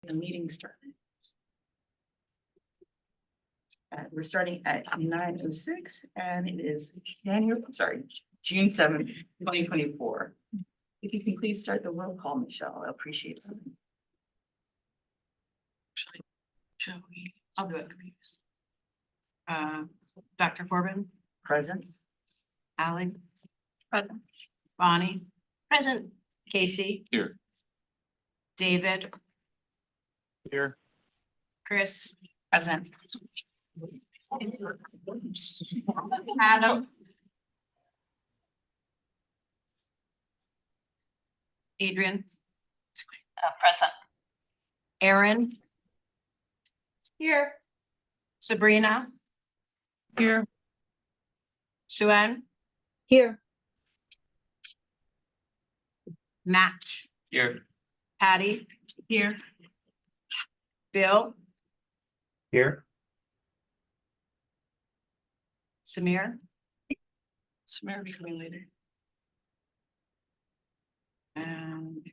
The meeting started. We're starting at 9:06 and it is June 7th, 2024. If you can please start the roll call, Michelle, I appreciate it. I'll do it. Dr. Corbin, Present. Ally, present. Bonnie, present. Casey, Here. David, Here. Chris, Present. Adam, Adrian, Present. Aaron, here, Sabrina, Here. Suen, Here. Matt, Here. Patty, here, Bill, Here. Samir, Samara be coming later. and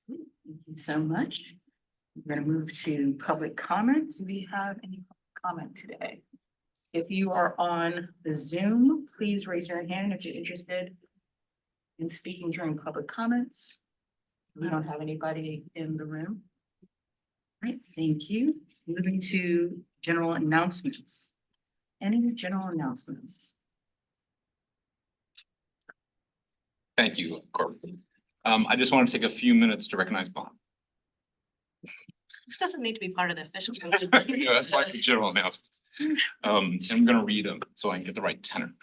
Thank you so much. We're going to move to public comment. Do we have any public comment today? If you are on the Zoom, please raise your hand if you're interested in speaking during public comments. We don't have anybody in the room. All right, thank you. Moving to general announcements. Any general announcements? Thank you, Corbin. I just want to take a few minutes to recognize Bonnie. this doesn't need to be part of the official. Yeah, that's why for general announcements. And I'm gonna read them so I can get the right tenor.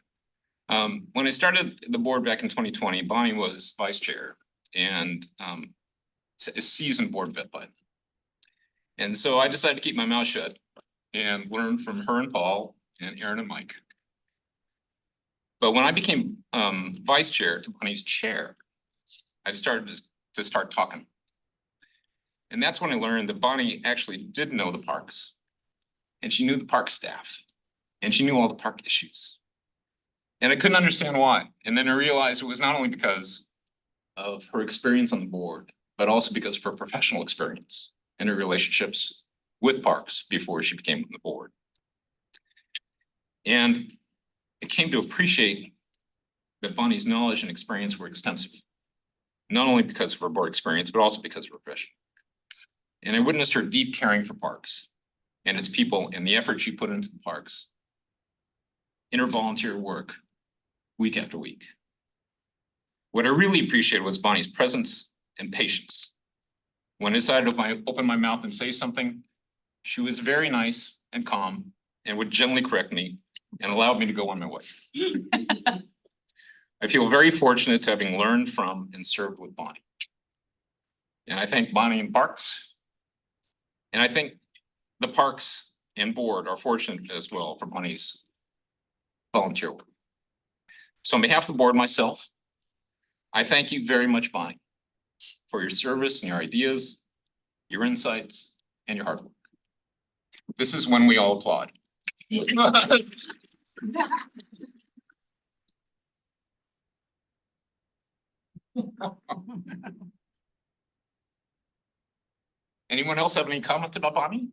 When I started the board back in 2020, Bonnie was vice chair and a seasoned board vet by then. And so I decided to keep my mouth shut and learn from her and Paul and Aaron and Mike. But when I became vice chair to Bonnie's chair, I started to start talking. And that's when I learned that Bonnie actually did know the parks. And she knew the park staff. And she knew all the park issues. And I couldn't understand why. And then I realized it was not only because of her experience on the board, but also because of her professional experience and her relationships with parks before she became on the board. And I came to appreciate that Bonnie's knowledge and experience were extensive. Not only because of her board experience, but also because of her profession. And I witnessed her deep caring for parks and its people and the effort she put into the parks in her volunteer work week after week. What I really appreciated was Bonnie's presence and patience. When I decided to open my mouth and say something, she was very nice and calm and would gently correct me and allowed me to go on my way. I feel very fortunate to having learned from and served with Bonnie. And I thank Bonnie and Parks. And I think the Parks and board are fortunate as well for Bonnie's volunteer work. So on behalf of the board, myself, I thank you very much, Bonnie, for your service and your ideas, your insights, and your hard work. This is when we all applaud. Anyone else have any comments about Bonnie?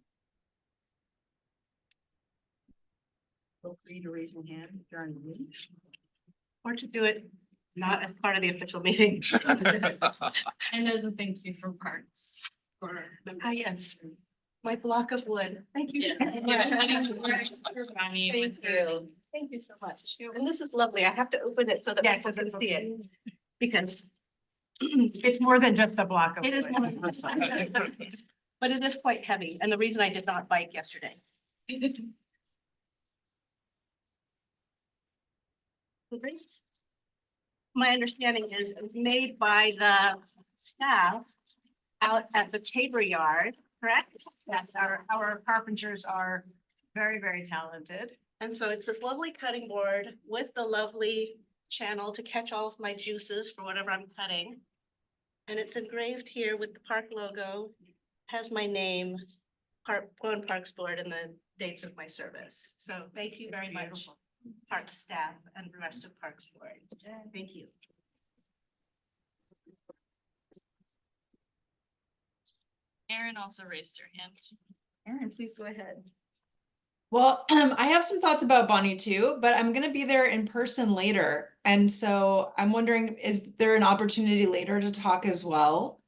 Feel free to raise your hand during the meeting. Or to do it not as part of the official meeting. And as a thank you from Parks for. Ah, yes. My block of wood. Thank you. Thank you. Thank you so much. And this is lovely. I have to open it so that people can see it. Because it's more than just a block of wood. It is more. But it is quite heavy. And the reason I did not bike yesterday. My understanding is it was made by the staff out at the Tabor Yard, correct? Yes, our carpenters are very, very talented. And so it's this lovely cutting board with the lovely channel to catch all of my juices for whatever I'm cutting. And it's engraved here with the park logo, has my name, Bowen Parks Board, and the dates of my service. So thank you very much, park staff and the rest of Parks Board. Thank you. Erin also raised her hand. Erin, please go ahead. Well, I have some thoughts about Bonnie too, but I'm gonna be there in person later. And so I'm wondering, is there an opportunity later to talk as well?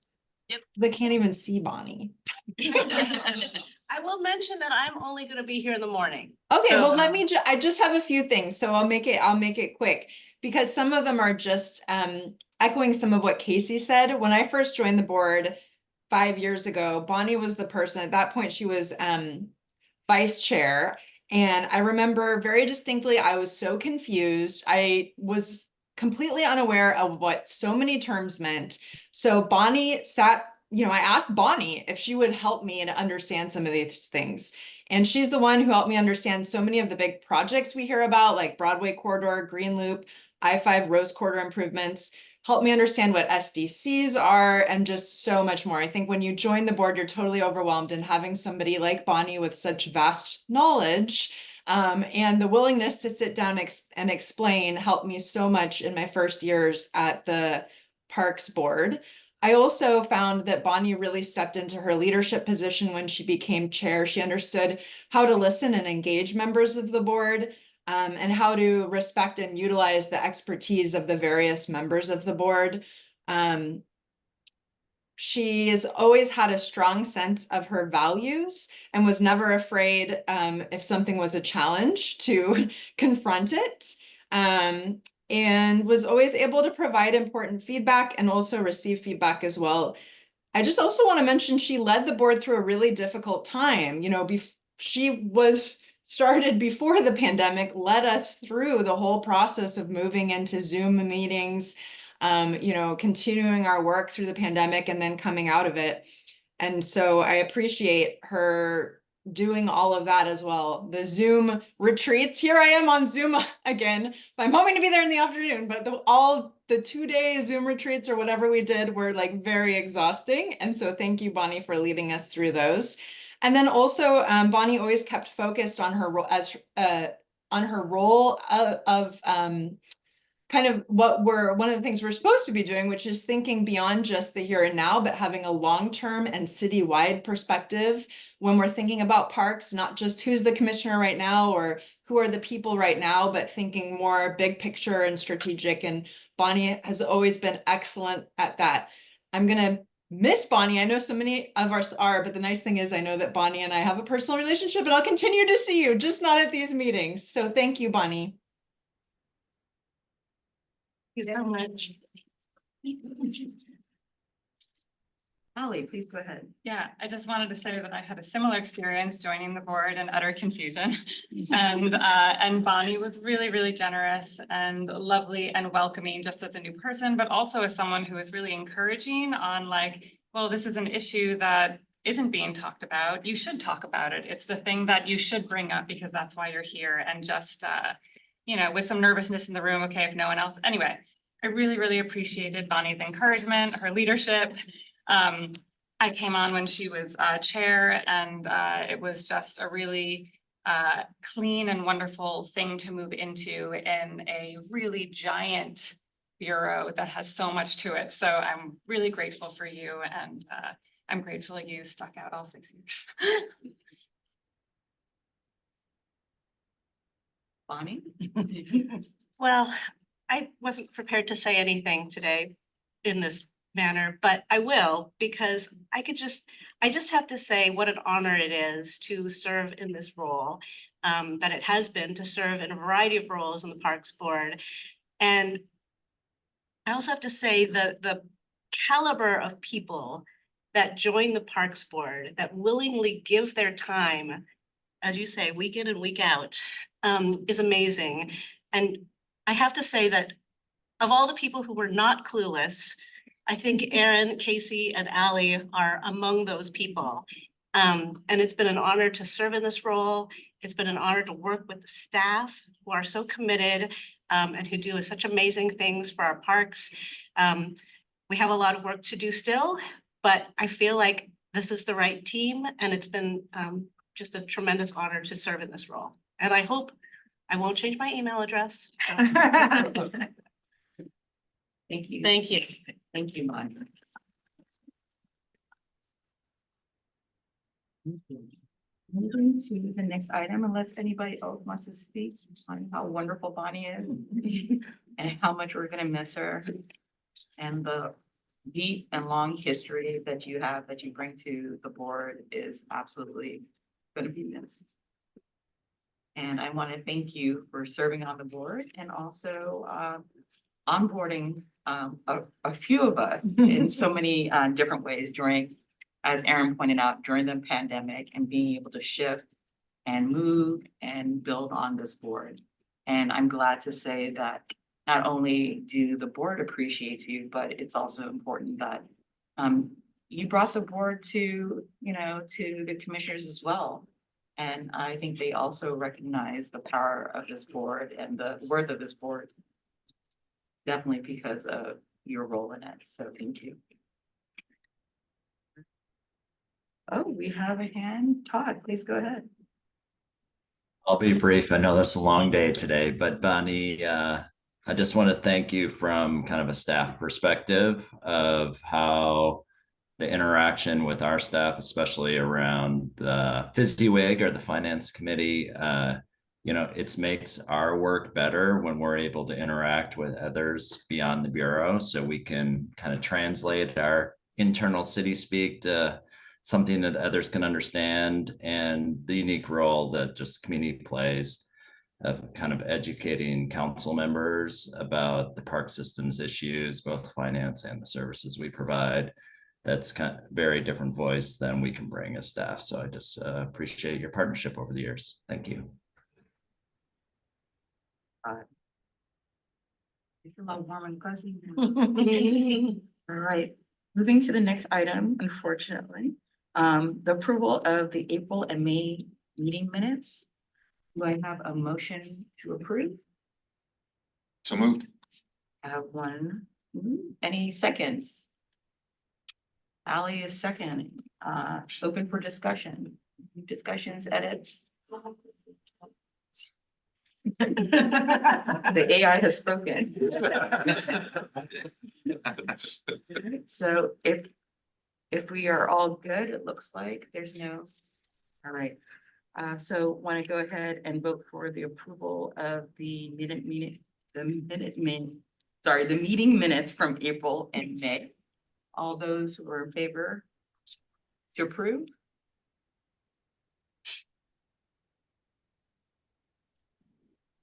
Yep. Cause I can't even see Bonnie. I will mention that I'm only gonna be here in the morning. Okay, So- well, I just have a few things, so I'll make it quick. Because some of them are just echoing some of what Casey said. When I first joined the board 5 years ago, Bonnie was the person, at that point, she was vice chair. And I remember very distinctly, I was so confused. I was completely unaware of what so many terms meant. So Bonnie sat, I asked Bonnie if she would help me to understand some of these things. And she's the one who helped me understand so many of the big projects we hear about, like Broadway Corridor, Green Loop, I-5 Rose Quarter improvements, helped me understand what SDCs are, and just so much more. I think when you join the board, you're totally overwhelmed, and having somebody like Bonnie with such vast knowledge and the willingness to sit down and explain helped me so much in my first years at the Parks Board. I also found that Bonnie really stepped into her leadership position when she became chair. She understood how to listen and engage members of the board, and how to respect and utilize the expertise of the various members of the board. She has always had a strong sense of her values and was never afraid, if something was a challenge, to confront it. And was always able to provide important feedback and also receive feedback as well. I just also want to mention she led the board through a really difficult time. She was started before the pandemic, led us through the whole process of moving into Zoom meetings, continuing our work through the pandemic and then coming out of it. And so I appreciate her doing all of that as well. The Zoom retreats, here I am on Zoom again. I'm hoping to be there in the afternoon, but all the 2-day Zoom retreats or whatever we did were like very exhausting. And so thank you, Bonnie, for leading us through those. And then also, Bonnie always kept focused on her role of kind of one of the things we're supposed to be doing, which is thinking beyond just the here and now, but having a long-term and citywide perspective when we're thinking about parks, not just who's the commissioner right now or who are the people right now, but thinking more big picture and strategic. And Bonnie has always been excellent at that. I'm gonna miss Bonnie. I know so many of us are, but the nice thing is I know that Bonnie and I have a personal relationship, and I'll continue to see you, just not at these meetings. So thank you, Bonnie. Thank you so much. Holly, please go ahead. Yeah, I just wanted to say that I had a similar experience joining the board in utter confusion. And Bonnie was really, really generous and lovely and welcoming just as a new person, but also as someone who was really encouraging on like, well, this is an issue that isn't being talked about. You should talk about it. It's the thing that you should bring up because that's why you're here. And just, with some nervousness in the room, okay, if no one else. Anyway, I really, really appreciated Bonnie's encouragement, her leadership. I came on when she was chair, and it was just a really clean and wonderful thing to move into in a really giant bureau that has so much to it. So I'm really grateful for you, and I'm grateful you stuck out all 6 years. Bonnie? Well, I wasn't prepared to say anything today in this manner, but I will, because I just have to say what an honor it is to serve in this role. That it has been to serve in a variety of roles in the Parks Board. And I also have to say the caliber of people that join the Parks Board, that willingly give their time, as you say, week in and week out, is amazing. And I have to say that of all the people who were not clueless, I think Erin, Casey, and Ally are among those people. And it's been an honor to serve in this role. It's been an honor to work with the staff who are so committed and who do such amazing things for our parks. We have a lot of work to do still, but I feel like this is the right team, and it's been just a tremendous honor to serve in this role. And I hope I won't change my email address. So. Thank you. Thank you. Thank you, Bonnie. Moving to the next item, unless anybody else wants to speak on how wonderful Bonnie is and how much we're gonna miss her. And the deep and long history that you have, that you bring to the board is absolutely gonna be missed. And I want to thank you for serving on the board and also onboarding a few of us in so many different ways during, as Erin pointed out, during the pandemic, and being able to shift and move and build on this board. And I'm glad to say that not only do the board appreciate you, but it's also important that you brought the board to, you know, to the commissioners as well. And I think they also recognize the power of this board and the worth of this board. Definitely because of your role in it, so thank you. Oh, we have a hand. Todd, please go ahead. I'll be brief. I know that's a long day today, but Bonnie, I just want to thank you from kind of a staff perspective of how the interaction with our staff, especially around the FYSIWIG or the finance committee, you know, it makes our work better when we're able to interact with others beyond the bureau, so we can kind of translate our internal city speak to something that others can understand, and the unique role that just community plays of kind of educating council members about the park systems issues, both finance and the services we provide. That's kind of very different voice than we can bring as staff. So I just appreciate your partnership over the years. Thank you. You feel all warm and fuzzy. All right, moving to the next item, unfortunately, the approval of the April and May meeting minutes. Do I have a motion to approve? So moved. I have one. Any seconds? Ally is second. Open for discussion. Discussions, edits? The AI has spoken. So if we are all good, it looks like there's no, all right. So want to go ahead and vote for the approval of the the meeting minutes from April and May. All those who are in favor to approve?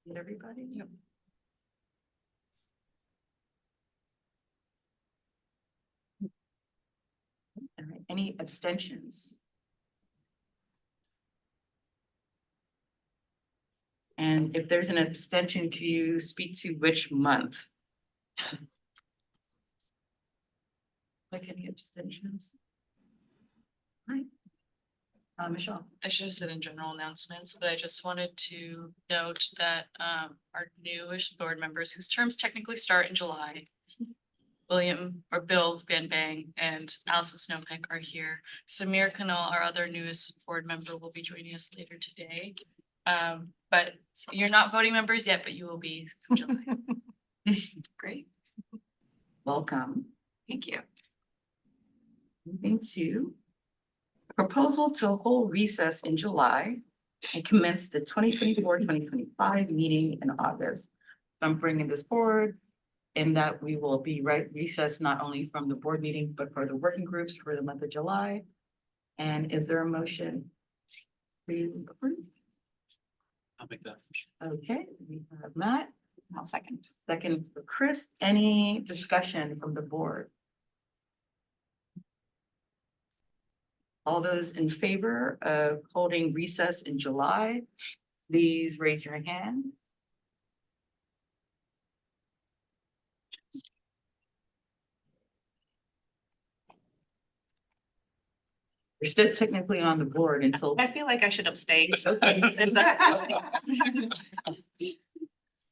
Did everybody? Yep. All right, any abstentions? And if there's an abstention, can you speak to which month? Like any abstentions? Right. Michelle. I should have said in general announcements, but I just wanted to note that our newish board members whose terms technically start in July, Bill Van Bang and Allison Snowpick are here. Samir Kanal, our other newest board member, will be joining us later today. But you're not voting members yet, but you will be through July. Great. Welcome. Thank you. Moving to proposal to hold recess in July and commence the 2024-2025 meeting in August. I'm bringing this forward in that we will be recessed not only from the board meeting, but for the working groups for the month of July. And is there a motion? Please approve. I'll make that. Okay, we have Matt. I'll second. Second for Chris. Any discussion from the board? All those in favor of holding recess in July, please raise your hand. You're still technically on the board until. I feel like I should abstain. Okay.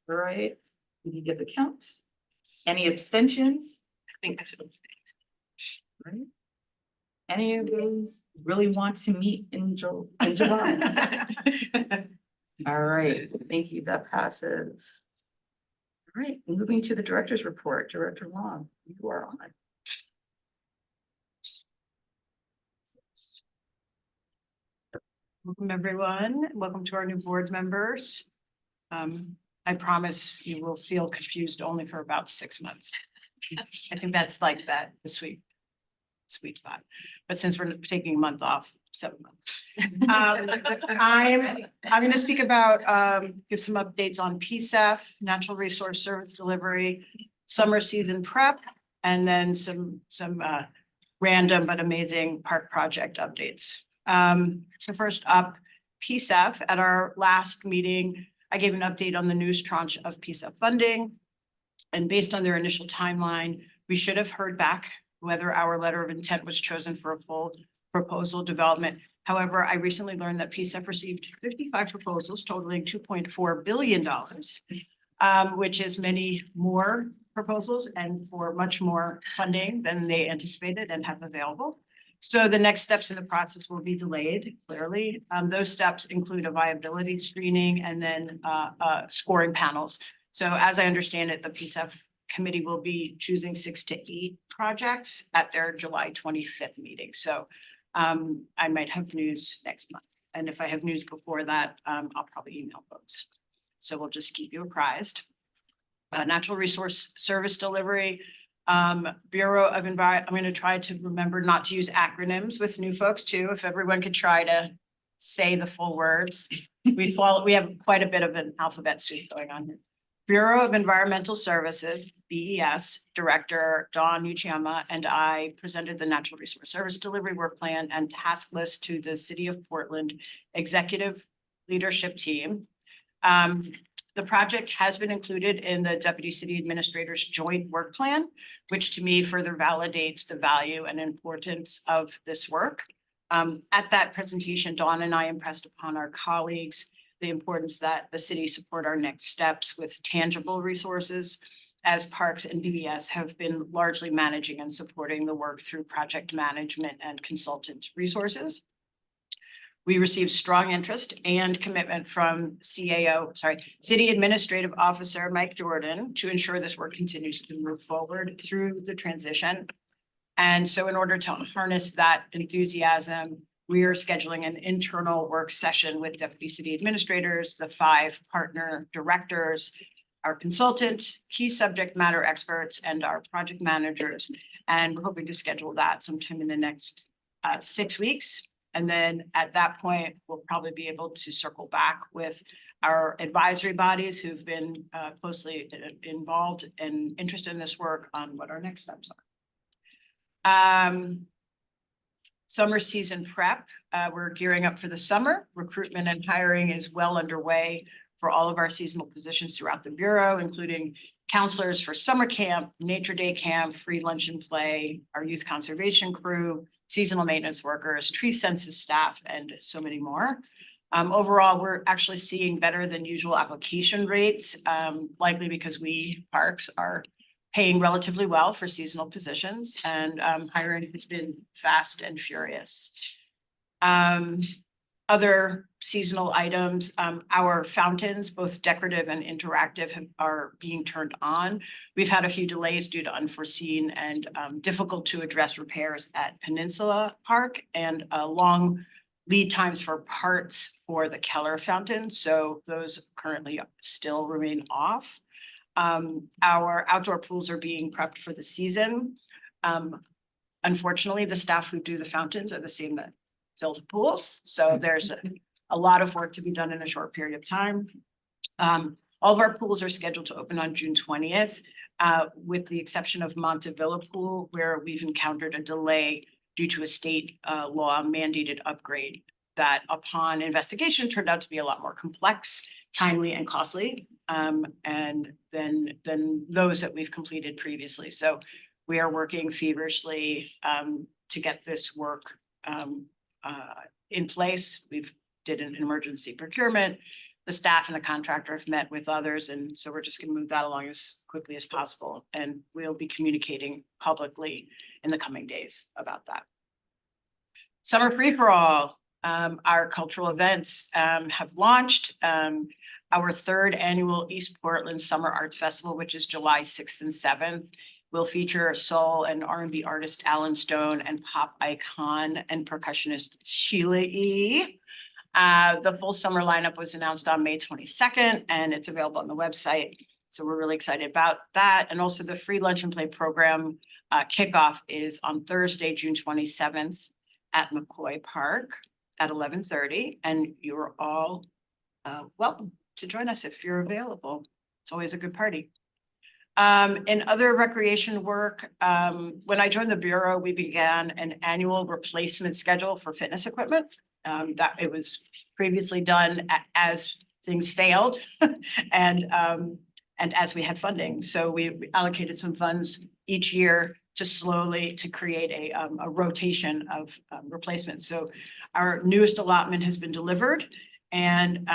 All right, did you get the count? Any abstentions? I think I should abstain. Right. Any of those really want to meet in July? All right, thank you, that passes. All right, moving to the director's report, Director Long, you are on. Welcome, everyone. Welcome to our new board members. I promise you will feel confused only for about 6 months. I think that's like the sweet spot. But since we're taking a month off, 7 months. I'm going to speak about, give some updates on PSEF, Natural Resource Service Delivery, summer season prep, and then some random but amazing park project updates. So first up, PSEF. At our last meeting, I gave an update on the newest tranche of PSEF funding. And based on their initial timeline, we should have heard back whether our letter of intent was chosen for a full proposal development. However, I recently learned that PSEF received 55 proposals totaling $2.4 billion, which is many more proposals and for much more funding than they anticipated and have available. So the next steps in the process will be delayed, clearly. Those steps include a viability screening and then scoring panels. So as I understand it, the PSEF committee will be choosing 6 to 8 projects at their July 25th meeting. So I might have news next month. And if I have news before that, I'll probably email folks. So we'll just keep you apprised. Natural Resource Service Delivery, Bureau of Environment. I'm going to try to remember not to use acronyms with new folks too. If everyone could try to say the full words. We have quite a bit of an alphabet soup going on here. Bureau of Environmental Services, BES, Director Dawn Uchiyama and I presented the Natural Resource Service Delivery Work Plan and task list to the City of Portland Executive Leadership Team. The project has been included in the Deputy City Administrator's joint work plan, which to me further validates the value and importance of this work. At that presentation, Dawn and I impressed upon our colleagues the importance that the city support our next steps with tangible resources, as Parks and BES have been largely managing and supporting the work through project management and consultant resources. We received strong interest and commitment from City Administrative Officer Mike Jordan to ensure this work continues to move forward through the transition. And so in order to harness that enthusiasm, we are scheduling an internal work session with Deputy City Administrators, the 5 partner directors, our consultant, key subject matter experts, and our project managers. And we're hoping to schedule that sometime in the next 6 weeks. And then at that point, we'll probably be able to circle back with our advisory bodies who've been closely involved and interested in this work on what our next steps are. Summer season prep, we're gearing up for the summer. Recruitment and hiring is well underway for all of our seasonal positions throughout the Bureau, including counselors for summer camp, nature day camp, free lunch and play, our youth conservation crew, seasonal maintenance workers, tree census staff, and so many more. Overall, we're actually seeing better than usual application rates, likely because we, Parks, are paying relatively well for seasonal positions, and hiring has been fast and furious. Other seasonal items, our fountains, both decorative and interactive, are being turned on. We've had a few delays due to unforeseen and difficult to address repairs at Peninsula Park and long lead times for parts for the Keller fountain. So those currently still remain off. Our outdoor pools are being prepped for the season. Unfortunately, the staff who do the fountains are the same that fill the pools. So there's a lot of work to be done in a short period of time. All of our pools are scheduled to open on June 20th, with the exception of Montevilla Pool, where we've encountered a delay due to a state law mandated upgrade that upon investigation turned out to be a lot more complex, timely, and costly and than those that we've completed previously. So we are working feverishly to get this work in place. We've did an emergency procurement. The staff and the contractor have met with others, and so we're just going to move that along as quickly as possible. And we'll be communicating publicly in the coming days about that. Summer free-for-all, our cultural events have launched. Our 3rd annual East Portland Summer Arts Festival, which is July 6th and 7th, will feature soul and R&B artist Alan Stone and pop icon and percussionist Sheila E. The full summer lineup was announced on May 22nd, and it's available on the website. So we're really excited about that. And also the free lunch and play program kickoff is on Thursday, June 27th at McCoy Park at 11:30. And you're all welcome to join us if you're available. It's always a good party. In other recreation work, when I joined the Bureau, we began an annual replacement schedule for fitness equipment. That it was previously done as things failed and as we had funding. So we allocated some funds each year to create a rotation of replacements. So our newest allotment has been delivered. And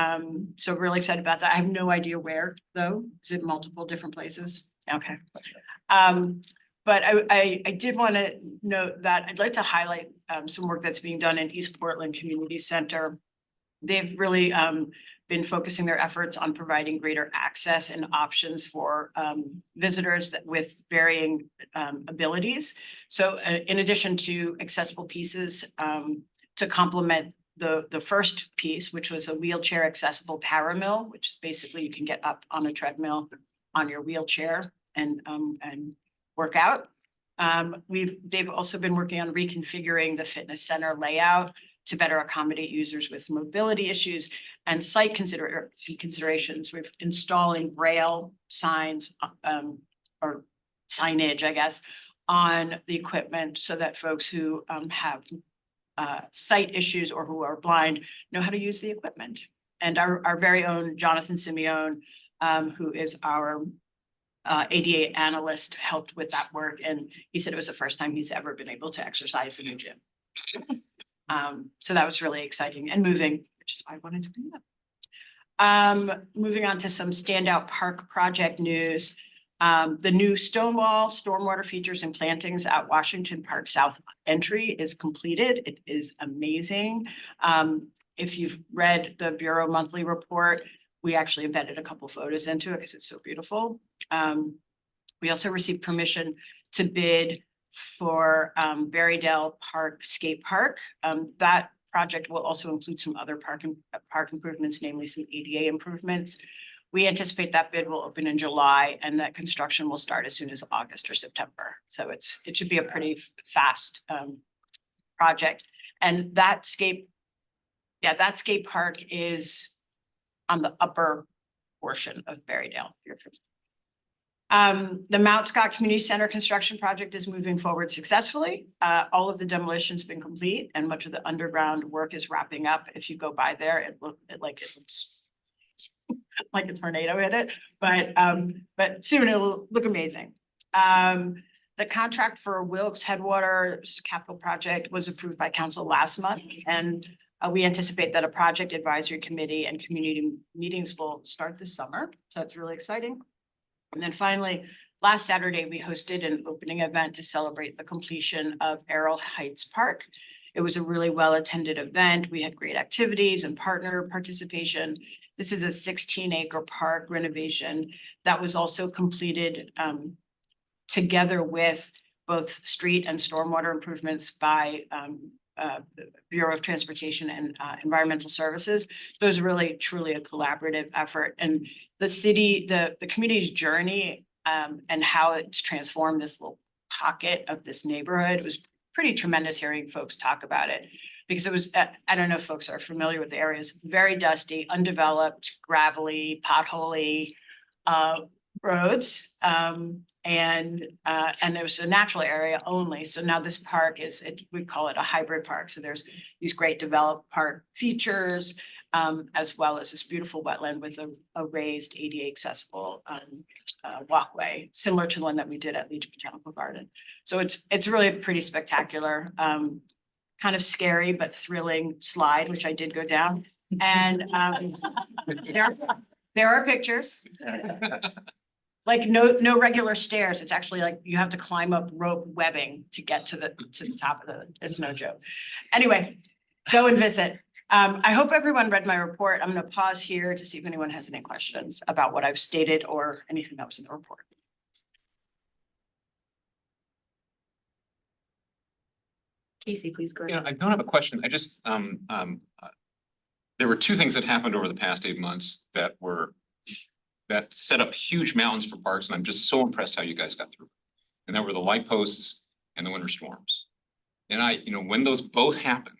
so really excited about that. I have no idea where though. Is it multiple different places? Okay. But I did want to note that I'd like to highlight some work that's being done in East Portland Community Center. They've really been focusing their efforts on providing greater access and options for visitors with varying abilities. So in addition to accessible pieces to complement the first piece, which was a wheelchair accessible paramill, which is basically you can get up on a treadmill on your wheelchair and work out. They've also been working on reconfiguring the fitness center layout to better accommodate users with mobility issues and site considerations. We've installing braille signs or signage, I guess, on the equipment so that folks who have sight issues or who are blind know how to use the equipment. And our very own Jonathan Simeone, who is our ADA analyst, helped with that work. And he said it was the first time he's ever been able to exercise in a gym. So that was really exciting and moving, which is why I wanted to bring it up. Moving on to some standout park project news. The new Stonewall stormwater features and plantings at Washington Park South entry is completed. It is amazing. If you've read the Bureau monthly report, we actually embedded a couple photos into it because it's so beautiful. We also received permission to bid for Berrydale Park Skate Park. That project will also include some other park improvements, namely some ADA improvements. We anticipate that bid will open in July and that construction will start as soon as August or September. So it should be a pretty fast project. And that skate park is on the upper portion of Berrydale. The Mount Scott Community Center construction project is moving forward successfully. All of the demolition's been complete and much of the underground work is wrapping up. If you go by there, it looks like a tornado hit it, but soon it'll look amazing. The contract for Wilkes Headwaters capital project was approved by council last month, and we anticipate that a project advisory committee and community meetings will start this summer. So it's really exciting. And then finally, last Saturday, we hosted an opening event to celebrate the completion of Errol Heights Park. It was a really well-attended event. We had great activities and partner participation. This is a 16-acre park renovation that was also completed together with both street and stormwater improvements by Bureau of Transportation and Environmental Services. So it was really truly a collaborative effort, and the city, the community's journey and how it's transformed this little pocket of this neighborhood was pretty tremendous hearing folks talk about it, because it was, I don't know if folks are familiar with the areas, very dusty, undeveloped, gravelly, potholy roads. And it was a natural area only. So now this park we call it a hybrid park. So there's these great developed park features, as well as this beautiful wetland with a raised ADA accessible walkway, similar to the one that we did at Legion Botanical Garden. So it's really pretty spectacular, kind of scary but thrilling slide, which I did go down. And there are pictures. Like no regular stairs. It's actually like you have to climb up rope webbing to get to the top of it's no joke. Anyway, go and visit. I hope everyone read my report. I'm going to pause here to see if anyone has any questions about what I've stated or anything else in the report. Casey, please go Yeah, ahead. I don't have a question. I just, there were two things that happened over the past 8 months that set up huge mountains for parks, and I'm just so impressed how you guys got through. And that were the light posts and the winter storms. And when those both happened,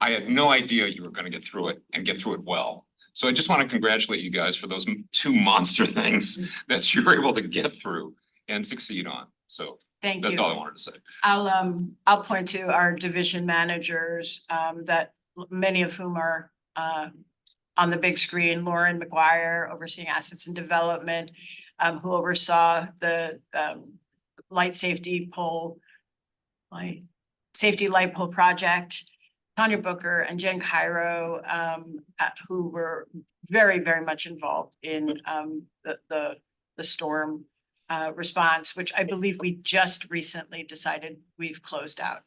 I had no idea you were gonna get through it and get through it well. So I just want to congratulate you guys for those two monster things that you were able to get through and succeed on. So Thank that's you. all I wanted to say. I'll point to our division managers, that many of whom are, on the big screen, Lauren McGuire overseeing assets and development, who oversaw the, light safety pole, safety light pole project, Tanya Booker and Jen Cairo, who were very, very much involved in, the storm, response, which I believe we just recently decided we've closed out.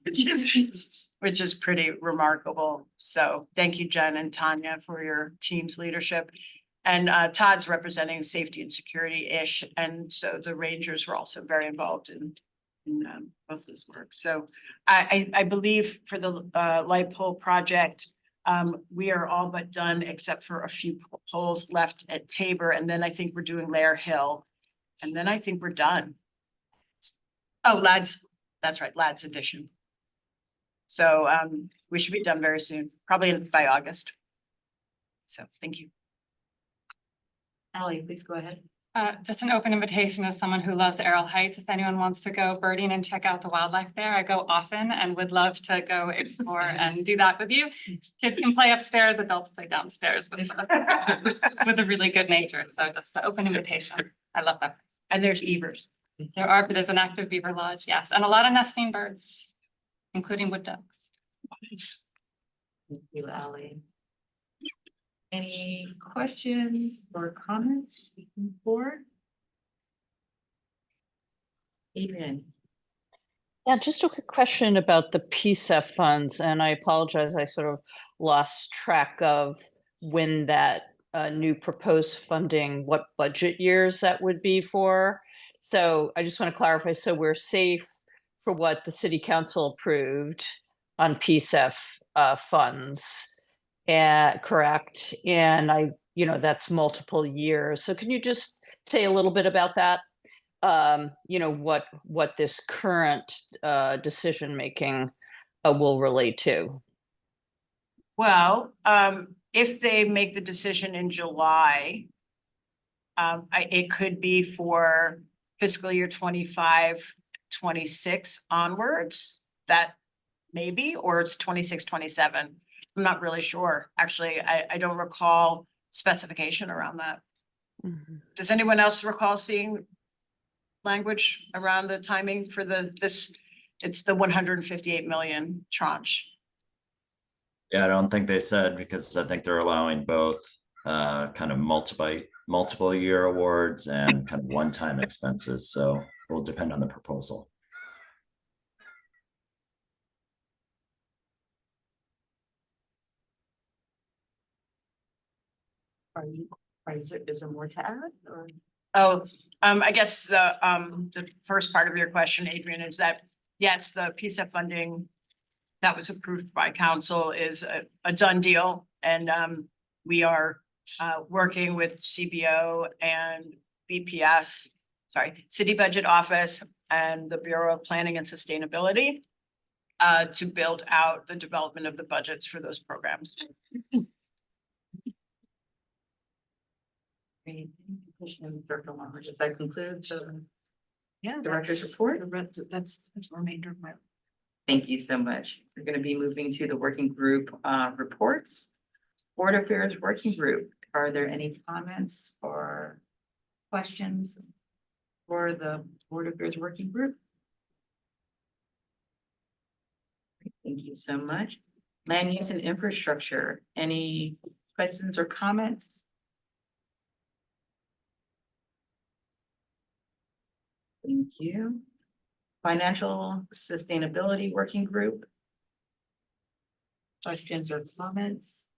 Which is pretty remarkable. So thank you, Jen and Tanya, for your team's leadership. And Todd's representing safety and security-ish, and so the Rangers were also very involved in both this work. So I believe for the light pole project, we are all but done except for a few poles left at Tabor, and then I think we're doing Lair Hill. And then I think we're done. Oh, Lads, that's right, Lads Edition. So we should be done very soon, probably by August. So thank you. Ally, please go ahead. Just an open invitation as someone who loves Errol Heights. If anyone wants to go birding and check out the wildlife there, I go often and would love to go explore and do that with you. Kids can play upstairs, adults play downstairs with a really good nature. So just an open invitation. I love that. And there's Evers. There's an active beaver lodge, yes, and a lot of nesting birds, including wood ducks. Thank you, Ally. Any questions or comments before? Adrian. Yeah, just a quick question about the PSEF funds, and I apologize, I sort of lost track of when that new proposed funding, what budget years that would be for. So I just want to clarify, so we're safe for what the city council approved on PSEF funds, correct? And that's multiple years. So can you just say a little bit about that? What this current decision-making will relate to? Well, if they make the decision in July, it could be for fiscal year 25, 26 onwards, that maybe, or it's 26, 27. I'm not really sure. Actually, I don't recall specification around that. Mhm. Does anyone else recall seeing language around the timing for it's the 158 million tranche? Yeah, I don't think they said, because I think they're allowing both kind of multiple year awards and kind of one-time expenses. So it will depend on the proposal. Is there more to add or? Oh, I guess the first part of your question, Adrian, is that, yes, the PSEF funding that was approved by council is a done deal. And we are working with CBO and BPS, City Budget Office and the Bureau of Planning and Sustainability to build out the development of the budgets for those programs. Great. Does that conclude the Yeah. director's report? That's the remainder of my. Thank you so much. We're going to be moving to the working group reports. Board Affairs Working Group, are there any comments or questions for the Board Affairs Working Group? Thank you so much. Land Use and Infrastructure, any questions or comments? Thank you. Financial Sustainability Working Group. Questions or comments?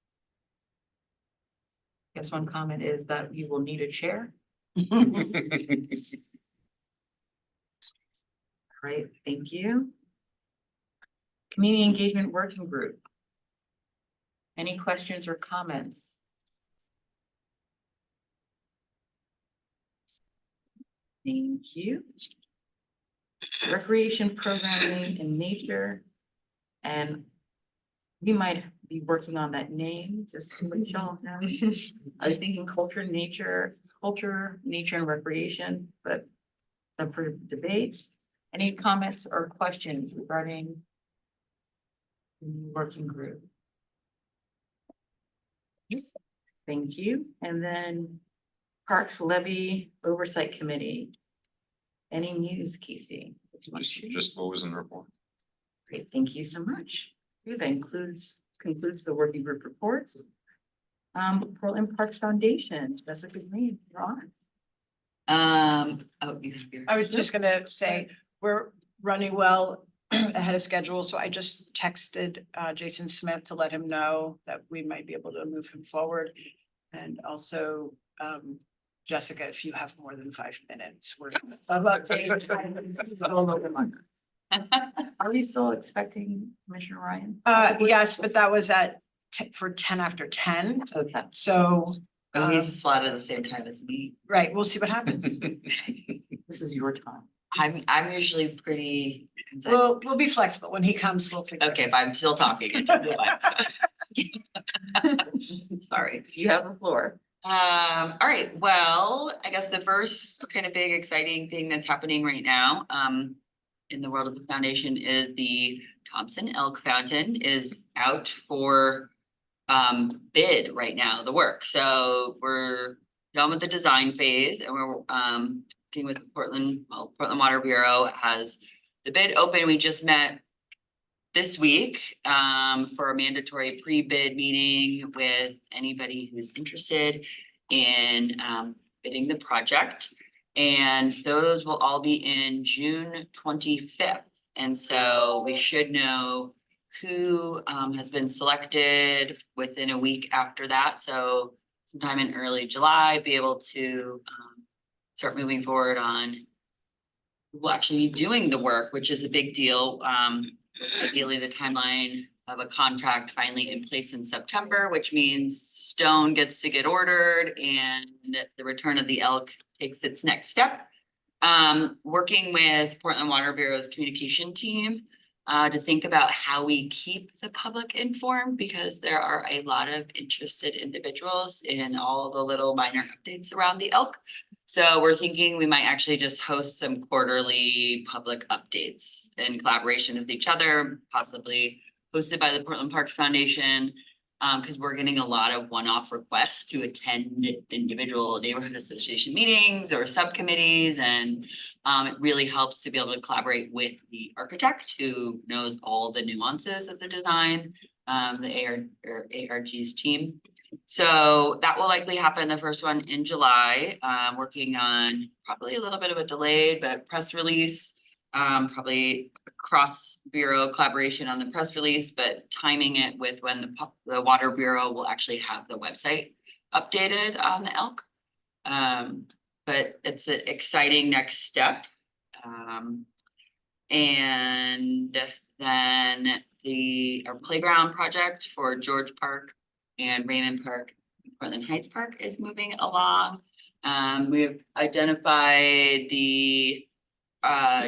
Guess one comment is that we will need a chair. All right, thank you. Community Engagement Working Group. Any questions or comments? Thank you. Recreation programming and nature. And we might be working on that name, just to let y'all know. I was thinking culture, nature, and recreation, but up for debates. Any comments or questions regarding the new working group? Thank you. And then Parks Levy Oversight Committee. Any news, Casey? Just what was in the report. Great, thank you so much. Okay, that concludes the working group reports. Portland Parks Foundation, that's a good name, you're on. Oh, you're. I was just gonna say, we're running well ahead of schedule, so I just texted Jason Smith to let him know that we might be able to move him forward. And also, Jessica, if you have more than 5 minutes, we're about to. Are we still expecting Commissioner Ryan? Yes, but that was at for 10 after 10, Okay. so, Oh, he's slotted at the same time as me. right, we'll see what happens. This is your time. I'm usually pretty. concise. We'll be flexible. When he comes, we'll figure. Okay, but I'm still talking. Sorry, you have the floor. All right, well, I guess the first kind of big exciting thing that's happening right now, in the world of the foundation is the Thompson Elk Fountain is out for bid right now, the work. So we're done with the design phase and we're working with Portland Water Bureau has the bid open. We just met this week for a mandatory pre-bid meeting with anybody who's interested in bidding the project. And those will all be in June 25th. And so we should know who has been selected within a week after that. So sometime in early July, be able to start moving forward on who will actually be doing the work, which is a big deal. Ideally, the timeline of a contract finally in place in September, which means stone gets to get ordered and the return of the elk takes its next step. Working with Portland Water Bureau's communication team to think about how we keep the public informed, because there are a lot of interested individuals in all the little minor updates around the elk. So we're thinking we might actually just host some quarterly public updates in collaboration with each other, possibly hosted by the Portland Parks Foundation, because we're getting a lot of one-off requests to attend individual neighborhood association meetings or subcommittees. And it really helps to be able to collaborate with the architect who knows all the nuances of the design, the ARG's team. So that will likely happen, the first one in July, working on probably a little bit of a delayed, but press release, probably cross bureau collaboration on the press release, but timing it with when the Water Bureau will actually have the website updated on the elk. But it's an exciting next step. And then our playground project for George Park and Raymond Park, Portland Heights Park is moving along. We've identified the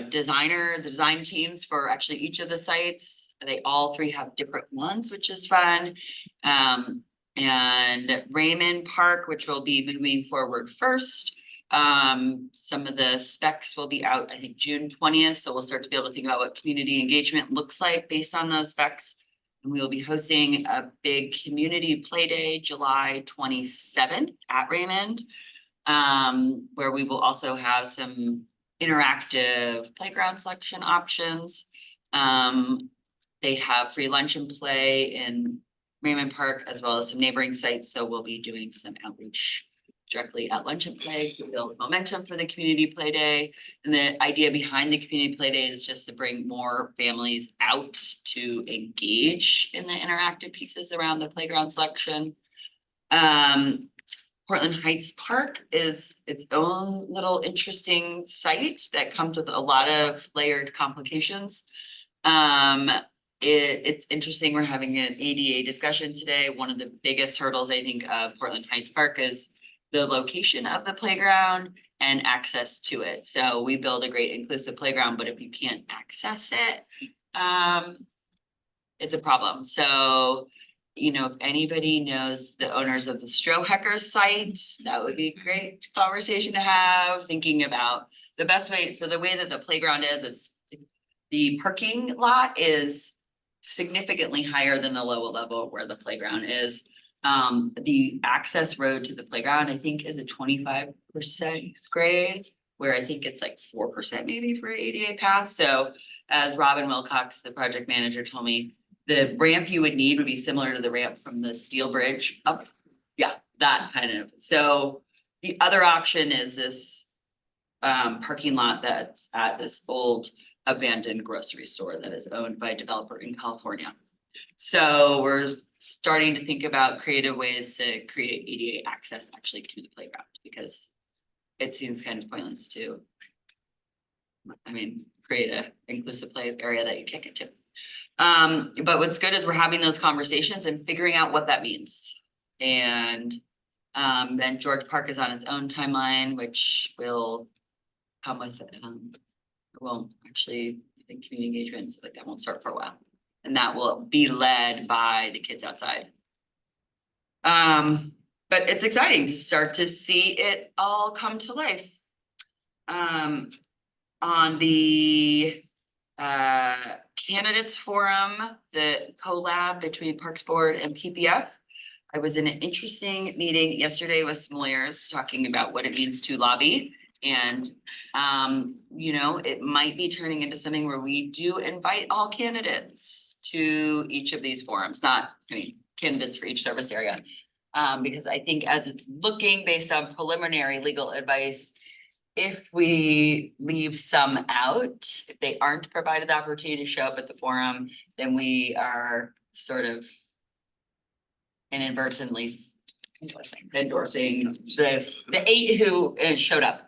design teams for actually each of the sites. They all three have different ones, which is fun. And Raymond Park, which will be moving forward first. Some of the specs will be out, I think, June 20th. So we'll start to be able to think about what community engagement looks like based on those specs. And we will be hosting a big community play day, July 27th at Raymond, where we will also have some interactive playground selection options. They have free lunch and play in Raymond Park as well as some neighboring sites. So we'll be doing some outreach directly at lunch and play to build momentum for the community play day. And the idea behind the community play day is just to bring more families out to engage in the interactive pieces around the playground selection. Portland Heights Park is its own little interesting site that comes with a lot of layered complications. it's interesting, we're having an ADA discussion today. One of the biggest hurdles, I think, of Portland Heights Park is the location of the playground and access to it. So we build a great inclusive playground, but if you can't access it, it's a problem. So, you know, if anybody knows the owners of the Strohacker site, that would be a great conversation to have, thinking about the best way. So the way that the playground is, it's the parking lot is significantly higher than the lower level where the playground is. The access road to the playground, I think, is a 25% grade, where I think it's like 4% maybe for ADA path. So as Robin Wilcox, the project manager, told me, the ramp you would need would be similar to the ramp from the Steel Bridge up. Yeah, that kind of. So the other option is this parking lot that's at this old abandoned grocery store that is owned by a developer in California. So we're starting to think about creative ways to create ADA access actually to the playground, because it seems kind of pointless to, I mean, create a inclusive play area that you can't get to. But what's good is we're having those conversations and figuring out what that means. And then George Park is on its own timeline, which will come with, well, actually, I think community engagement, so like that won't start for a while. And that will be led by the kids outside. But it's exciting to start to see it all come to life. On the candidates forum, the collab between Parks Board and PPF, I was in an interesting meeting yesterday with some lawyers talking about what it means to lobby. And, you know, it might be turning into something where we do invite all candidates to each of these forums, not, I mean, candidates for each service area. Because I think as it's looking based on preliminary legal advice, if we leave some out, if they aren't provided the opportunity to show up at the forum, then we are sort of inadvertently endorsing the 8 who showed up.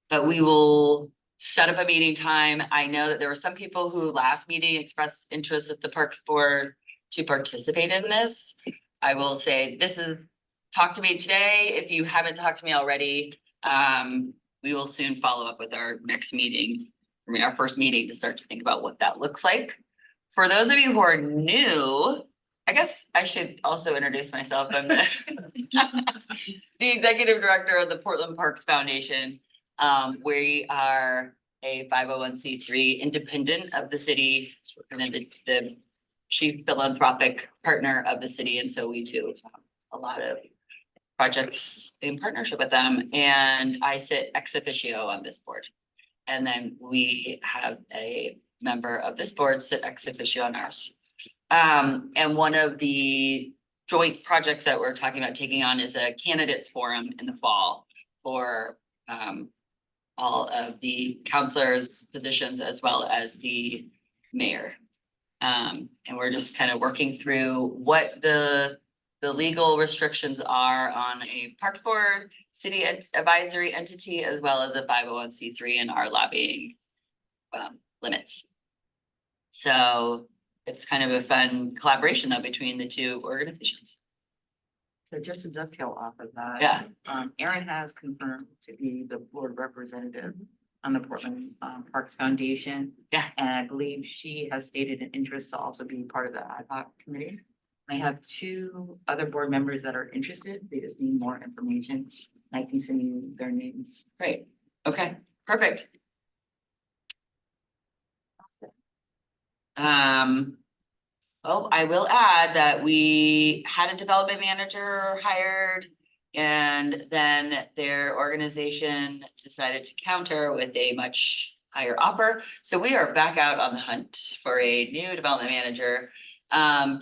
But we will set up a meeting time. I know that there were some people who last meeting expressed interest at the Parks Board to participate in this. I will say, this is, talk to me today. If you haven't talked to me already, we will soon follow up with our next meeting, I mean, our first meeting, to start to think about what that looks like. For those of you who are new, I guess I should also introduce myself. I'm the, the executive director of the Portland Parks Foundation. We are a 501c3 independent of the city, and the chief philanthropic partner of the city. And so we do a lot of projects in partnership with them. And I sit ex officio on this board. And then we have a member of this board sit ex officio on ours. And one of the joint projects that we're talking about taking on is a candidates forum in the fall for all of the counselors' positions as well as the mayor. And we're just kind of working through what the legal restrictions are on a Parks Board, city advisory entity, as well as a 501c3 and our lobbying limits. So it's kind of a fun collaboration though between the two organizations. So just to dovetail off of that. Yeah. Erin has confirmed to be the board representative on the Portland Parks Foundation. Yeah. And I believe she has stated an interest to also be part of the ad hoc committee. I have 2 other board members that are interested. They just need more information. I can send you their names. Great. Okay, perfect. Oh, I will add that we had a development manager hired, and then their organization decided to counter with a much higher offer. So we are back out on the hunt for a new development manager.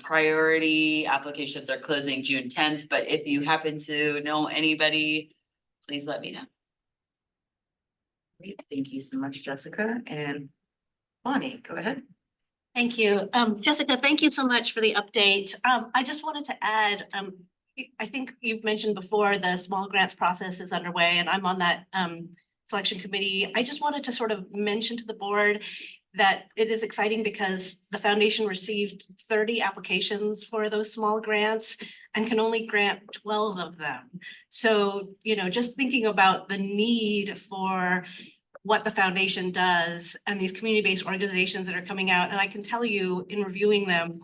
Priority applications are closing June 10th, but if you happen to know anybody, please let me know. Great. Thank you so much, Jessica. And Bonnie, go ahead. Thank you. Jessica, thank you so much for the update. I just wanted to add, I think you've mentioned before the small grants process is underway, and I'm on that selection committee. I just wanted to sort of mention to the board, that it is exciting because the foundation received 30 applications for those small grants and can only grant 12 of them. So, you know, just thinking about the need for what the foundation does and these community-based organizations that are coming out, and I can tell you in reviewing them,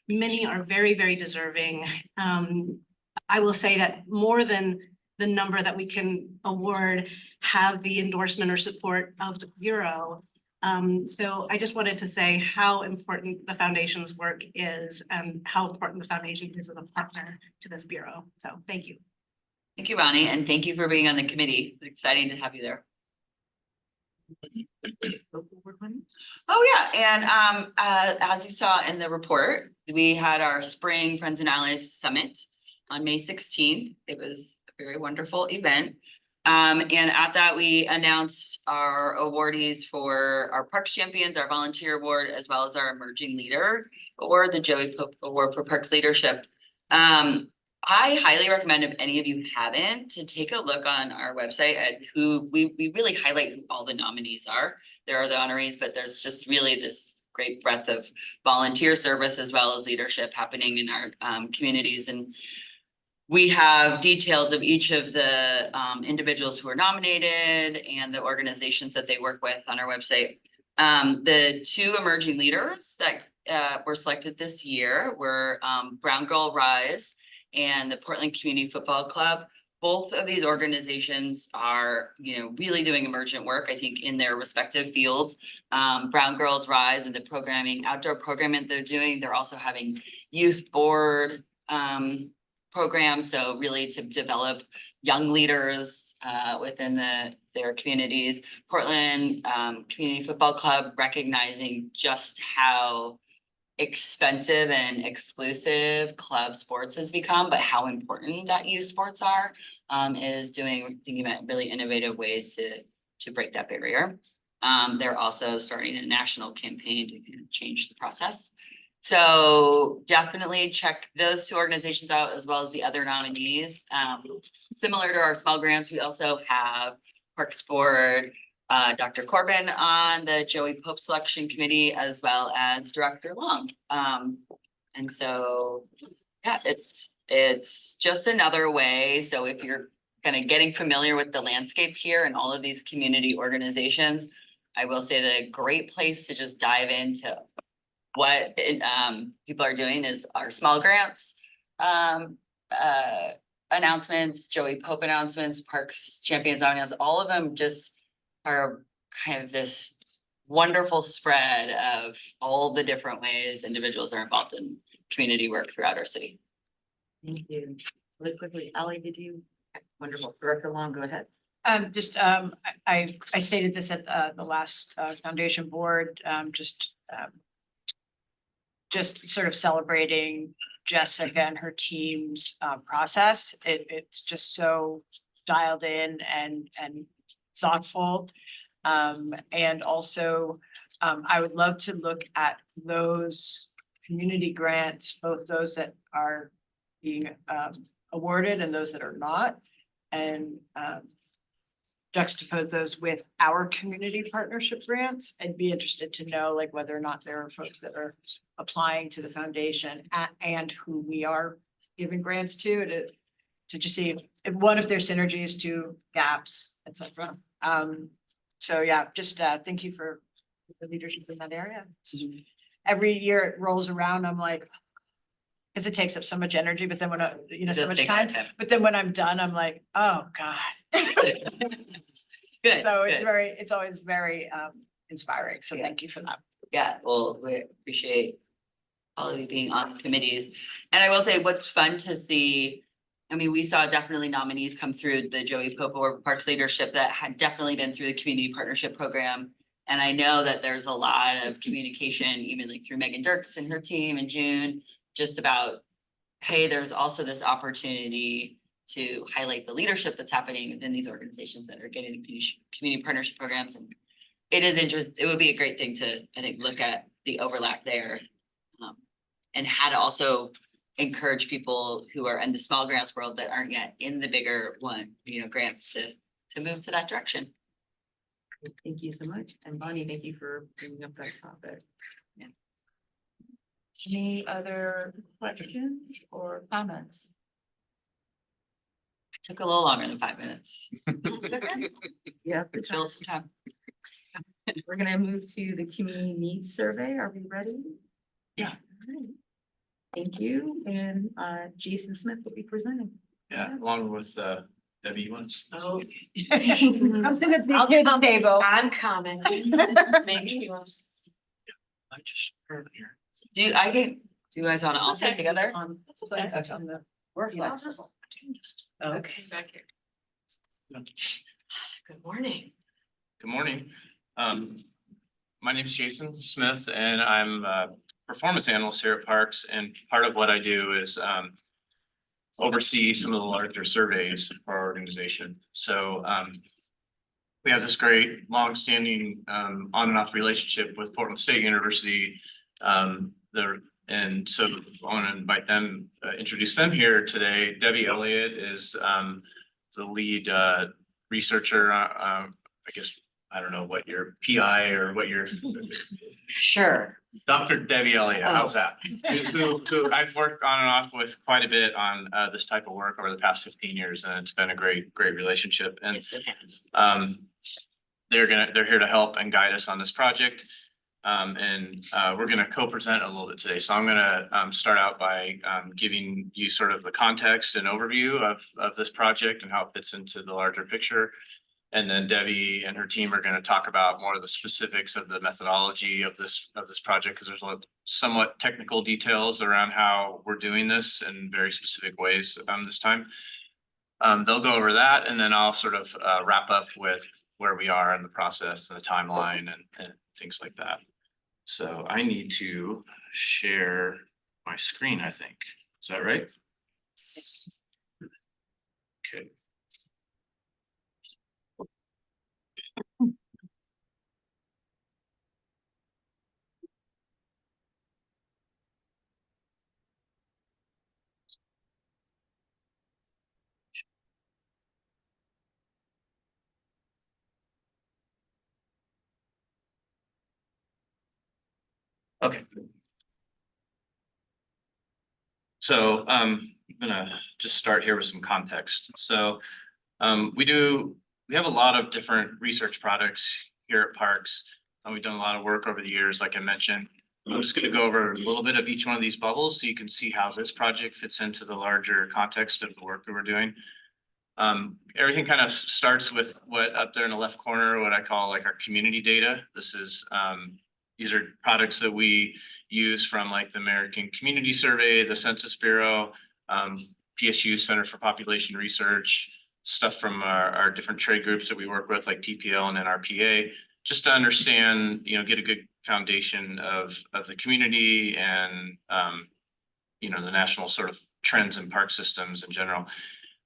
many are very, very deserving. I will say that more than the number that we can award have the endorsement or support of the Bureau. So I just wanted to say how important the foundation's work is and how important the foundation is as a partner to this Bureau. So thank you. Thank you, Bonnie, and thank you for being on the committee. It's exciting to have you there. Oh, yeah, and as you saw in the report, we had our Spring Friends and Allies Summit on May 16th. It was a very wonderful event. And at that, we announced our awardees for our Parks Champions, our Volunteer Award, as well as our Emerging Leader Award, the Joey Pope Award for Parks Leadership. I highly recommend, if any of you haven't, to take a look on our website at who we really highlight who all the nominees are. There are the honorees, but there's just really this great breadth of volunteer service as well as leadership happening in our communities. And we have details of each of the individuals who are nominated and the organizations that they work with on our website. The two emerging leaders that were selected this year were Brown Girl Rise and the Portland Community Football Club. Both of these organizations are, you know, really doing emergent work, I think, in their respective fields. Brown Girls Rise and the programming, outdoor programming they're doing. They're also having youth board programs, so really to develop young leaders within their communities. Portland Community Football Club recognizing just how expensive and exclusive club sports has become, but how important that youth sports are, is thinking about really innovative ways to break that barrier. They're also starting a national campaign to kind of change the process. So definitely check those two organizations out, as well as the other nominees. Similar to our small grants, we also have Parks Board, Dr. Corbin on the Joey Pope Selection Committee, as well as Director Long. And so, yeah, it's just another way. So if you're kind of getting familiar with the landscape here and all of these community organizations, I will say that a great place to just dive into what people are doing is our small grants announcements, Joey Pope announcements, Parks Champions announcements, all of them just are kind of this wonderful spread of all the different ways individuals are involved in community work throughout our city. Thank you. Really quickly, Ellie, did you? Wonderful. Director Long, go ahead. I stated this at the last foundation board, just sort of celebrating Jessica and her team's process. It's just so dialed in and thoughtful. And also, I would love to look at those community grants, both those that are being awarded and those that are not, and juxtapose those with our community partnership grants. I'd be interested to know, like, whether or not there are folks that are applying to the foundation and who we are giving grants to just see if there's synergies, to gaps, etc. So yeah, just thank you for the leadership in that area. Every year it rolls around, I'm like, because it takes up so much energy, but then when so much time, but then when I'm done, I'm like, oh God. Good. So good. it's always very inspiring. So thank you for that. Yeah, well, we appreciate all of you being on committees. And I will say, what's fun to see, I mean, we saw definitely nominees come through the Joey Pope Award Parks Leadership that had definitely been through the Community Partnership Program. And I know that there's a lot of communication, even like through Megan Dirks and her team in June, just about, hey, there's also this opportunity to highlight the leadership that's happening within these organizations that are getting community partnership programs. And it would be a great thing to, I think, look at the overlap there, and how to also encourage people who are in the small grants world that aren't yet in the bigger one, grants to move to that direction. Thank you so much. And Bonnie, thank you for bringing up that topic. Yeah. Any other questions or comments? Took a little longer than 5 minutes. Yeah. Build some time. We're gonna move to the community needs survey. Are we ready? Yeah. Alright. Thank you. And Jason Smith will be presenting. Yeah, along with Debbie, you want to? Oh. I'm gonna be kids table. I'm coming. Maybe you want to. I just heard here. Do I get, do you guys want to all sit together? That's okay. Okay. On the- We're Yeah, flexible. Okay. Back here. Good morning. Good morning. My name is Jason Smith and I'm a performance analyst here at Parks, and part of what I do is oversee some of the larger surveys for our organization. So we have this great longstanding on and off relationship with Portland State University. And so I want to invite them, introduce them here today. Debbie Elliott is the lead researcher. I guess, I don't know what your PI or what your Sure. Dr. Debbie Elliott, how's that? Who I've worked on and off with quite a bit on this type of work over the past 15 years, and it's been a great relationship. And they're here to help and guide us on this project. We're gonna co-present a little bit today. So I'm gonna start out by giving you sort of the context and overview of this project and how it fits into the larger picture. And then Debbie and her team are gonna talk about more of the specifics of the methodology of this project, because there's a lot somewhat technical details around how we're doing this in very specific ways this time. They'll go over that, and then I'll sort of wrap up with where we are in the process and the timeline and things like that. So I need to share my screen, I think. Is that right? Okay. Okay. So I'm gonna just start here with some context. So we have a lot of different research products here at Parks. And we've done a lot of work over the years, like I mentioned. I'm just gonna go over a little bit of each one of these bubbles so you can see how this project fits into the larger context of the work that we're doing. Everything kind of starts with what up there in the left corner, what I call like our community data. This is these are products that we use from like the American Community Survey, the Census Bureau, PSU Center for Population Research, stuff from our different trade groups that we work with, like TPL and NRPA, just to understand, get a good foundation of the community and, the national sort of trends in park systems in general.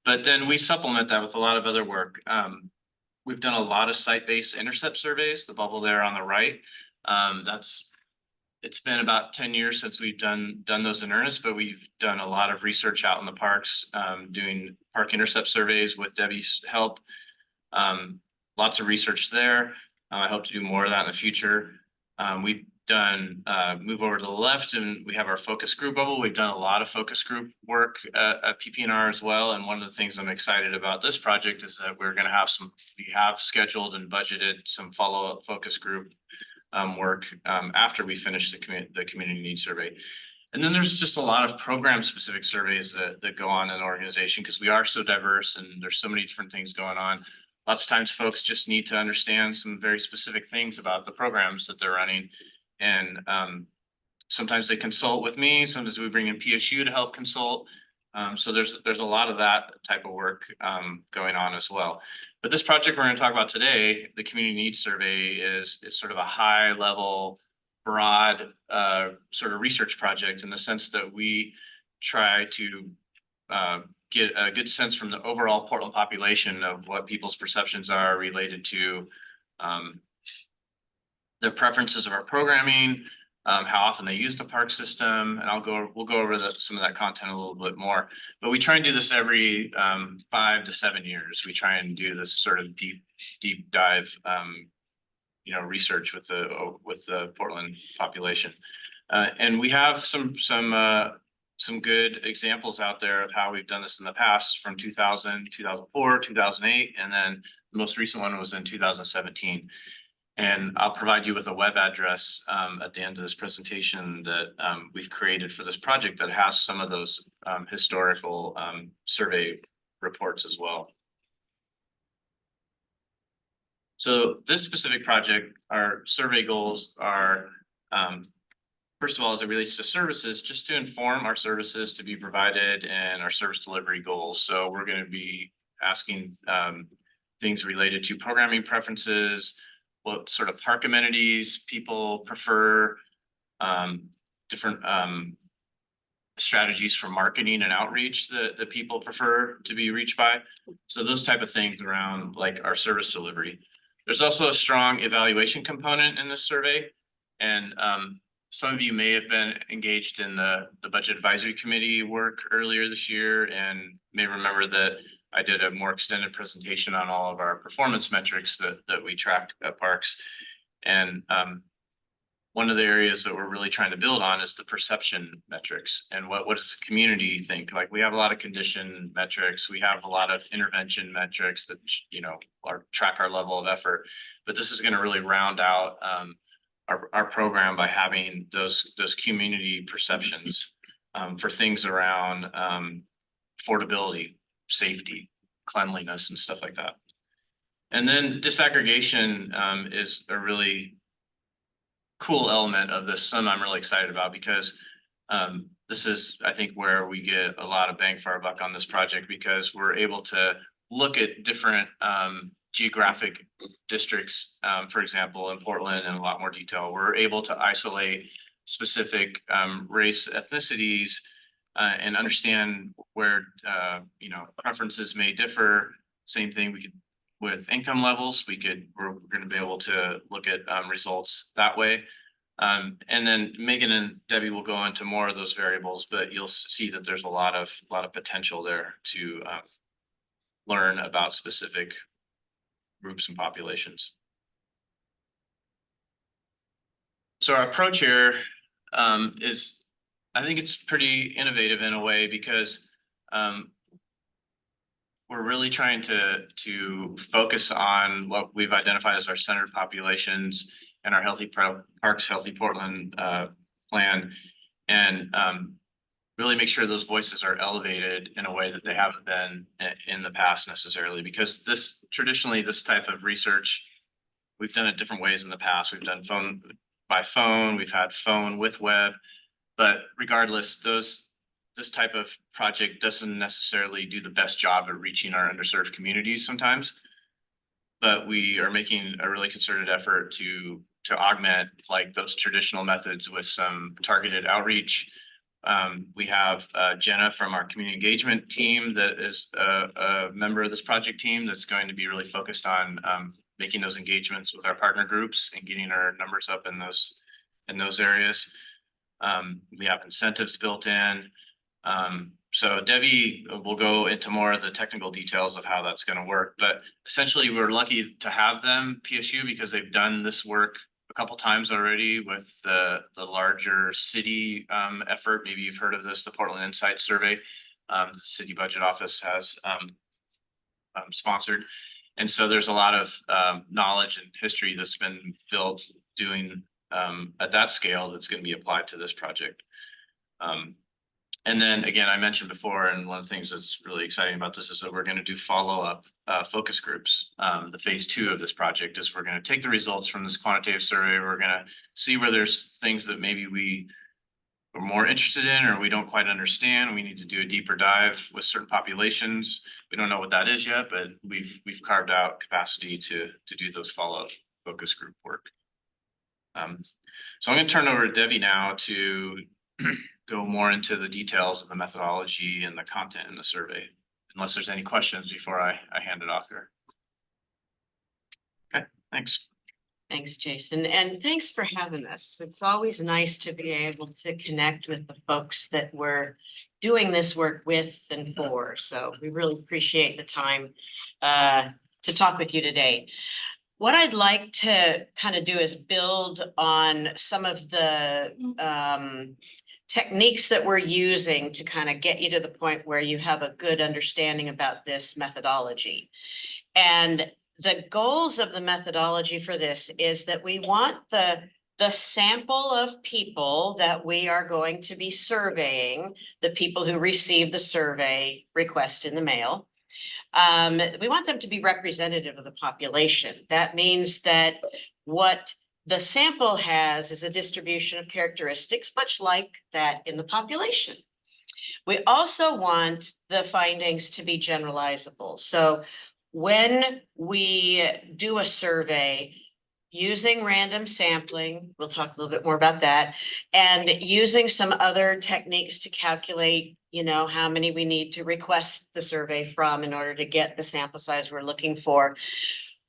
But then we supplement that with a lot of other work. We've done a lot of site-based intercept surveys, the bubble there on the right. It's been about 10 years since we've done those in earnest, but we've done a lot of research out in the parks, doing park intercept surveys with Debbie's help. Lots of research there. I hope to do more of that in the future. We've done, move over to the left, and we have our focus group bubble. We've done a lot of focus group work at PPNR as well. And one of the things I'm excited about this project is that we have scheduled and budgeted some follow-up focus group work after we finish the community needs survey. And then there's just a lot of program specific surveys that go on in an organization, because we are so diverse and there's so many different things going on. Lots of times folks just need to understand some very specific things about the programs that they're running. And sometimes they consult with me, sometimes we bring in PSU to help consult. So there's a lot of that type of work going on as well. But this project we're going to talk about today, the community needs survey, is sort of a high level, broad sort of research project, in the sense that we try to get a good sense from the overall Portland population of what people's perceptions are related to their preferences of our programming, how often they use the park system, and we'll go over some of that content a little bit more. But we try and do this every 5 to 7 years. We try and do this sort of deep dive research with the Portland population. And we have some good examples out there of how we've done this in the past from 2000, 2004, 2008, and then the most recent one was in 2017. And I'll provide you with a web address at the end of this presentation that we've created for this project that has some of those historical survey reports as well. So this specific project, our survey goals are, first of all, as it relates to services, just to inform our services to be provided and our service delivery goals. So we're going to be asking things related to programming preferences, what sort of park amenities people prefer, different strategies for marketing and outreach that people prefer to be reached by. So those type of things around like our service delivery. There's also a strong evaluation component in this survey. And some of you may have been engaged in the budget advisory committee work earlier this year and may remember that I did a more extended presentation on all of our performance metrics that we track at Parks. And one of the areas that we're really trying to build on is the perception metrics. And what does the community think? Like we have a lot of condition metrics, we have a lot of intervention metrics that, track our level of effort. But this is going to really round out our program by having those community perceptions for things around affordability, safety, cleanliness, and stuff like that. And then disaggregation is a really cool element of this, something I'm really excited about because this is, I think, where we get a lot of bang for our buck on this project because we're able to look at different geographic districts, for example, in Portland in a lot more detail. We're able to isolate specific race ethnicities and understand where preferences may differ. Same thing we could with income levels. We're going to be able to look at results that way. And then Megan and Debbie will go into more of those variables, but you'll see that there's a lot of potential there to learn about specific groups and populations. So our approach here is, I think it's pretty innovative in a way because we're really trying to focus on what we've identified as our centered populations and our Healthy Parks, Healthy Portland plan, and really make sure those voices are elevated in a way that they haven't been in the past necessarily. Because traditionally this type of research, we've done it different ways in the past. We've done phone by phone, we've had phone with web, but regardless, this type of project doesn't necessarily do the best job at reaching our underserved communities sometimes. But we are making a really concerted effort to augment like those traditional methods with some targeted outreach. We have Jenna from our community engagement team that is a member of this project team that's going to be really focused on making those engagements with our partner groups and getting our numbers up in those areas. We have incentives built in. So Debbie will go into more of the technical details of how that's going to work, but essentially we're lucky to have them, PSU, because they've done this work a couple times already with the larger city effort. Maybe you've heard of this, the Portland Insight Survey. The city budget office has sponsored. And so there's a lot of knowledge and history that's been built doing at that scale that's going to be applied to this project. And then again, I mentioned before, and one of the things that's really exciting about this is that we're going to do follow-up focus groups. The phase 2 of this project is we're going to take the results from this quantitative survey. We're going to see where there's things that maybe we are more interested in or we don't quite understand. We need to do a deeper dive with certain populations. We don't know what that is yet, but we've carved out capacity to do those follow-up focus group work. So I'm going to turn over to Debbie now to go more into the details of the methodology and the content in the survey, unless there's any questions before I hand it off here. Okay, thanks. Thanks, Jason, and thanks for having us. It's always nice to be able to connect with the folks that we're doing this work with and for. So we really appreciate the time to talk with you today. what I'd like to kind of do is build on some of the techniques that we're using to kind of get you to the point where you have a good understanding about this methodology. And the goals of the methodology for this is that we want the sample of people that we are going to be surveying, the people who receive the survey request in the mail. We want them to be representative of the population. That means that what the sample has is a distribution of characteristics, much like that in the population. We also want the findings to be generalizable. So when we do a survey using random sampling, we'll talk a little bit more about that, and using some other techniques to calculate, you know, how many we need to request the survey from in order to get the sample size we're looking for.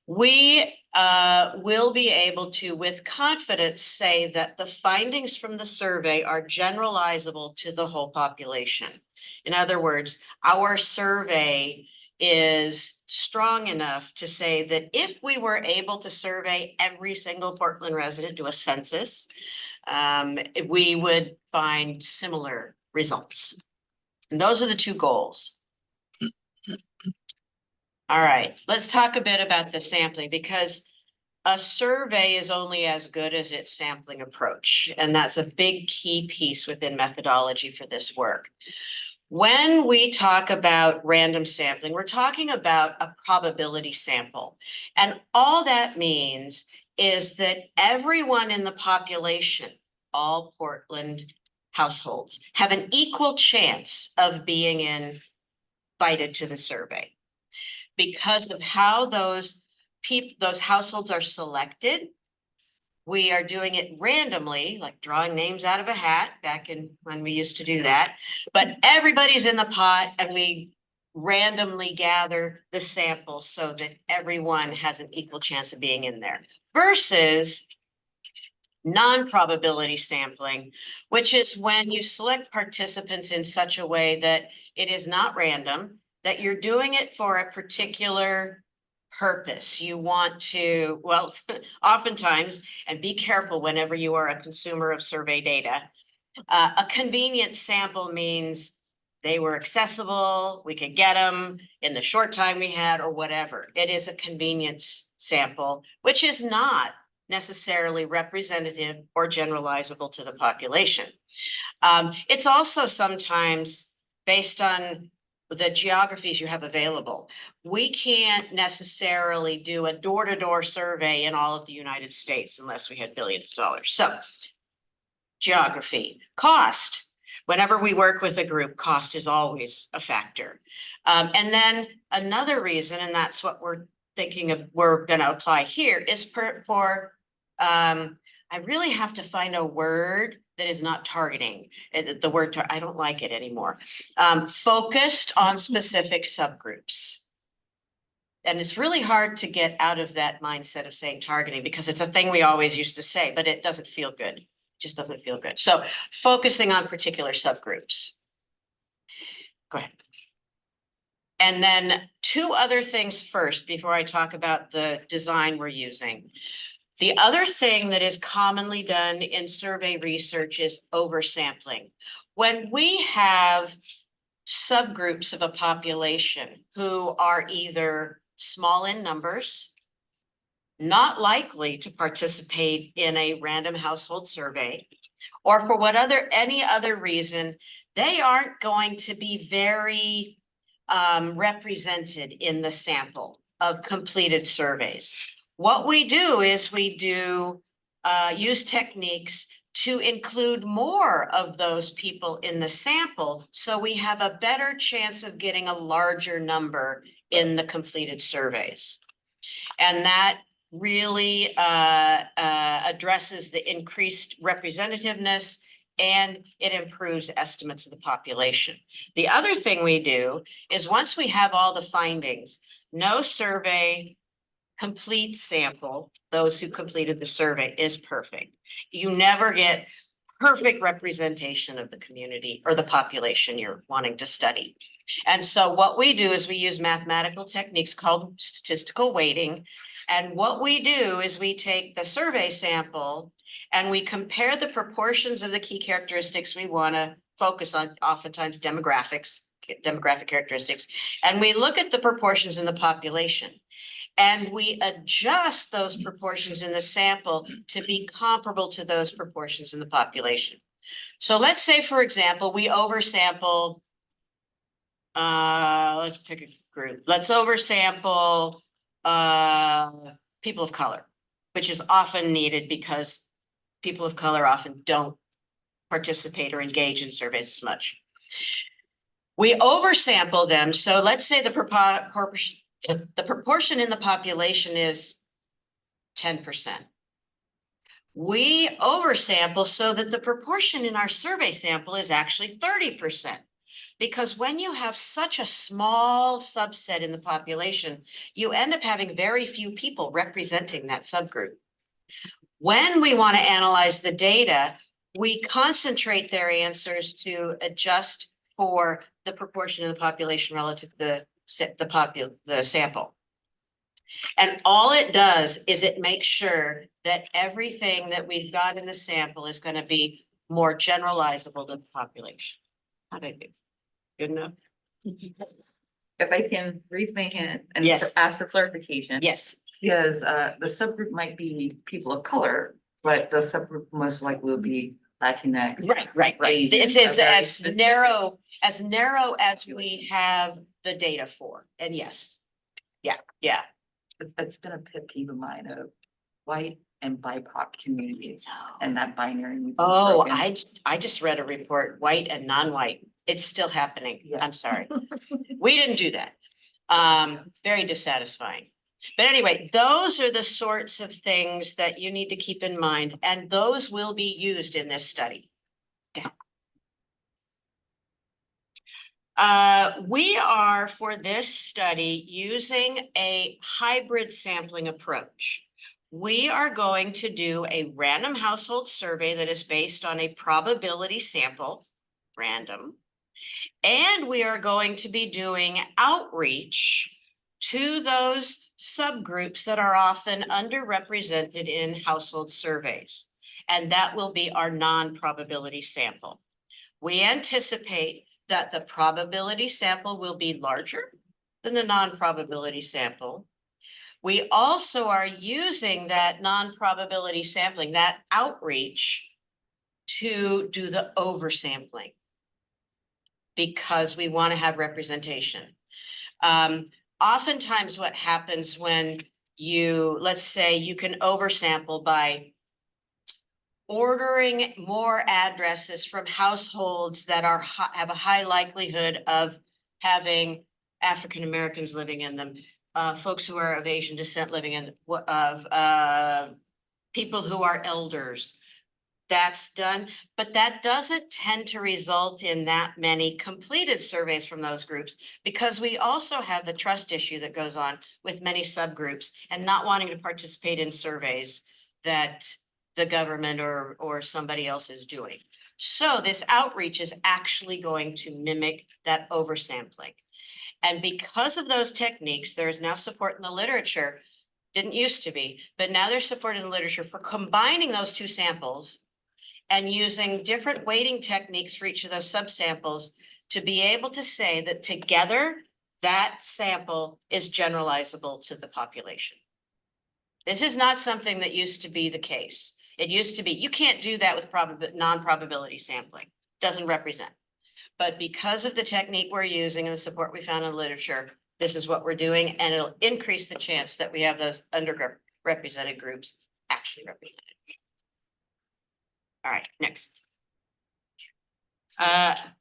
We will be able to, with confidence, say that the findings from the survey are generalizable to the whole population. In other words, our survey is strong enough to say that if we were able to survey every single Portland resident, do a census, we would find similar results. And those are the two goals. All right, let's talk a bit about the sampling, because a survey is only as good as its sampling approach. And that's a big key piece within methodology for this work. When we talk about random sampling, we're talking about a probability sample. And all that means is that everyone in the population, all Portland households, have an equal chance of being invited to the survey. Because of how those households are selected, we are doing it randomly, like drawing names out of a hat back in when we used to do that. But everybody's in the pot and we randomly gather the samples so that everyone has an equal chance of being in there. Versus non-probability sampling, which is when you select participants in such a way that it is not random, that you're doing it for a particular purpose. You want to, well, oftentimes, and be careful whenever you are a consumer of survey data, a convenient sample means they were accessible, we could get them in the short time we had or whatever. It is a convenience sample, which is not necessarily representative or generalizable to the population. It's also sometimes based on the geographies you have available. We can't necessarily do a door-to-door survey in all of the United States unless we had billions of dollars. So geography, cost. Whenever we work with a group, cost is always a factor. And then another reason, and that's what we're thinking of, we're going to apply here, is I really have to find a word that is not targeting. The word, I don't like it anymore. Focused on specific subgroups. And it's really hard to get out of that mindset of saying targeting, because it's a thing we always used to say, but it doesn't feel good. It just doesn't feel good. So focusing on particular subgroups. Go ahead. And then two other things first before I talk about the design we're using. The other thing that is commonly done in survey research is oversampling. When we have subgroups of a population who are either small in numbers, not likely to participate in a random household survey, or for any other reason, they aren't going to be very represented in the sample of completed surveys. What we do is we use techniques to include more of those people in the sample, so we have a better chance of getting a larger number in the completed surveys. And that really addresses the increased representativeness, and it improves estimates of the population. The other thing we do is once we have all the findings, no survey complete sample, those who completed the survey, is perfect. You never get perfect representation of the community or the population you're wanting to study. And so what we do is we use mathematical techniques called statistical weighting. And what we do is we take the survey sample and we compare the proportions of the key characteristics we want to focus on, oftentimes demographic characteristics. And we look at the proportions in the population. And we adjust those proportions in the sample to be comparable to those proportions in the population. So let's say, for example, we oversample, let's pick a group. Let's oversample people of color, which is often needed because people of color often don't participate or engage in surveys as much. We oversample them. So let's say the proportion in the population is 10%. We oversample so that the proportion in our survey sample is actually 30%. Because when you have such a small subset in the population, you end up having very few people representing that subgroup. When we want to analyze the data, we concentrate their answers to adjust for the proportion of the population relative to the sample. And all it does is it makes sure that everything that we've got in the sample is going to be more generalizable to the population. How did I do? Good enough? If I can raise my hand and Yes. ask for clarification. Yes. Because the subgroup might be people of color, but the subgroup most likely will be Latinx. Right. Asian, It's a very as specific- narrow as we have the data for. And yes. Yeah. It's been a pet peeve of mine of white and BIPOC communities and that binary. needs to be Oh, broken. I just read a report, white and non-white. It's still happening. I'm Yes. sorry. We didn't do that. Very dissatisfying. But anyway, those are the sorts of things that you need to keep in mind, and those will be used in this study. Okay. We are, for this study, using a hybrid sampling approach. We are going to do a random household survey that is based on a probability sample, random. And we are going to be doing outreach to those subgroups that are often underrepresented in household surveys. And that will be our non-probability sample. We anticipate that the probability sample will be larger than the non-probability sample. We also are using that non-probability sampling, that outreach, to do the oversampling, because we want to have representation. Oftentimes what happens when let's say you can oversample by ordering more addresses from households that have a high likelihood of having African Americans living in them, folks who are of Asian descent living in, people who are elders. That's done, but that doesn't tend to result in that many completed surveys from those groups, because we also have the trust issue that goes on with many subgroups and not wanting to participate in surveys that the government or somebody else is doing. So this outreach is actually going to mimic that oversampling. And because of those techniques, there is now support in the literature, didn't used to be, but now there's support in the literature for combining those two samples and using different weighting techniques for each of those subsamples to be able to say that together, that sample is generalizable to the population. This is not something that used to be the case. It used to be, you can't do that with non-probability sampling, doesn't represent. But because of the technique we're using and the support we found in the literature, this is what we're doing, and it'll increase the chance that we have those underrepresented groups actually represented. All right, next.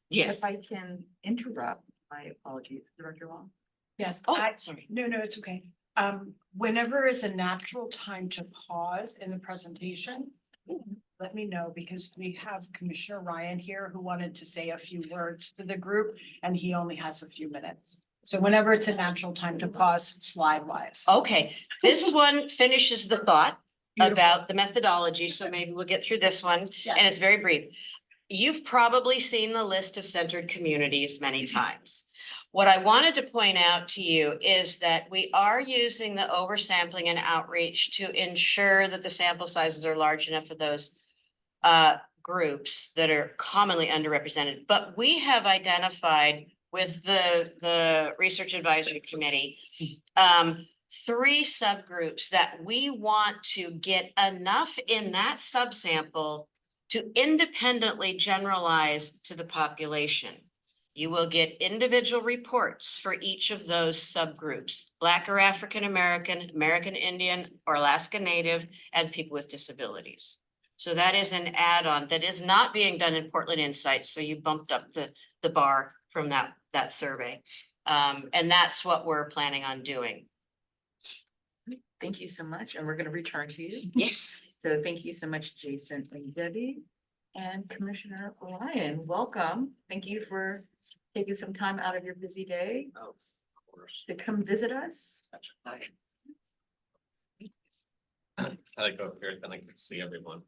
Yes. If I can interrupt, my apologies, Director Wong. Yes. Oh, sorry. No, it's okay. Whenever is a natural time to pause in the presentation, let me know, because we have Commissioner Ryan here who wanted to say a few words to the group, and he only has a few minutes. So whenever it's a natural time to pause, slide wise. Okay, this one finishes the thought. about the methodology, so maybe we'll get through this one, and it's very brief. You've probably seen the list of centered communities many times. What I wanted to point out to you is that we are using the oversampling and outreach to ensure that the sample sizes are large enough for those groups that are commonly underrepresented. But we have identified with the Research Advisory Committee, 3 subgroups that we want to get enough in that subsample to independently generalize to the population. You will get individual reports for each of those subgroups: Black or African American, American Indian or Alaska Native, and people with disabilities. So that is an add-on that is not being done in Portland Insights. So you bumped up the bar from that survey. And that's what we're planning on doing. Thank you so much, and we're gonna return to you. Yes. So thank you so much, Jason and Debbie. And Commissioner Ryan, welcome. Thank you for taking some time out of your busy day to come visit us. I go up here, then I can see everyone.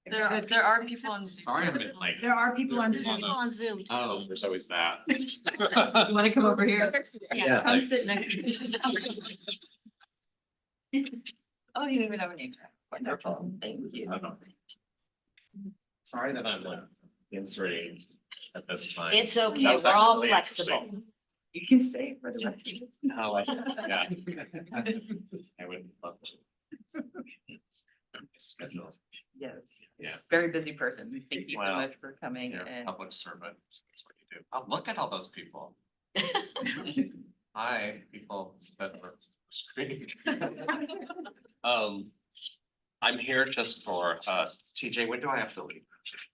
There are people on Zoom. Sorry, I'm in like. There are people on Zoom. People on Zoom. too. Oh, there's always that. You wanna come over here? Yeah. Come sit next to me. Oh, you don't even have a name tag. Wonderful, thank you. Sorry that I'm like inserting at this time. It's okay, That was we're all actually really flexible. interesting. You can stay for the rest. No, yeah. I would love to. Yes. Yeah. Very busy person. Thank you so Well, much for coming You're a and. public servant, that's what you do. Oh, look at all those people. Hi, people that were screening. I'm here just for, TJ, when do I have to leave?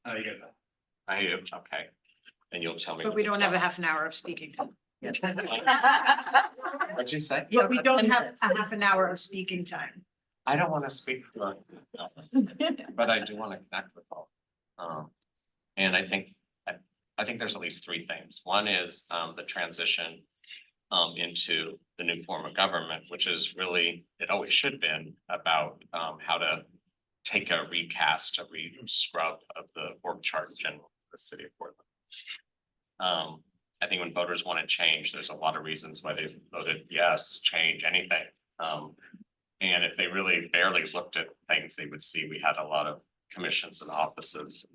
Oh, you get that. I do, okay. And you'll tell me. But we don't have a half an hour of speaking time. What'd you say? But we don't have a half an hour of speaking time. I don't want to speak for, but I do want to connect with all. And I think there's at least 3 things. One is the transition into the new form of government, which is really, it always should have been about how to take a recast, a re-scrub of the org chart in general for the city of Portland. I think when voters want to change, there's a lot of reasons why they voted yes, change anything. And if they really barely looked at things, they would see we had a lot of commissions and offices.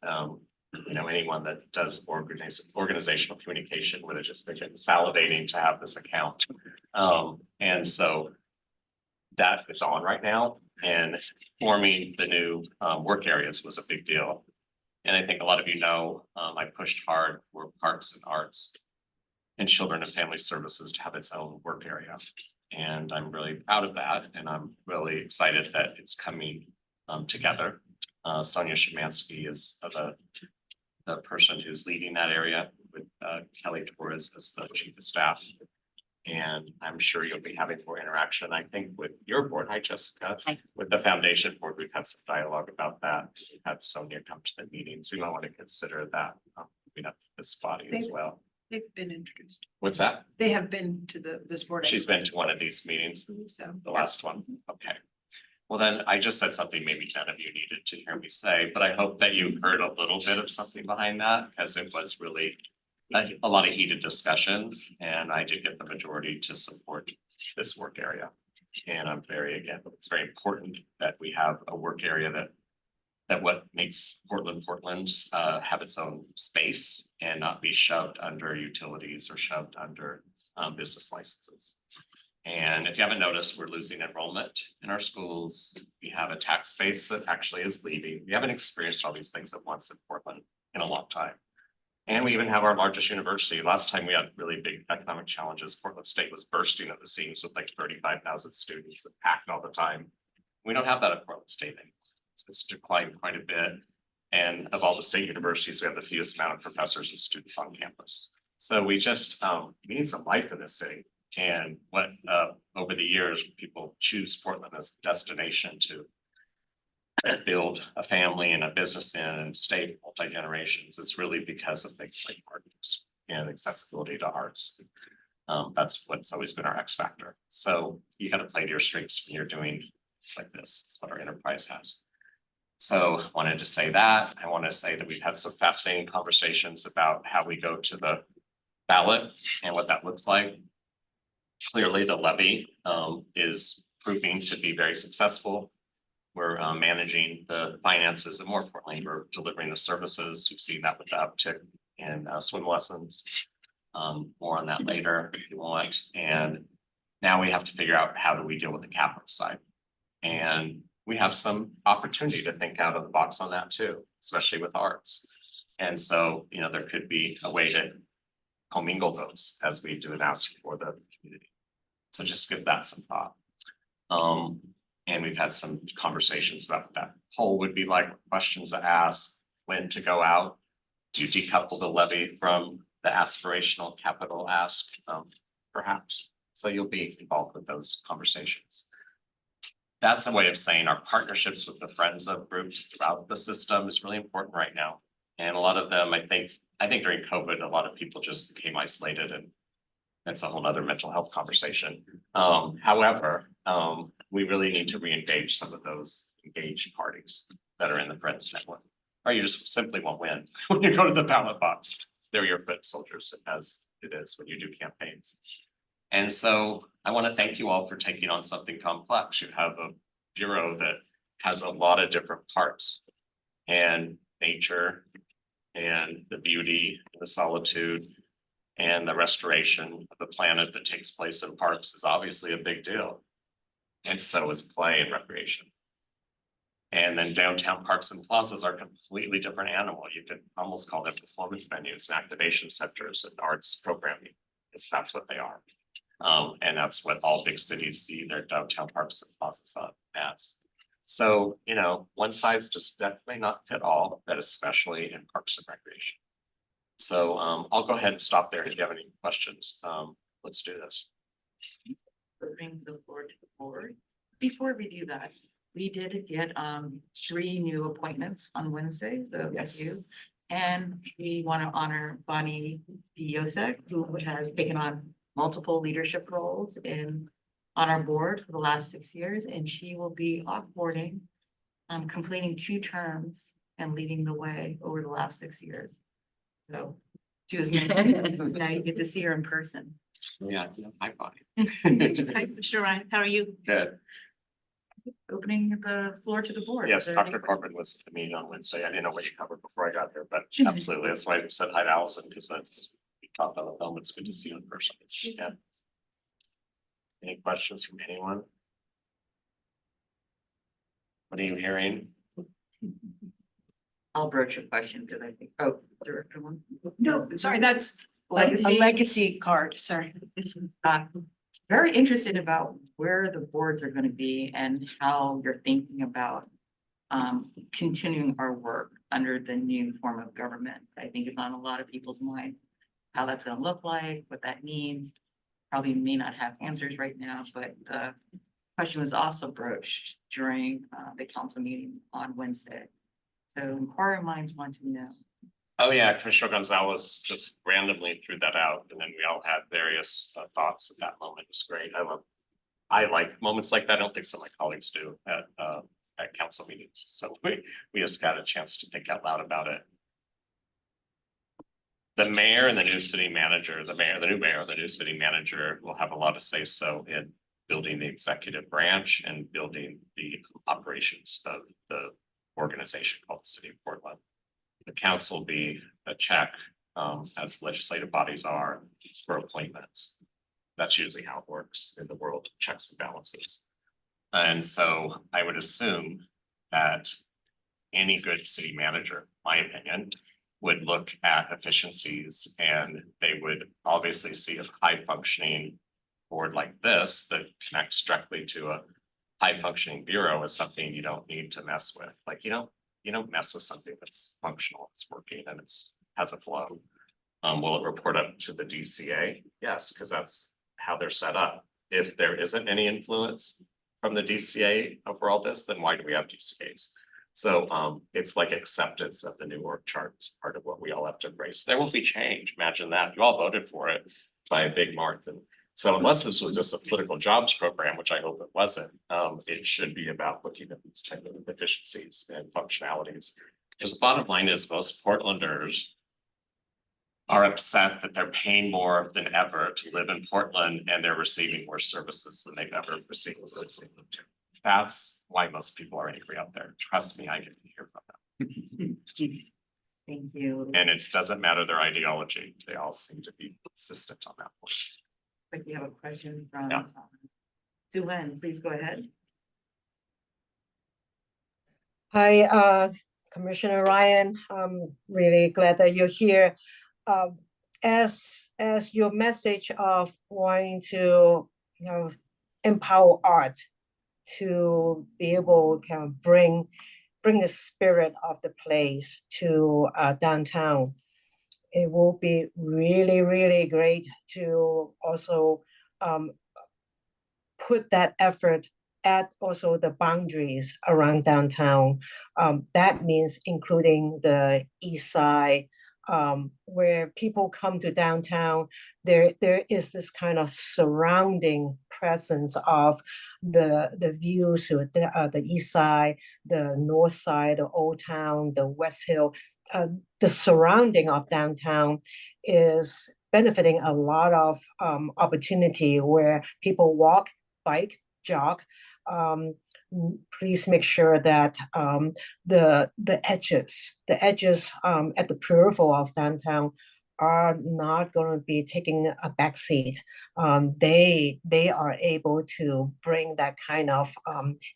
You know, anyone that does organizational communication would have just been salivating to have this account. And so that is on right now, and forming the new work areas was a big deal. And I think a lot of you know, I pushed hard for Parks and Arts and Children and Family Services to have its own work area. And I'm really proud of that, and I'm really excited that it's coming together. Sonia Szymanski is the person who's leading that area, with Kelly Torres as the chief of staff. And I'm sure you'll be having more interaction, I think, with your board. Hi, Jessica. Hi. With the foundation board, we've had some dialogue about that. We've had Sonia come to the meetings. We might want to consider that, moving up this body as well. They've been introduced. What's that? They have been to this board. She's been to one of these meetings, So. the last one. Okay. Well, then I just said something maybe none of you needed to hear me say, but I hope that you heard a little bit of something behind that, because it was really a lot of heated discussions, and I did get the majority to support this work area. And I'm it's very important that we have a work area that what makes Portland have its own space and not be shoved under utilities or shoved under business licenses. And if you haven't noticed, we're losing enrollment in our schools. We have a tax base that actually is leaving. We haven't experienced all these things at once in Portland in a long time. And we even have our largest university. Last time we had really big economic challenges, Portland State was bursting at the seams with like 35,000 students and packed all the time. We don't have that at Portland State anymore. It's declined quite a bit. And of all the state universities, we have the fewest amount of professors and students on campus. So we just, we need some life in this city. And what, over the years, people choose Portland as a destination to build a family and a business in and stay multi-generations. It's really because of things like arts and accessibility to arts. That's what's always been our X factor. So you got to play to your strengths when you're doing groups like this. It's what our enterprise has. So wanted to say that. I want to say that we've had some fascinating conversations about how we go to the ballot and what that looks like. Clearly, the levy is proving to be very successful. We're managing the finances, and more importantly, we're delivering the services. We've seen that with the uptick in swim lessons. More on that later if you want. And now we have to figure out how do we deal with the capital side. And we have some opportunity to think out of the box on that too, especially with arts. And so, you know, there could be a way to commingle those as we do an ask for the community. So just give that some thought. And we've had some conversations about what that poll would be like, questions to ask, when to go out. Do you decouple the levy from the aspirational capital ask, perhaps? So you'll be involved with those conversations. That's a way of saying our partnerships with the friends of groups throughout the system is really important right now. And a lot of them, I think during COVID, a lot of people just became isolated, and that's a whole nother mental health conversation. However, we really need to re-engage some of those engaged parties that are in the Friends Network. Or you just simply won't win when you go to the ballot box. They're your foot soldiers, as it is when you do campaigns. And so I want to thank you all for taking on something complex. You have a bureau that has a lot of different parts, and nature and the beauty, the solitude, and the restoration of the planet that takes place in parks is obviously a big deal. And so is play and recreation. And then downtown parks and plazas are a completely different animal. You could almost call them performance venues and activation centers and arts programming, because that's what they are. And that's what all big cities see their downtown parks and plazas as. So, you know, one size does definitely not fit all, but especially in parks and recreation. So I'll go ahead and stop there. If you have any questions, let's do this. Bring the board to the board. Before we do that, we did get 3 new appointments on Wednesday, so Yes. thank you. And we want to honor Bonnie Biosek, who has taken on multiple leadership roles on our board for the last 6 years, and she will be offboarding, completing 2 terms and leading the way over the last 6 years. So she was mentioned, now you get to see her in person. Yeah, hi, Bonnie. Hi, Commissioner Ryan, how are you? Good. Opening the floor to the board. Yes, Is there any Dr. Corbin was at the meeting on Wednesday. I didn't know what you covered before I got there, but absolutely, that's why I said hi to Allison, because we talked on the phone. It's good to see you in person. Yeah. Any questions from anyone? What are you hearing? I'll broach a question because I think, Director one. No, sorry, that's a Legacy. legacy card, sorry. Very interested about where the boards are gonna be and how you're thinking about continuing our work under the new form of government. I think it's on a lot of people's mind, how that's gonna look like, what that means. Probably may not have answers right now, but the question was also broached during the council meeting on Wednesday. So inquiring minds want to know. Oh, yeah, Commissioner Gonzalez just randomly threw that out, and then we all had various thoughts at that moment. It was great. I like moments like that. I don't think some of my colleagues do at council meetings. So we just got a chance to think out loud about it. The mayor and the new city manager, the new city manager will have a lot of say so in building the executive branch and building the operations of the organization called the City of Portland. The council will be a check, as legislative bodies are, for appointments. That's usually how it works in the world of checks and balances. And so I would assume that any good city manager, my opinion, would look at efficiencies, and they would obviously see a high functioning board like this that connects directly to a high functioning bureau as something you don't need to mess with. Like, you don't mess with something that's functional, it's working, and has a flow. Will it report up to the DCA? Yes, because that's how they're set up. If there isn't any influence from the DCA over all this, then why do we have DCAs? So it's like acceptance of the new org chart is part of what we all have to embrace. There will be change. Imagine that. You all voted for it by a big margin. So unless this was just a political jobs program, which I hope it wasn't, it should be about looking at these type of efficiencies and functionalities. Because the bottom line is most Portlanders are upset that they're paying more than ever to live in Portland and they're receiving more services than they've ever received. That's why most people are angry out there. Trust me, I get to hear from them. Thank you. And it doesn't matter their ideology. They all seem to be consistent on that point. Like we have a question from Yeah. Sue-Lin, please go ahead. Hi, Commissioner Ryan, I'm really glad that you're here. As your message of wanting to, empower art to be able to kind of bring the spirit of the place to downtown. It will be really, really great to also put that effort at also the boundaries around downtown. That means including the east side, where people come to downtown, there is this kind of surrounding presence of the views to the east side, the north side, the old town, the West Hill. The surrounding of downtown is benefiting a lot of opportunity where people walk, bike, jog. Please make sure that the edges at the peripheral of downtown are not going to be taking a backseat. They are able to bring that kind of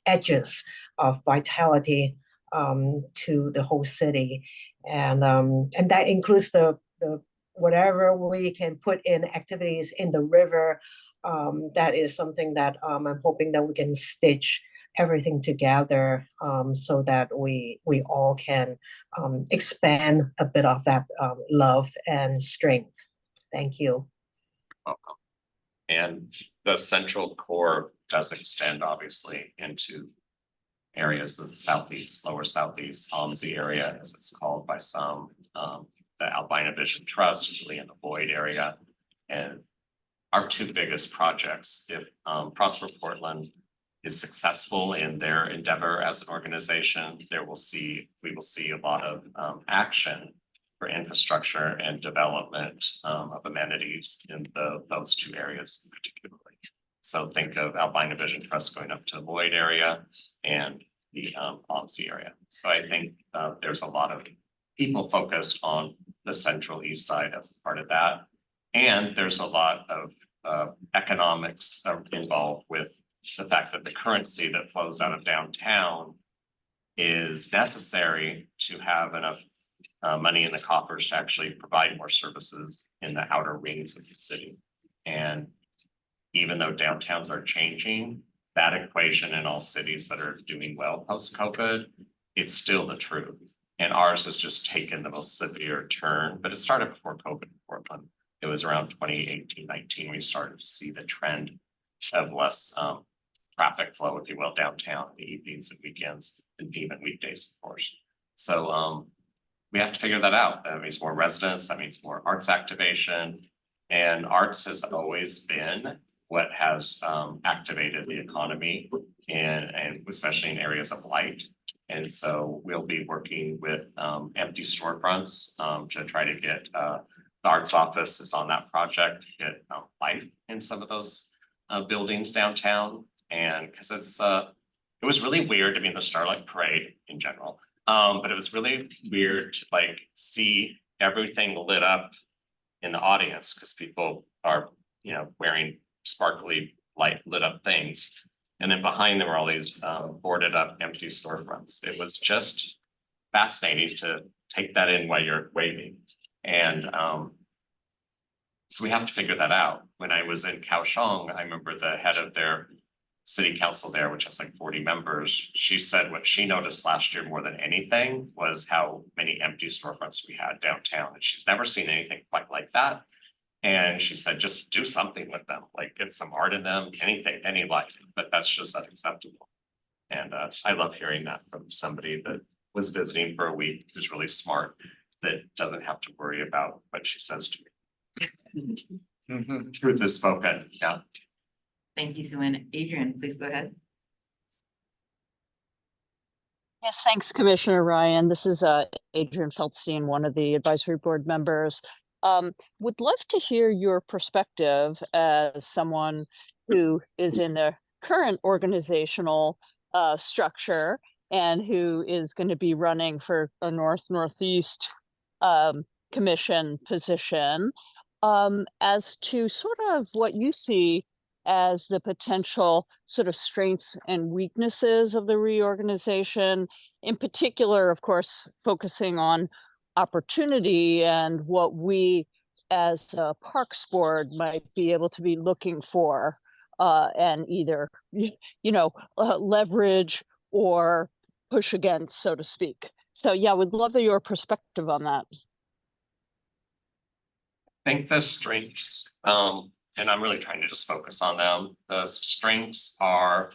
edges of vitality to the whole city, and that includes the whatever we can put in activities in the river. That is something that I'm hoping that we can stitch everything together so that we all can expand a bit of that love and strength. Thank you. Welcome. And the central core does extend obviously into areas of the southeast, lower southeast, OMSI area, as it's called by some, the Albina Vision Trust, really in the Boyd area. And our two biggest projects, if Prosper Portland is successful in their endeavor as an organization, we will see a lot of action for infrastructure and development of amenities in those two areas particularly. So think of Albina Vision Trust going up to the Boyd area and the OMSI area. So I think there's a lot of people focused on the central east side as a part of that. And there's a lot of economics involved with the fact that the currency that flows out of downtown is necessary to have enough money in the coffers to actually provide more services in the outer rings of the city. And even though downtowns are changing, that equation in all cities that are doing well post-COVID, it's still the truth. And ours has just taken the most severe turn, but it started before COVID in Portland. It was around 2018, 19, we started to see the trend of less traffic flow, if you will, downtown in the evenings and weekends and even weekdays, of course. So we have to figure that out. That means more residents, that means more arts activation. And arts has always been what has activated the economy and especially in areas of light. And so we'll be working with empty storefronts to try to get the arts office is on that project to get life in some of those buildings downtown. And because it was really weird to be in the Starlight Parade in general, but it was really weird to like see everything lit up in the audience because people are, wearing sparkly light lit up things. And then behind them were all these boarded up empty storefronts. It was just fascinating to take that in while you're waving. And so we have to figure that out. When I was in Kaohsiung, I remember the head of their city council there, which has like 40 members, she said what she noticed last year more than anything was how many empty storefronts we had downtown. And she's never seen anything quite like that. And she said, just do something with them, like get some art in them, anything, any life, but that's just unacceptable. And I love hearing that from somebody that was visiting for a week, who's really smart, that doesn't have to worry about what she says to me. Truth is spoken, yeah. Thank you, Sue Ann. Adrian, please go ahead. Yes, thanks, Commissioner Ryan. This is Adrian Feldstein, one of the advisory board members. Would love to hear your perspective as someone who is in the current organizational structure and who is going to be running for a Northeast Commission position, as to sort of what you see as the potential sort of strengths and weaknesses of the reorganization, in particular, of course, focusing on opportunity and what we as a Parks Board might be able to be looking for and either, leverage or push against, so to speak. So yeah, would love your perspective on that. I think the strengths, and I'm really trying to just focus on them. The strengths are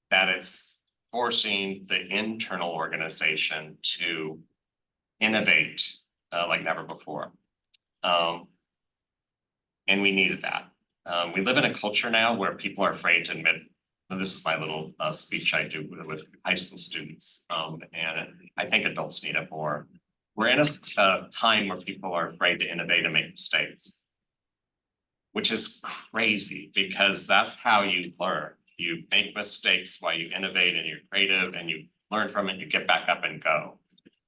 that it's forcing the internal organization to innovate like never before. And we needed that. We live in a culture now where people are afraid to admit, and this is my little speech I do with high school students, and I think adults need it more. We're in a time where people are afraid to innovate and make mistakes, which is crazy because that's how you learn. You make mistakes while you innovate and you're creative and you learn from it, you get back up and go.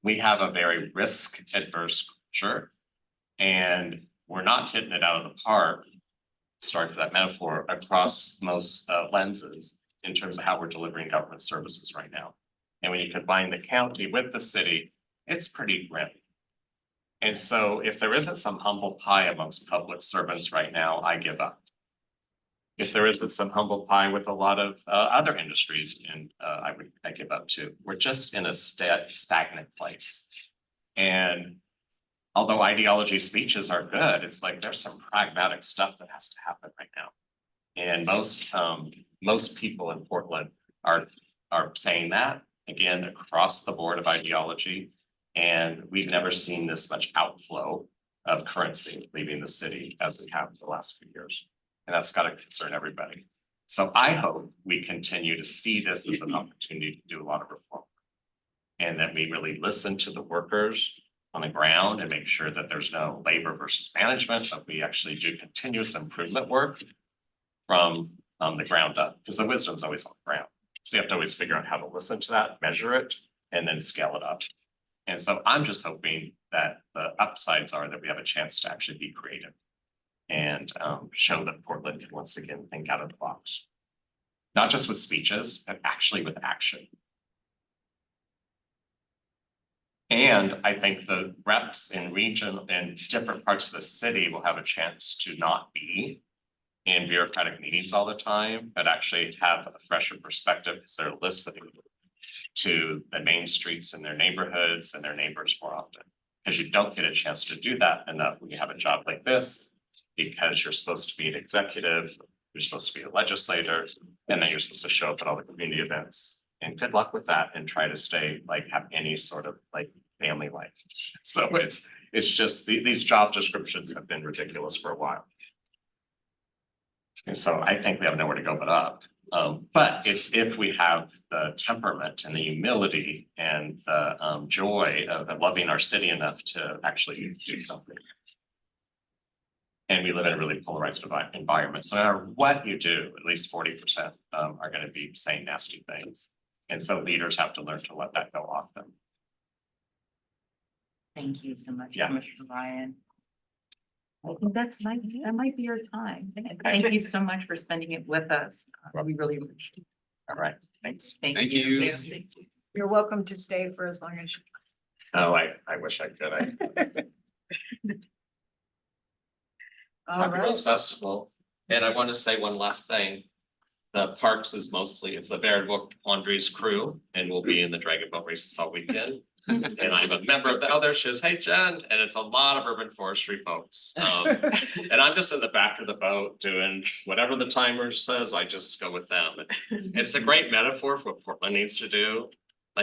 We have a very risk adverse culture and we're not hitting it out of the park, start to that metaphor, across most lenses in terms of how we're delivering government services right now. And when you combine the county with the city, it's pretty grim. And so if there isn't some humble pie amongst public servants right now, I give up. If there isn't some humble pie with a lot of other industries, and I give up too. We're just in a stagnant place. And although ideology speeches are good, it's like there's some pragmatic stuff that has to happen right now. And most people in Portland are saying that, again, across the board of ideology. And we've never seen this much outflow of currency leaving the city as we have for the last few years. And that's got to concern everybody. So I hope we continue to see this as an opportunity to do a lot of reform. And that we really listen to the workers on the ground and make sure that there's no labor versus management, but we actually do continuous improvement work from the ground up, because the wisdom's always on the ground. So you have to always figure out how to listen to that, measure it, and then scale it up. And so I'm just hoping that the upsides are that we have a chance to actually be creative and show that Portland can once again think out of the box. Not just with speeches, but actually with action. And I think the reps in region and different parts of the city will have a chance to not be in bureaucratic meetings all the time, but actually have a fresher perspective because they're listening to the main streets in their neighborhoods and their neighbors more often. Because you don't get a chance to do that enough when you have a job like this, because you're supposed to be an executive, you're supposed to be a legislator, and then you're supposed to show up at all the community events. And good luck with that and try to stay have any sort of family life. So it's just these job descriptions have been ridiculous for a while. And so I think we have nowhere to go but up. But it's if we have the temperament and the humility and the joy of loving our city enough to actually do something. And we live in a really polarized environment. So no matter what you do, at least 40% are going to be saying nasty things. And so leaders have to learn to let that go off them. Thank you so much, Yeah. Commissioner Ryan. I think that might be your time. Thank you so much for spending it with us. We really appreciate it. All right, thanks. Thank you. Yes. You're welcome to stay for as long as you. Oh, I wish I could. All right. Rose Festival, and I want to say one last thing. The parks is mostly, it's the Veritable Andres crew, and we'll be in the Dragon Boat races all weekend. And I'm a member of that. Oh, there she is. Hey, Jen. And it's a lot of urban forestry folks. And I'm just in the back of the boat doing whatever the timer says. I just go with them. And it's a great metaphor for what Portland needs to do.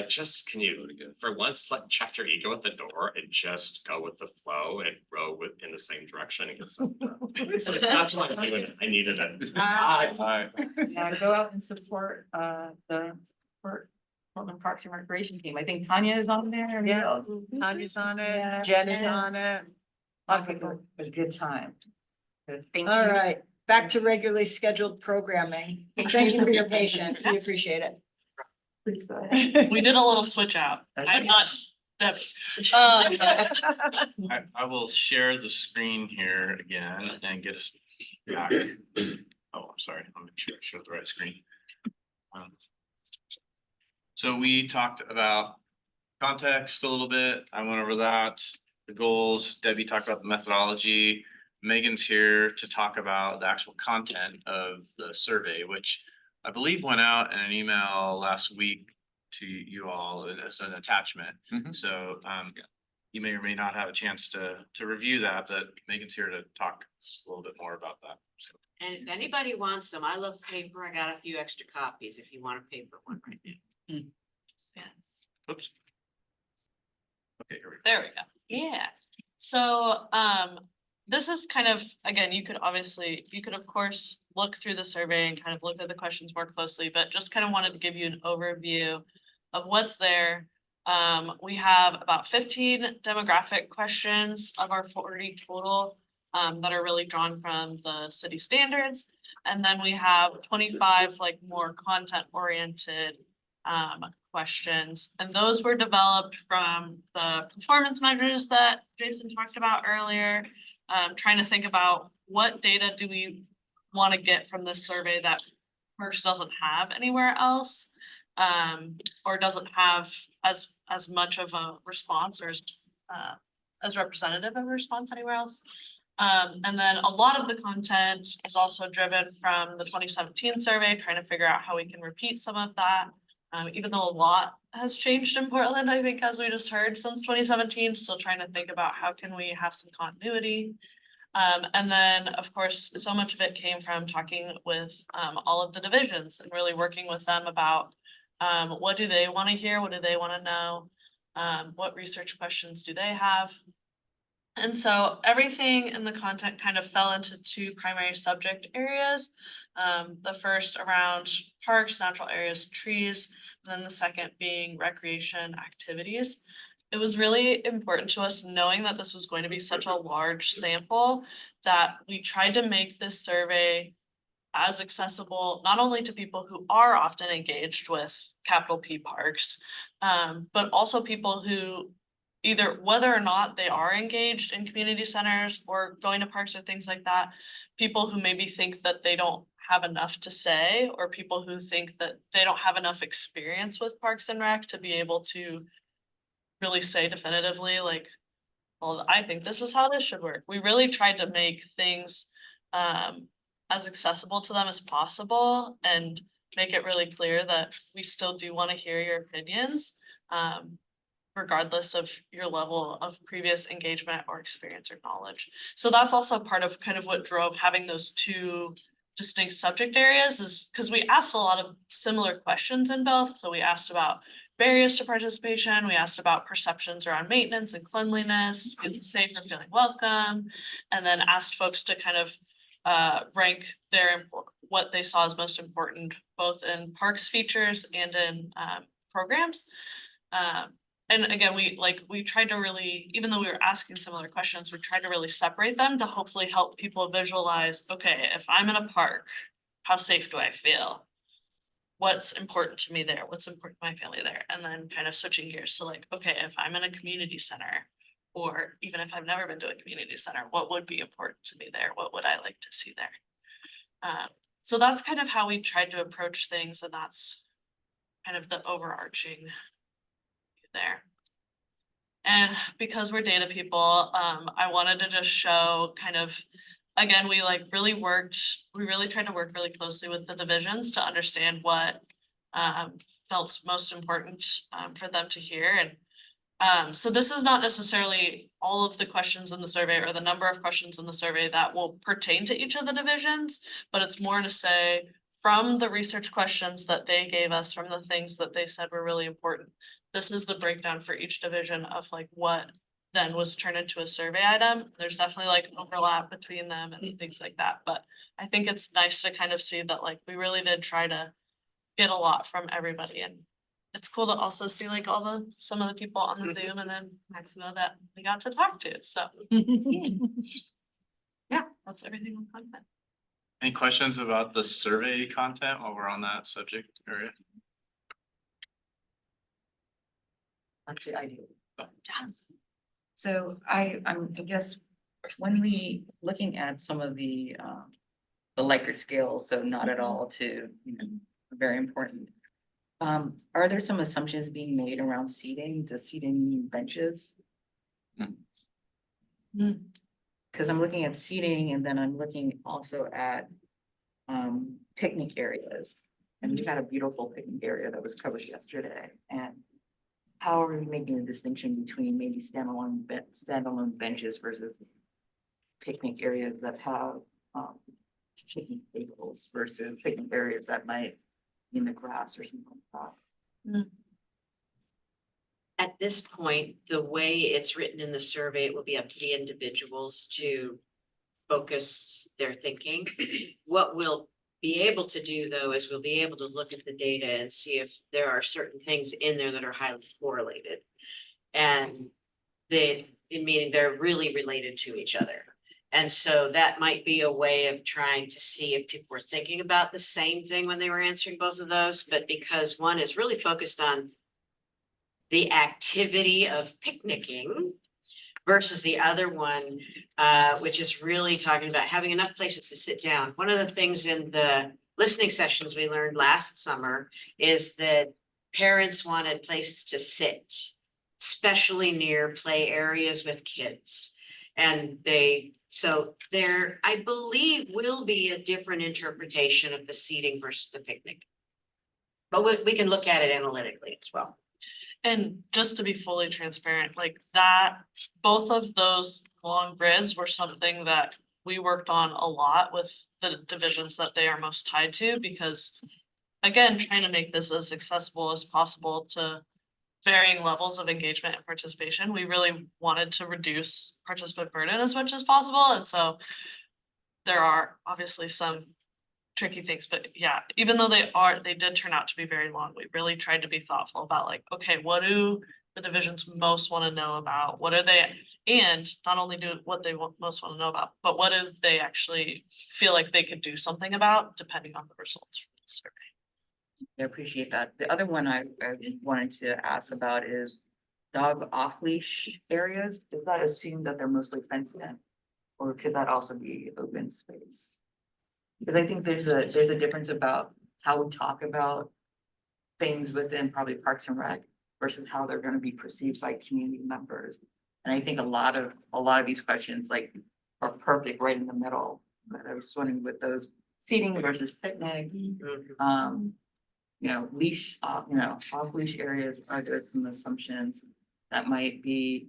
Just can you, for once, check your ego at the door and just go with the flow and row in the same direction and get something done. That's what I needed it. Yeah, go out and support the Portland Parks and Recreation team. I think Tanya is on there. Everybody Yeah. else? Tanya's on Yeah. it, Jen is Yeah. on it. A lot of people, it was a good time. Good, thank you. All right, back to regularly scheduled programming. Thank you for your patience. We appreciate it. Please go ahead. We did a little switch out. I'm not Debbie. I will share the screen here again and get us back. Oh, I'm sorry, I'll make sure I show the right screen. So we talked about context a little bit. I went over that, the goals. Debbie talked about the methodology. Megan's here to talk about the actual content of the survey, which I believe went out in an email last week to you all as an attachment. So you may or may not have a chance to review that, but Megan's here to talk a little bit more about that. So, And if anybody wants them, I love paper. I got a few extra copies if you want a paper one right now. Yes. oops. Okay, here we go. There we go. Yeah. So, this is kind of, again, you could of course look through the survey and kind of look at the questions more closely, but just kind of wanted to give you an overview of what's there. We have about 15 demographic questions of our 40 total, that are really drawn from the city standards. And then we have 25 like more content oriented questions, and those were developed from the performance measures that Jason talked about earlier. Trying to think about what data do we want to get from this survey that Parks doesn't have anywhere else, or doesn't have as much of a response or as representative of a response anywhere else. And then a lot of the content is also driven from the 2017 survey, trying to figure out how we can repeat some of that. Even though a lot has changed in Portland, I think, as we just heard, since 2017, still trying to think about how can we have some continuity. And then, of course, so much of it came from talking with all of the divisions and really working with them about what do they want to hear, what do they want to know, what research questions do they have. And so everything in the content kind of fell into two primary subject areas. The first around parks, natural areas, trees, and then the second being recreation activities. It was really important to us, knowing that this was going to be such a large sample, that we tried to make this survey as accessible, not only to people who are often engaged with capital P parks, but also people who either whether or not they are engaged in community centers or going to parks or things like that, people who maybe think that they don't have enough to say, or people who think that they don't have enough experience with Parks and Rec to be able to really say definitively, like, well, I think this is how this should work. We really tried to make things as accessible to them as possible and make it really clear that we still do want to hear your opinions, regardless of your level of previous engagement or experience or knowledge. So that's also part of kind of what drove having those two distinct subject areas, is because we asked a lot of similar questions in both. So we asked about barriers to participation, we asked about perceptions around maintenance and cleanliness, feeling safe and feeling welcome, and then asked folks to kind of rank what they saw as most important, both in parks features and in programs. And again, we tried to really, even though we were asking similar questions, we tried to really separate them to hopefully help people visualize, okay, if I'm in a park, how safe do I feel? What's important to me there? What's important to my family there? And then kind of switching gears. So like, okay, if I'm in a community center, or even if I've never been to a community center, what would be important to me there? What would I like to see there? So that's kind of how we tried to approach things, and that's kind of the overarching there. And because we're data people, I wanted to just show kind of, again, we really tried to work really closely with the divisions to understand what felt most important for them to hear. And so this is not necessarily all of the questions in the survey or the number of questions in the survey that will pertain to each of the divisions, but it's more to say, from the research questions that they gave us, from the things that they said were really important, this is the breakdown for each division of like what then was turned into a survey item. There's definitely like overlap between them and things like that, but I think it's nice to kind of see that like we really did try to get a lot from everybody, and it's cool to also see like some of the people on the Zoom and then Maximo that we got to talk to, so. Yeah, that's everything on content. Any questions about the survey content while we're on that subject area? Actually, I do. So I guess when we looking at some of the Likert scale, so not at all to, you know, very important. Are there some assumptions being made around seating, the seating benches? Cause I'm looking at seating and then I'm looking also at picnic areas. And we had a beautiful picnic area that was covered yesterday, and how are we making a distinction between maybe standalone benches versus picnic areas that have picnic tables versus picnic areas that might be in the grass or something like that? At this point, the way it's written in the survey, it will be up to the individuals to focus their thinking. What we'll be able to do though is we'll be able to look at the data and see if there are certain things in there that are highly correlated. And meaning they're really related to each other. And so that might be a way of trying to see if people were thinking about the same thing when they were answering both of those, but because one is really focused on the activity of picnicking versus the other one, which is really talking about having enough places to sit down. One of the things in the listening sessions we learned last summer is that parents wanted places to sit, especially near play areas with kids. And so there, I believe, will be a different interpretation of the seating versus the picnic. But we can look at it analytically as well. And just to be fully transparent, like that, both of those long grids were something that we worked on a lot with the divisions that they are most tied to, because again, trying to make this as accessible as possible to varying levels of engagement and participation. We really wanted to reduce participant burden as much as possible. And so there are obviously some tricky things, but yeah, even though they did turn out to be very long, we really tried to be thoughtful about like, okay, what do the divisions most want to know about? What are they, and not only do what they most want to know about, but what do they actually feel like they could do something about depending on the results from the survey. I appreciate that. The other one I wanted to ask about is dog off leash areas. Does that assume that they're mostly fenced in? Or could that also be open space? Because I think there's a difference about how we talk about things within probably Parks and Rec versus how they're gonna be perceived by community members. And I think a lot of these questions like are perfect right in the middle. But I was just wondering with those seating versus picnic, you know, leash, off leash areas, are there some assumptions that might be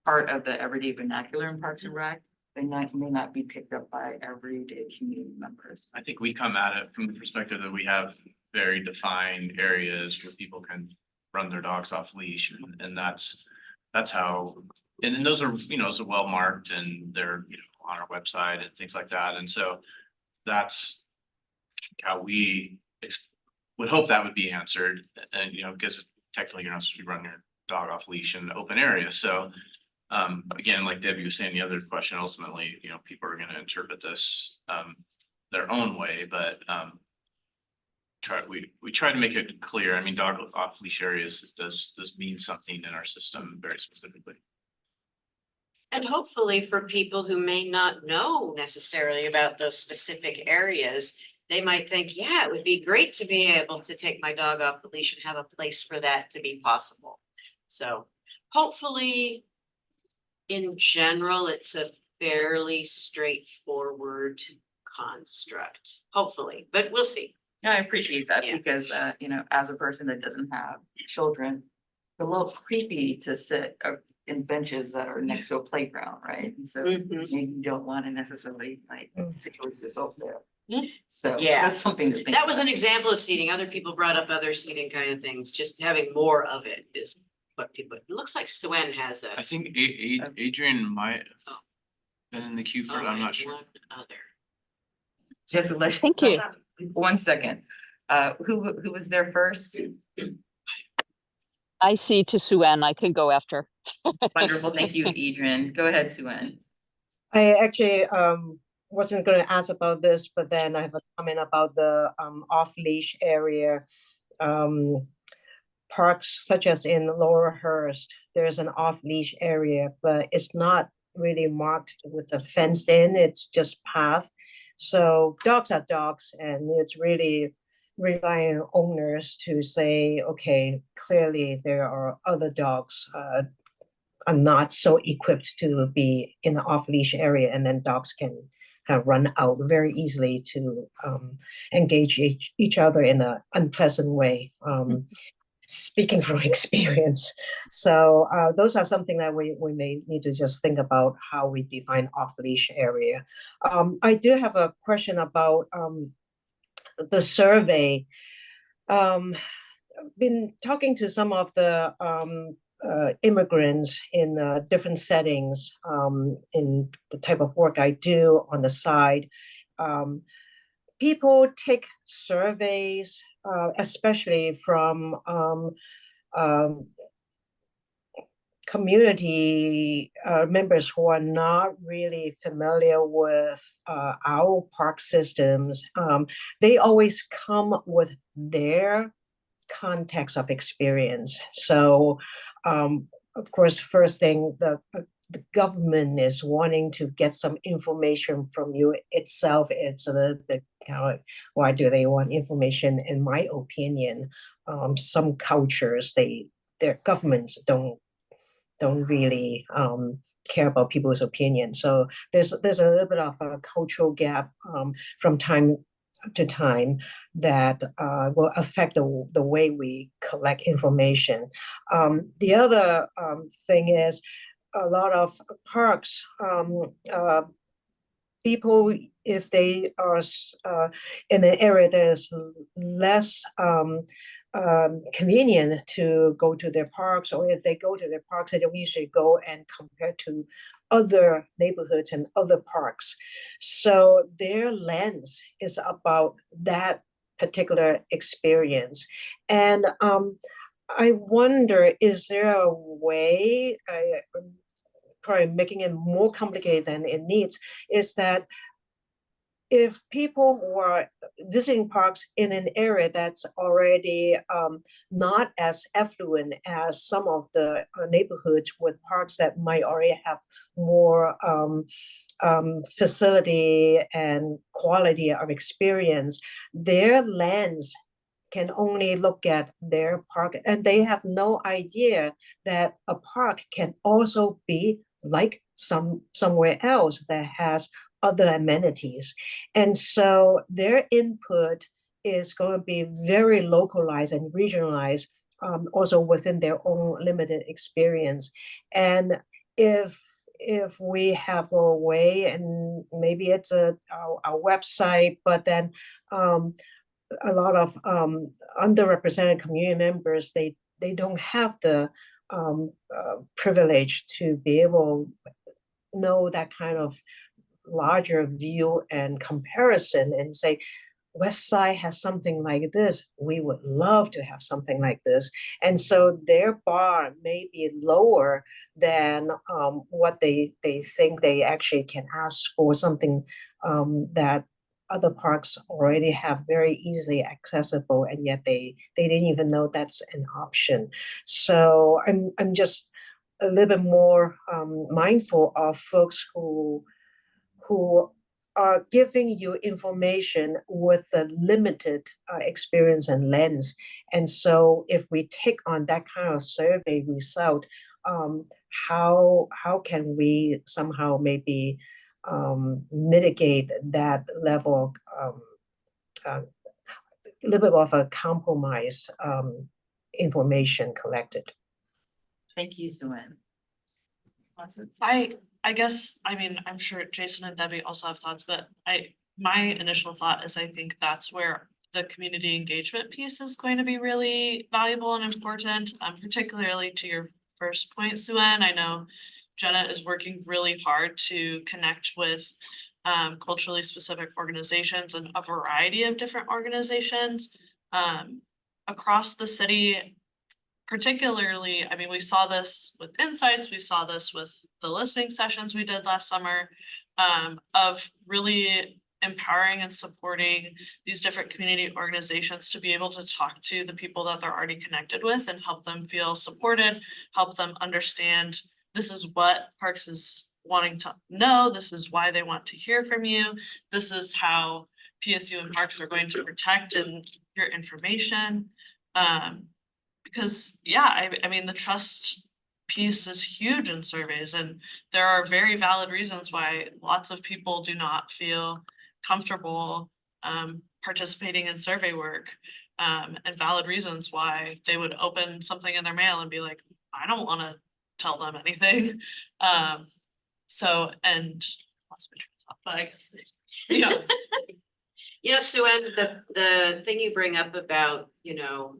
part of the everyday vernacular in Parks and Rec? They may not be picked up by everyday community members. I think we come at it from the perspective that we have very defined areas where people can run their dogs off leash, and that's how, and those are, you know, those are well marked and they're, you know, on our website and things like that. And so that's how we would hope that would be answered. And, you know, because technically you're not supposed to be running your dog off leash in an open area. So again, like Debbie was saying, the other question, ultimately, you know, people are gonna interpret this their own way, but we try to make it clear. I mean, dog off leash areas does mean something in our system very specifically. And hopefully for people who may not know necessarily about those specific areas, they might think, yeah, it would be great to be able to take my dog off the leash and have a place for that to be possible. So hopefully, in general, it's a fairly straightforward construct, hopefully, but we'll see. No, I appreciate that Yeah. because, you know, as a person that doesn't have children, it's a little creepy to sit in benches that are next to a playground, right? And so maybe you don't want to necessarily like situate yourself there. So Yeah. that's something to think That was about. an example of seating. Other people brought up other seating kind of things, just having more of it is put people, it looks like Swen has a. I think Adrian might have been in the queue for it, I'm and not sure. one other. Just to let. Thank you. 1 second. Who was there first? I see to Suen, I can go after. Wonderful. Thank you, Adrian. Go ahead, Suen. I actually wasn't gonna ask about this, but then I have a comment about the off-leash area. Parks such as in Laurelhurst, there's an off-leash area, but it's not really marked with a fenced in, it's just path. So dogs are dogs, and it's really relying on owners to say, okay, clearly there are other dogs are not so equipped to be in the off-leash area, and then dogs can kind of run out very easily to engage each other in an unpleasant way. Speaking from experience. So those are something that we may need to just think about how we define off-leash area. I do have a question about the survey. Been talking to some of the immigrants in different settings in the type of work I do on the side. People take surveys, especially from community members who are not really familiar with our park systems. They always come with their context of experience. So, of course, first thing, the government is wanting to get some information from you itself. It's a little bit kind of like, why do they want information? In my opinion, some cultures, their governments don't really care about people's opinion. So there's a little bit of a cultural gap from time to time that will affect the way we collect information. The other thing is a lot of parks, people, if they are in an area that is less convenient to go to their parks, or if they go to their parks, they don't usually go and compare to other neighborhoods and other parks. So their lens is about that particular experience. And I wonder, is there a way, probably making it more complicated than it needs, is that if people who are visiting parks in an area that's already not as affluent as some of the neighborhoods with parks that might already have more facility and quality of experience, their lens can only look at their park, and they have no idea that a park can also be like somewhere else that has other amenities. And so their input is going to be very localized and regionalized, also within their own limited experience. And if we have a way, and maybe it's our website, but then a lot of underrepresented community members, they don't have the privilege to be able to know that kind of larger view and comparison and say, West Side has something like this, we would love to have something like this. And so their bar may be lower than what they think they actually can ask for, something that other parks already have very easily accessible, and yet they didn't even know that's an option. So I'm just a little bit more mindful of folks who are giving you information with a limited experience and lens. And so if we take on that kind of survey result, how can we somehow maybe mitigate that level of a little bit of a compromised information collected? Thank you, Suen. I guess, I mean, I'm sure Jason and Debbie also have thoughts, but my initial thought is I think that's where the community engagement piece is going to be really valuable and important, particularly to your first point, Sue-Ann. I know Jenna is working really hard to connect with culturally specific organizations and a variety of different organizations across the city. Particularly, I mean, we saw this with Insights, we saw this with the listening sessions we did last summer, of really empowering and supporting these different community organizations to be able to talk to the people that they're already connected with and help them feel supported, help them understand this is what Parks is wanting to know, this is why they want to hear from you, this is how PSU and Parks are going to protect and your information. Because yeah, I mean, the trust piece is huge in surveys, and there are very valid reasons why lots of people do not feel comfortable participating in survey work, and valid reasons why they would open something in their mail and be like, I don't want to tell them anything. So, and lost my train of thought, but I guess, yeah. You know, Sue-Ann, the thing you bring up about, you know,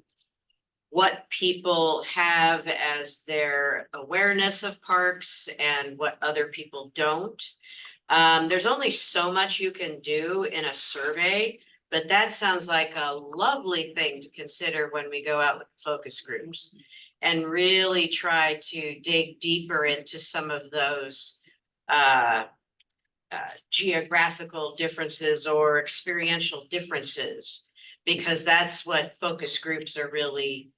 what people have as their awareness of parks and what other people don't. There's only so much you can do in a survey, but that sounds like a lovely thing to consider when we go out with focus groups and really try to dig deeper into some of those geographical differences or experiential differences, because that's what focus groups are really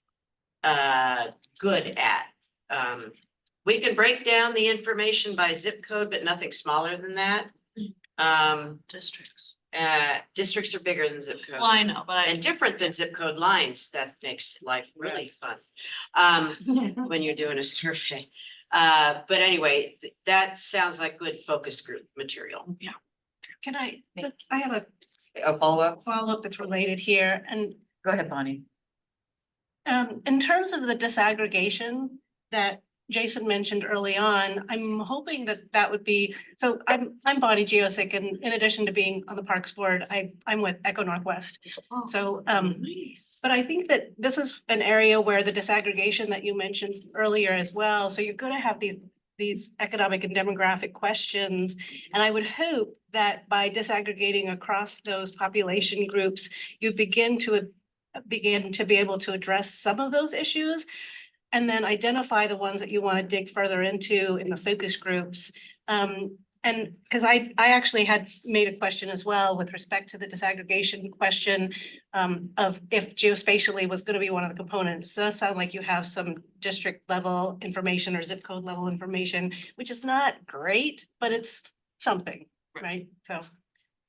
good at. We can break down the information by zip code, but nothing smaller than that. Districts. Districts are bigger than zip code. Well, I know, but and different than zip code lines. That makes life really fun when you're doing a survey. But anyway, that sounds like good focus group material. Yeah. Can I have a follow-up that's related here, and Go ahead, Bonnie. in terms of the disaggregation that Jason mentioned early on, I'm hoping that that would be, so I'm Bonnie Geosick, and in addition to being on the Parks Board, I'm with Echo Northwest. So, but I think that this is an area where the disaggregation that you mentioned earlier as well, so you're gonna have these economic and demographic questions. And I would hope that by disaggregating across those population groups, you begin to be able to address some of those issues, and then identify the ones that you want to dig further into in the focus groups. And because I actually had made a question as well with respect to the disaggregation question of if geospatially was going to be one of the components. It does sound like you have some district level information or zip code level information, which is not great, but it's something, right? So,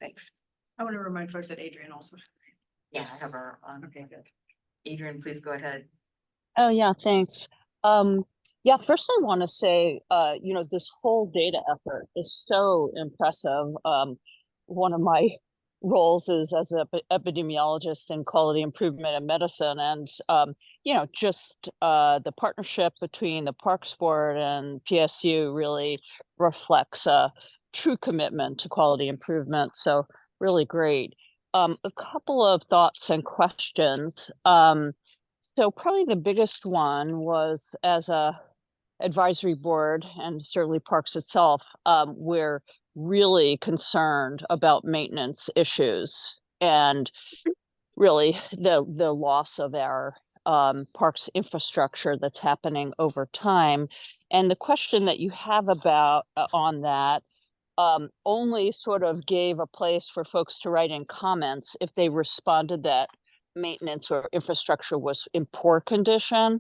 thanks. I want to remind folks that Adrian also. Yeah, I have her on. Okay, good. Adrian, please go ahead. Oh, yeah, thanks. Yeah, first I want to say, you know, this whole data effort is so impressive. One of my roles is as an epidemiologist in quality improvement in medicine. And, you know, just the partnership between the Parks Board and PSU really reflects a true commitment to quality improvement. So really great. A couple of thoughts and questions. So probably the biggest one was, as a advisory board and certainly Parks itself, we're really concerned about maintenance issues and really the loss of our parks infrastructure that's happening over time. And the question that you have about on that only sort of gave a place for folks to write in comments if they responded that maintenance or infrastructure was in poor condition.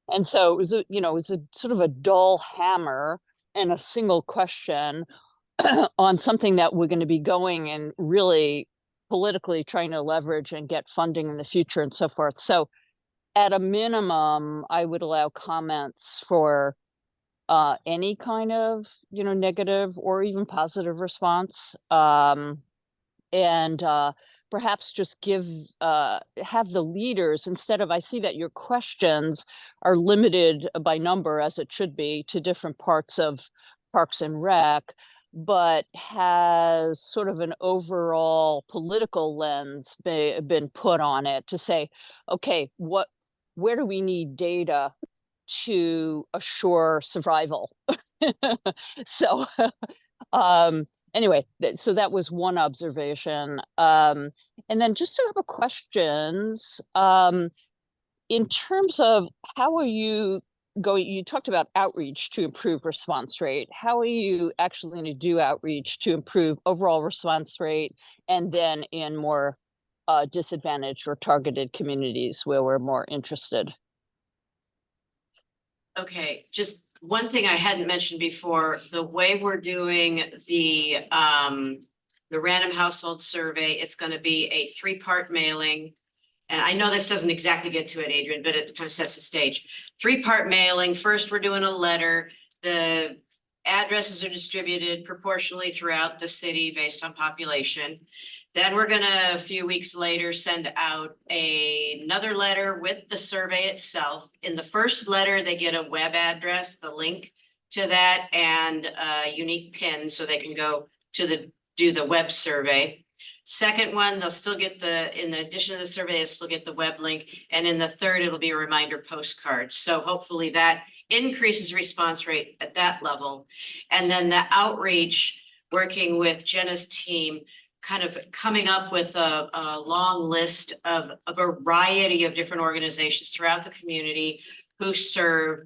And so it was a, you know, it was a sort of a dull hammer and a single question on something that we're going to be going and really politically trying to leverage and get funding in the future and so forth. So at a minimum, I would allow comments for any kind of, you know, negative or even positive response. And perhaps just have the leaders, instead of, I see that your questions are limited by number, as it should be, to different parts of Parks and Rec. but has sort of an overall political lens been put on it to say, okay, where do we need data to assure survival? So, anyway, so that was one observation. And then just a couple questions. In terms of how are you going, you talked about outreach to improve response rate. How are you actually going to do outreach to improve overall response rate, and then in more disadvantaged or targeted communities where we're more interested? Okay, just one thing I hadn't mentioned before, the way we're doing the random household survey, it's gonna be a 3-part mailing. And I know this doesn't exactly get to it, Adrian, but it kind of sets the stage. 3-part mailing. First, we're doing a letter. The addresses are distributed proportionally throughout the city based on population. Then we're gonna, a few weeks later, send out another letter with the survey itself. In the first letter, they get a web address, the link to that, and a unique PIN so they can go to do the web survey. Second one, they'll still get in addition to the survey, they'll still get the web link. And in the third, it'll be a reminder postcard. So hopefully that increases response rate at that level. And then the outreach, working with Jenna's team, kind of coming up with a long list of a variety of different organizations throughout the community who serve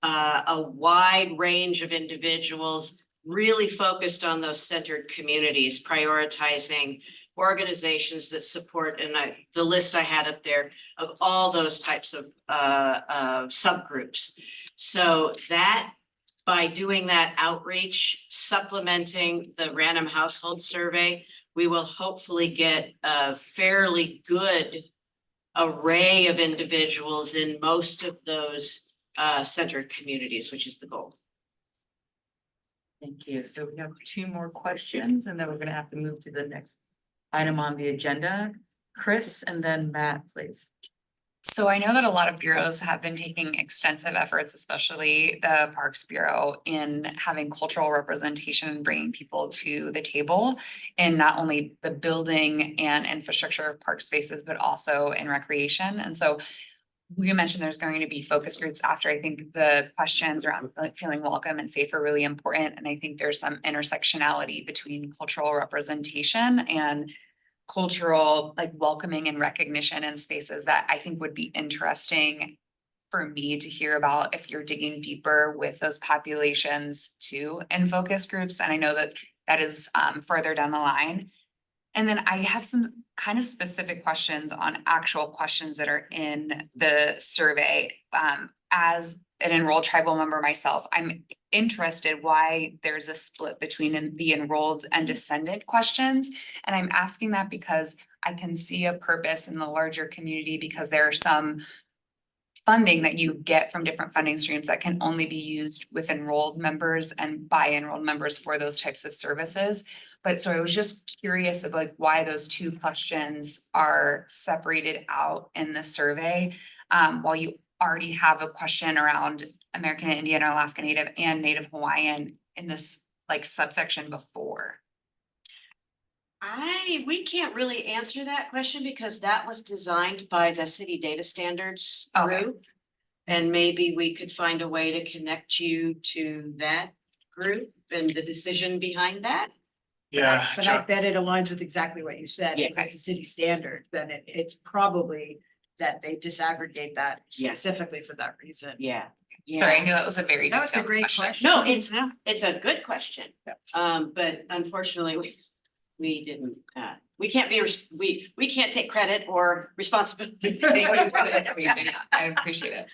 a wide range of individuals, really focused on those centered communities, prioritizing organizations that support, and the list I had up there of all those types of subgroups. So that, by doing that outreach, supplementing the random household survey, we will hopefully get a fairly good array of individuals in most of those centered communities, which is the goal. Thank you. So we have 2 more questions, and then we're gonna have to move to the next item on the agenda. Chris and then Matt, please. So I know that a lot of bureaus have been taking extensive efforts, especially the Parks Bureau, in having cultural representation and bringing people to the table in not only the building and infrastructure of park spaces, but also in recreation. And so you mentioned there's going to be focus groups after. I think the questions around feeling welcome and safe are really important. And I think there's some intersectionality between cultural representation and cultural welcoming and recognition in spaces that I think would be interesting for me to hear about if you're digging deeper with those populations too in focus groups. And I know that that is further down the line. And then I have some kind of specific questions on actual questions that are in the survey. As an enrolled tribal member myself, I'm interested why there's a split between the enrolled and descendant questions. And I'm asking that because I can see a purpose in the larger community, because there are some funding that you get from different funding streams that can only be used with enrolled members and by enrolled members for those types of services. But so I was just curious of why those 2 questions are separated out in the survey, while you already have a question around American Indian or Alaska Native and Native Hawaiian in this subsection before. We can't really answer that question because that was designed by the city data standards group. And maybe we could find a way to connect you to that group and the decision behind that. Yeah. But I bet it aligns with exactly what you said. Yeah. If it's a city standard, then it's probably that they disaggregate that Yeah. specifically for that reason. Yeah. Sorry, I knew that was a very That was a detailed great question. No, it's a good question. But unfortunately, we didn't, we can't be, we can't take credit or responsibility. I appreciate it.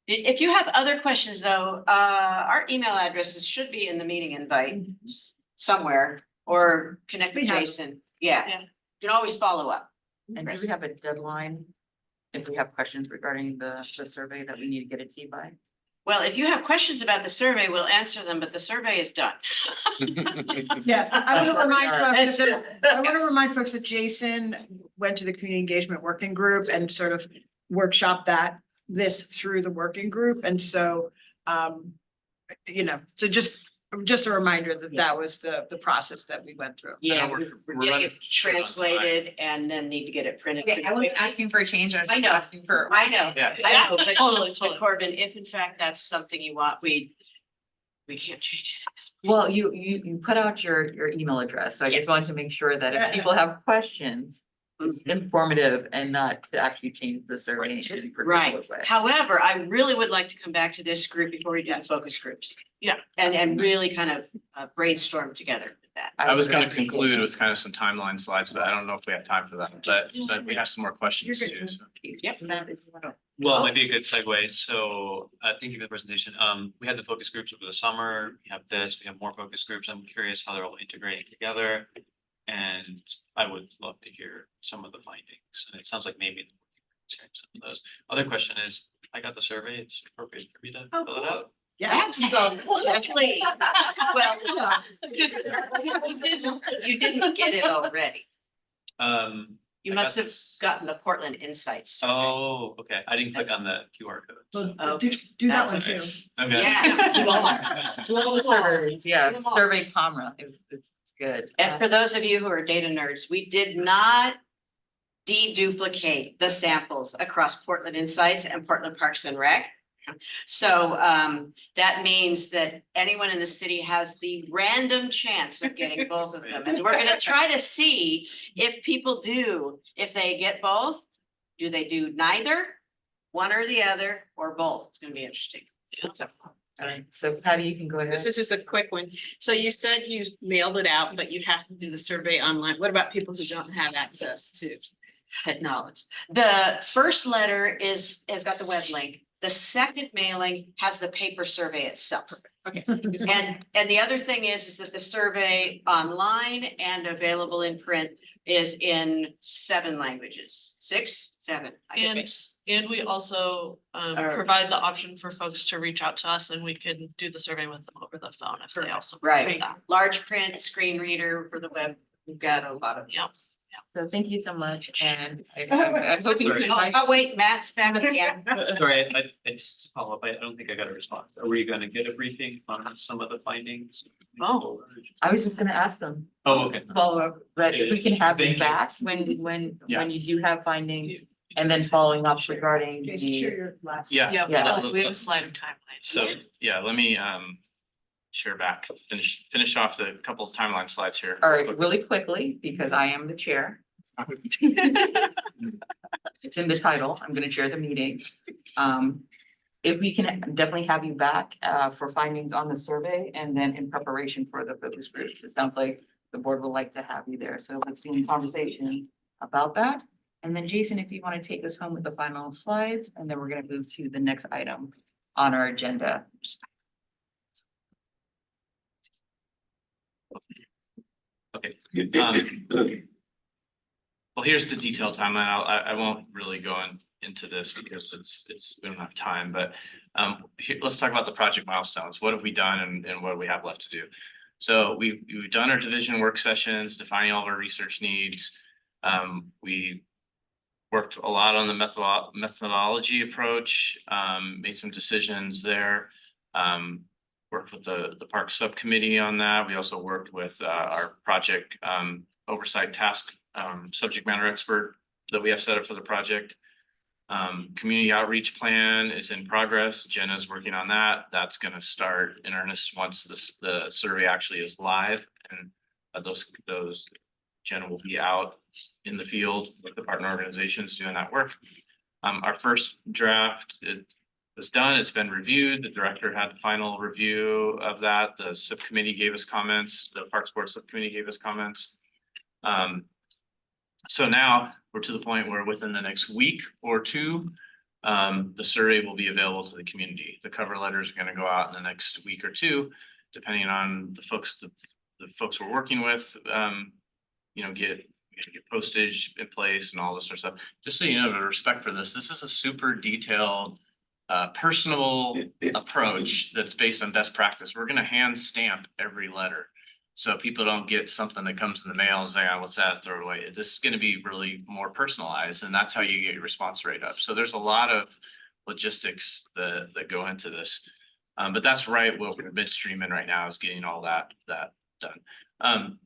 If you have other questions though, our email addresses should be in the meeting invite somewhere, or connect with We have it. Jason. Yeah, you can always follow up. And do we have a deadline if we have questions regarding the survey that we need to get it to you by? Well, if you have questions about the survey, we'll answer them, but the survey is done. Yeah, I want to remind folks that Jason went to the community engagement working group and sort of workshopped this through the working group. And so, so just just a reminder that that was the process that we went through. Yeah, we're- we're we're getting running it short on time. translated and then need to get it printed. Okay, pretty I was quickly. asking for a change, I was I just know. asking for. I know, Yeah. I know, but Totally, but totally. Corbin, if in fact that's something you want, we can't change it. at this point. Well, you put out your email address, so I just wanted to make sure that if people have questions, it's informative and not to actually change the survey. in any particular Right, way. however, I really would like to come back to this group before we do the focus groups. Yeah. And really kind of brainstorm together with that. I was gonna would- conclude with kind of some timeline slides, but I don't know if we have time for that, but we have some more questions too, so. Yep. Well, maybe a good segue. So, thank you for the presentation. We had the focus groups over the summer. We have this, we have more focus groups. I'm curious how they're all integrating together. And I would love to hear some of the findings. And it sounds like maybe sharing some of those. Other question is, I got the survey. It's appropriate for me to fill it out. Absolutely. Well, you didn't get it already. You I must got have this- gotten the Portland Insights. Oh, okay. I didn't click on the QR code. so- Okay. Do that That's one okay. too. Okay. Yeah. do all that. Do all the surveys, yeah, Do them all. Survey Comra is, it's good. And for those of you who are data nerds, we did not deduplicate the samples across Portland Insights and Portland Parks and Rec. So that means that anyone in the city has the random chance of getting both of them. And we're gonna try to see if people do, if they get both, do they do neither, one or the other, or both? It's gonna be interesting. Alright, so Patty, you can go ahead. This is just a quick one. So you said you mailed it out, but you have to do the survey online. What about people who don't have access to technology? The first letter has got the web link. The second mailing has the paper survey itself. Okay. And the other thing is that the survey online and available in print is in 7 languages, 6, 7. I get it. And we also provide the option for folks to reach out to us and we can do the survey with them over the phone if they also. prefer Right, that. large print, screen reader for the web. We've got a lot of. Yep. So thank you so much, and I'm hoping. Sorry. Oh, wait, Matt's back again. Sorry, I just follow up. I don't think I got a response. Are we gonna get a briefing on some of the findings? Oh. I was just gonna ask them. Oh, okay. Follow up, but if we can have Thank you you. back when Yeah. you do have findings, and then following up regarding the. Yeah. Yeah, Yeah. we have a slide of timeline. So, yeah, let me share back, finish off the couple of timeline slides here. All right, really quickly, because I am the chair. It's in the title, I'm gonna chair the meeting. If we can definitely have you back for findings on the survey and then in preparation for the focus groups. It sounds like the board would like to have you there, so let's be in conversation about that. And then Jason, if you want to take us home with the final slides, and then we're gonna move to the next item on our agenda. Okay. Well, here's the detailed timeline. I won't really go into this because we don't have time, but let's talk about the project milestones. What have we done and what do we have left to do? So we've done our division work sessions, defining all of our research needs. We worked a lot on the methodology approach, made some decisions there. Worked with the park subcommittee on that. We also worked with our project oversight task subject matter expert that we have set up for the project. Community outreach plan is in progress. Jenna's working on that. That's gonna start in earnest once the survey actually is live, and those Jenna will be out in the field with the partner organizations doing that work. Our first draft, it was done, it's been reviewed. The director had the final review of that. The subcommittee gave us comments, the Parks Board subcommittee gave us comments. So now we're to the point where within the next week or two, the survey will be available to the community. The cover letters are gonna go out in the next week or two, depending on the folks we're working with, get postage in place and all this sort of stuff. Just so you know, the respect for this is a super detailed, personal approach that's based on best practice. We're gonna hand stamp every letter. So people don't get something that comes in the mail and say, oh, what's that, throw it away. This is gonna be really more personalized, and that's how you get your response rate up. So there's a lot of logistics that go into this. But that's right, what we're midstream in right now is getting all that done.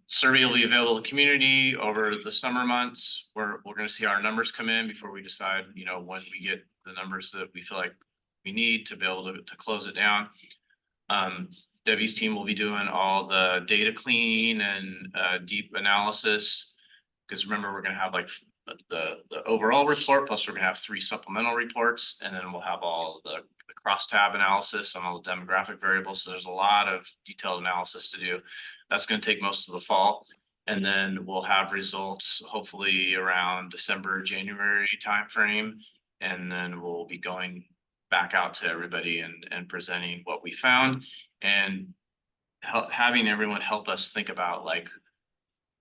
Survey will be available to community over the summer months. We're gonna see our numbers come in before we decide, you know, when we get the numbers that we feel like we need to be able to close it down. Debbie's team will be doing all the data cleaning and deep analysis. Because remember, we're gonna have like the overall report, plus we're gonna have 3 supplemental reports, and then we'll have all the crosstab analysis on all the demographic variables. So there's a lot of detailed analysis to do. That's gonna take most of the fall. And then we'll have results hopefully around December, January timeframe. And then we'll be going back out to everybody and presenting what we found and having everyone help us think about like,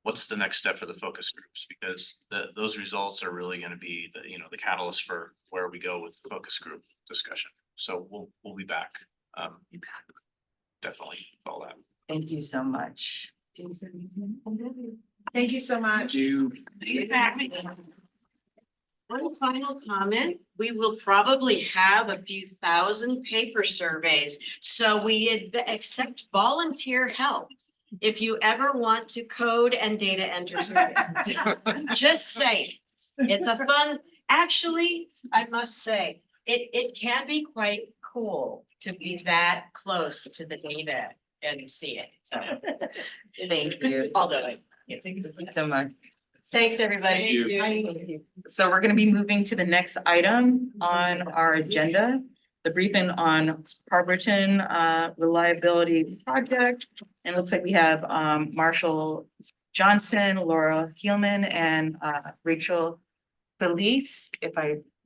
what's the next step for the focus groups? Because those results are really going to be the, you know, the catalyst for where we go with the focus group discussion. So we'll be back. Definitely with all that. Thank you so much. Thank you so much. One final comment, we will probably have a few thousand paper surveys, so we accept volunteer help. If you ever want to code and data enter surveys, just say, it's a fun, actually, I must say, it can be quite cool to be that close to the data and see it, so. Thank you. Although, Thank you so much. thanks, everybody. Thank you. So we're gonna be moving to the next item on our agenda. The briefing on Carverton reliability project. And it looks like we have Marshall Johnson, Laura Heelman, and Rachel Felice.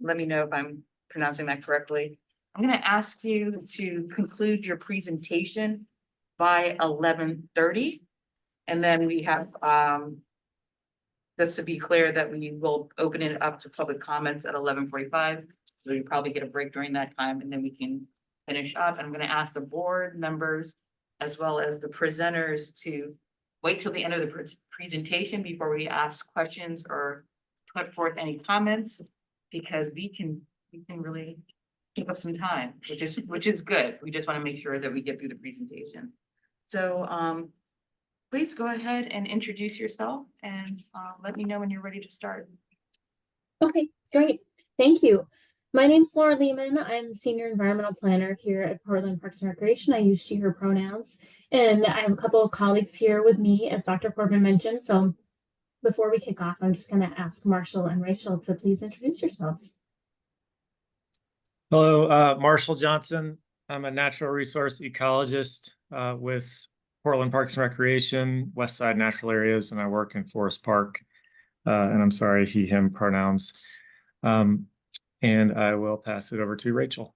Let me know if I'm pronouncing that correctly. I'm gonna ask you to conclude your presentation by 11:30. And then we have just to be clear that we will open it up to public comments at 11:45. So you probably get a break during that time and then we can finish up. I'm gonna ask the board members as well as the presenters to wait till the end of the presentation before we ask questions or put forth any comments. Because we can really take up some time, which is good. We just want to make sure that we get through the presentation. So please go ahead and introduce yourself and let me know when you're ready to start. Okay, great. Thank you. My name's Laura Lehman. I'm the Senior Environmental Planner here at Portland Parks and Recreation. I use she, her pronouns. And I have a couple of colleagues here with me, as Dr. Corbin mentioned. So before we kick off, I'm just going to ask Marshall and Rachel to please introduce yourselves. Hello, Marshall Johnson. I'm a natural resource ecologist with Portland Parks and Recreation, West Side Natural Areas, and I work in Forest Park. And I'm sorry, he, him pronouns. And I will pass it over to Rachel.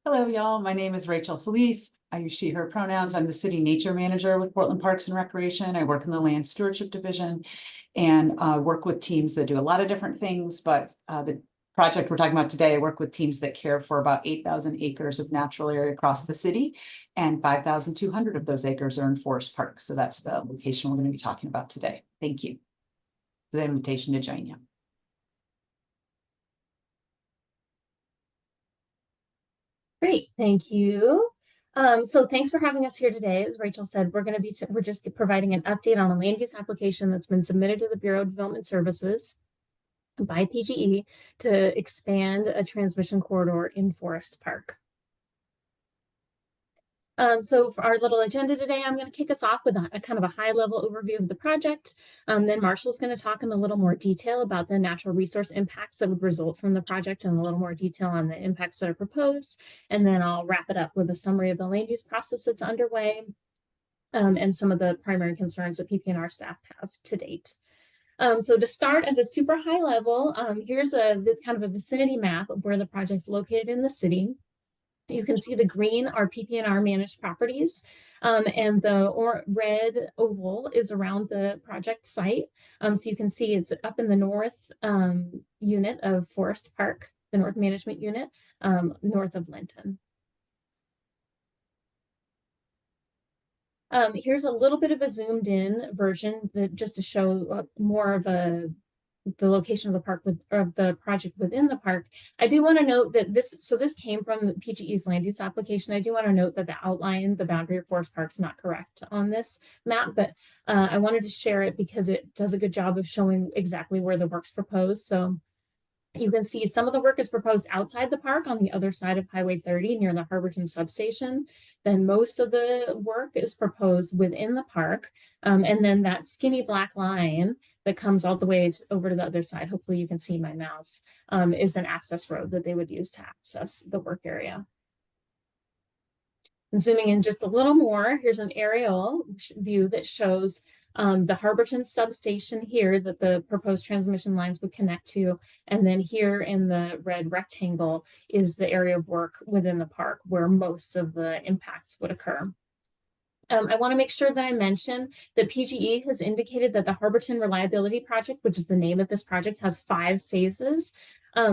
Hello, y'all. My name is Rachel Felice. I use she, her pronouns. I'm the city nature manager with Portland Parks and Recreation. I work in the land stewardship division and work with teams that do a lot of different things. But the project we're talking about today, I work with teams that care for about 8,000 acres of natural area across the city, and 5,200 of those acres are in Forest Park. So that's the location we're going to be talking about today. Thank you for the invitation to join you. Great, thank you. So thanks for having us here today. As Rachel said, we're just providing an update on a land use application that's been submitted to the Bureau of Development Services by PGE to expand a transmission corridor in Forest Park. So for our little agenda today, I'm going to kick us off with a kind of a high-level overview of the project. Then Marshall's going to talk in a little more detail about the natural resource impacts that would result from the project and a little more detail on the impacts that are proposed. And then I'll wrap it up with a summary of the land use process that's underway and some of the primary concerns that PP&R staff have to date. So to start at the super high level, here's this kind of a vicinity map of where the project's located in the city. You can see the green are PP&R managed properties, and the red oval is around the project site. So you can see it's up in the north unit of Forest Park, the North Management Unit, north of Linton. Here's a little bit of a zoomed in version that just to show more of a the location of the park of the project within the park. I do want to note that this came from PGE's land use application. I do want to note that the outline, the boundary of Forest Park is not correct on this map, but I wanted to share it because it does a good job of showing exactly where the work's proposed. So you can see some of the work is proposed outside the park on the other side of Highway 30 near the Harborton substation. Then most of the work is proposed within the park. And then that skinny black line that comes all the way over to the other side, hopefully you can see my mouse, is an access road that they would use to access the work area. And zooming in just a little more, here's an aerial view that shows the Harborton substation here that the proposed transmission lines would connect to. And then here in the red rectangle is the area of work within the park where most of the impacts would occur. I want to make sure that I mention that PGE has indicated that the Harborton Reliability Project, which is the name of this project, has 5 phases.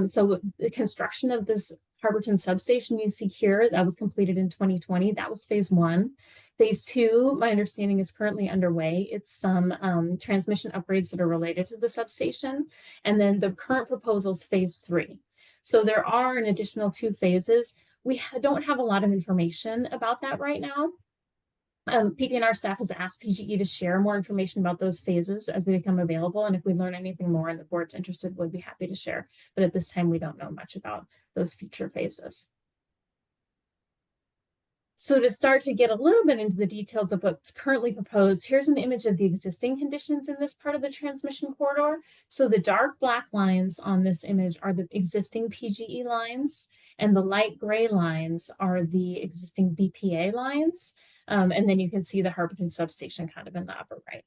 So the construction of this Harborton substation you see here, that was completed in 2020. That was phase 1. Phase 2, my understanding, is currently underway. It's some transmission upgrades that are related to the substation. And then the current proposal is phase 3. So there are an additional 2 phases. We don't have a lot of information about that right now. PP&R staff has asked PGE to share more information about those phases as they become available. And if we learn anything more and the board's interested, we'd be happy to share. But at this time, we don't know much about those future phases. So to start to get a little bit into the details of what's currently proposed, here's an image of the existing conditions in this part of the transmission corridor. So the dark black lines on this image are the existing PGE lines, and the light gray lines are the existing BPA lines. And then you can see the Harborton substation kind of in the upper right.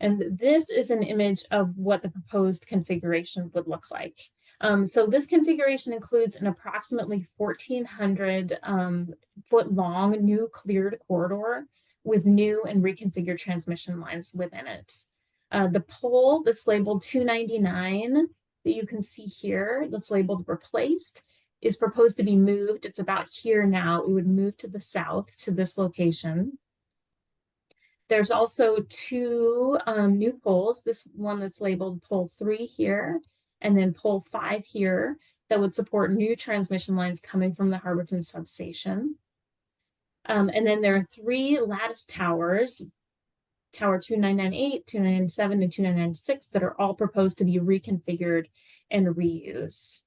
And this is an image of what the proposed configuration would look like. So this configuration includes an approximately 1,400 foot long new cleared corridor with new and reconfigured transmission lines within it. The pole that's labeled 299 that you can see here, that's labeled replaced, is proposed to be moved. It's about here now. It would move to the south to this location. There's also 2 new poles, this one that's labeled pole 3 here, and then pole 5 here, that would support new transmission lines coming from the Harborton substation. And then there are 3 lattice towers, tower 2998, 297, and 296, that are all proposed to be reconfigured and reused.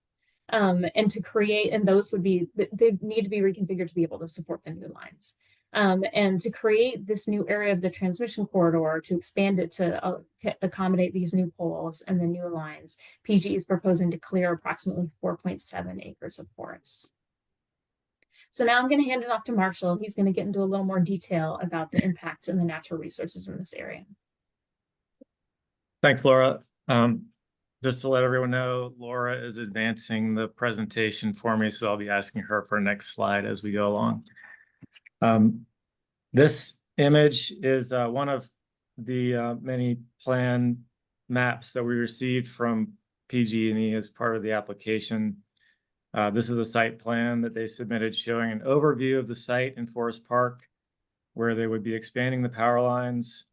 And to create, and those would be, they need to be reconfigured to be able to support the new lines. And to create this new area of the transmission corridor, to expand it to accommodate these new poles and the new lines, PGE is proposing to clear approximately 4.7 acres of forest. So now I'm going to hand it off to Marshall. He's going to get into a little more detail about the impacts and the natural resources in this area. Thanks, Laura. Just to let everyone know, Laura is advancing the presentation for me, so I'll be asking her for next slide as we go along. This image is one of the many plan maps that we received from PG&E as part of the application. This is a site plan that they submitted showing an overview of the site in Forest Park, where they would be expanding the power lines.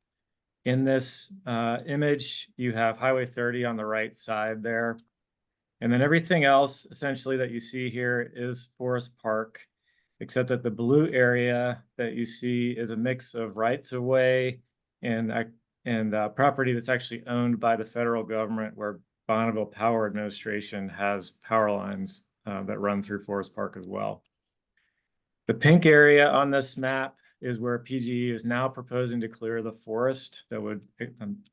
In this image, you have Highway 30 on the right side there. And then everything else essentially that you see here is Forest Park, except that the blue area that you see is a mix of rights of way and property that's actually owned by the federal government, where Bonneville Power Administration has power lines that run through Forest Park as well. The pink area on this map is where PGE is now proposing to clear the forest that would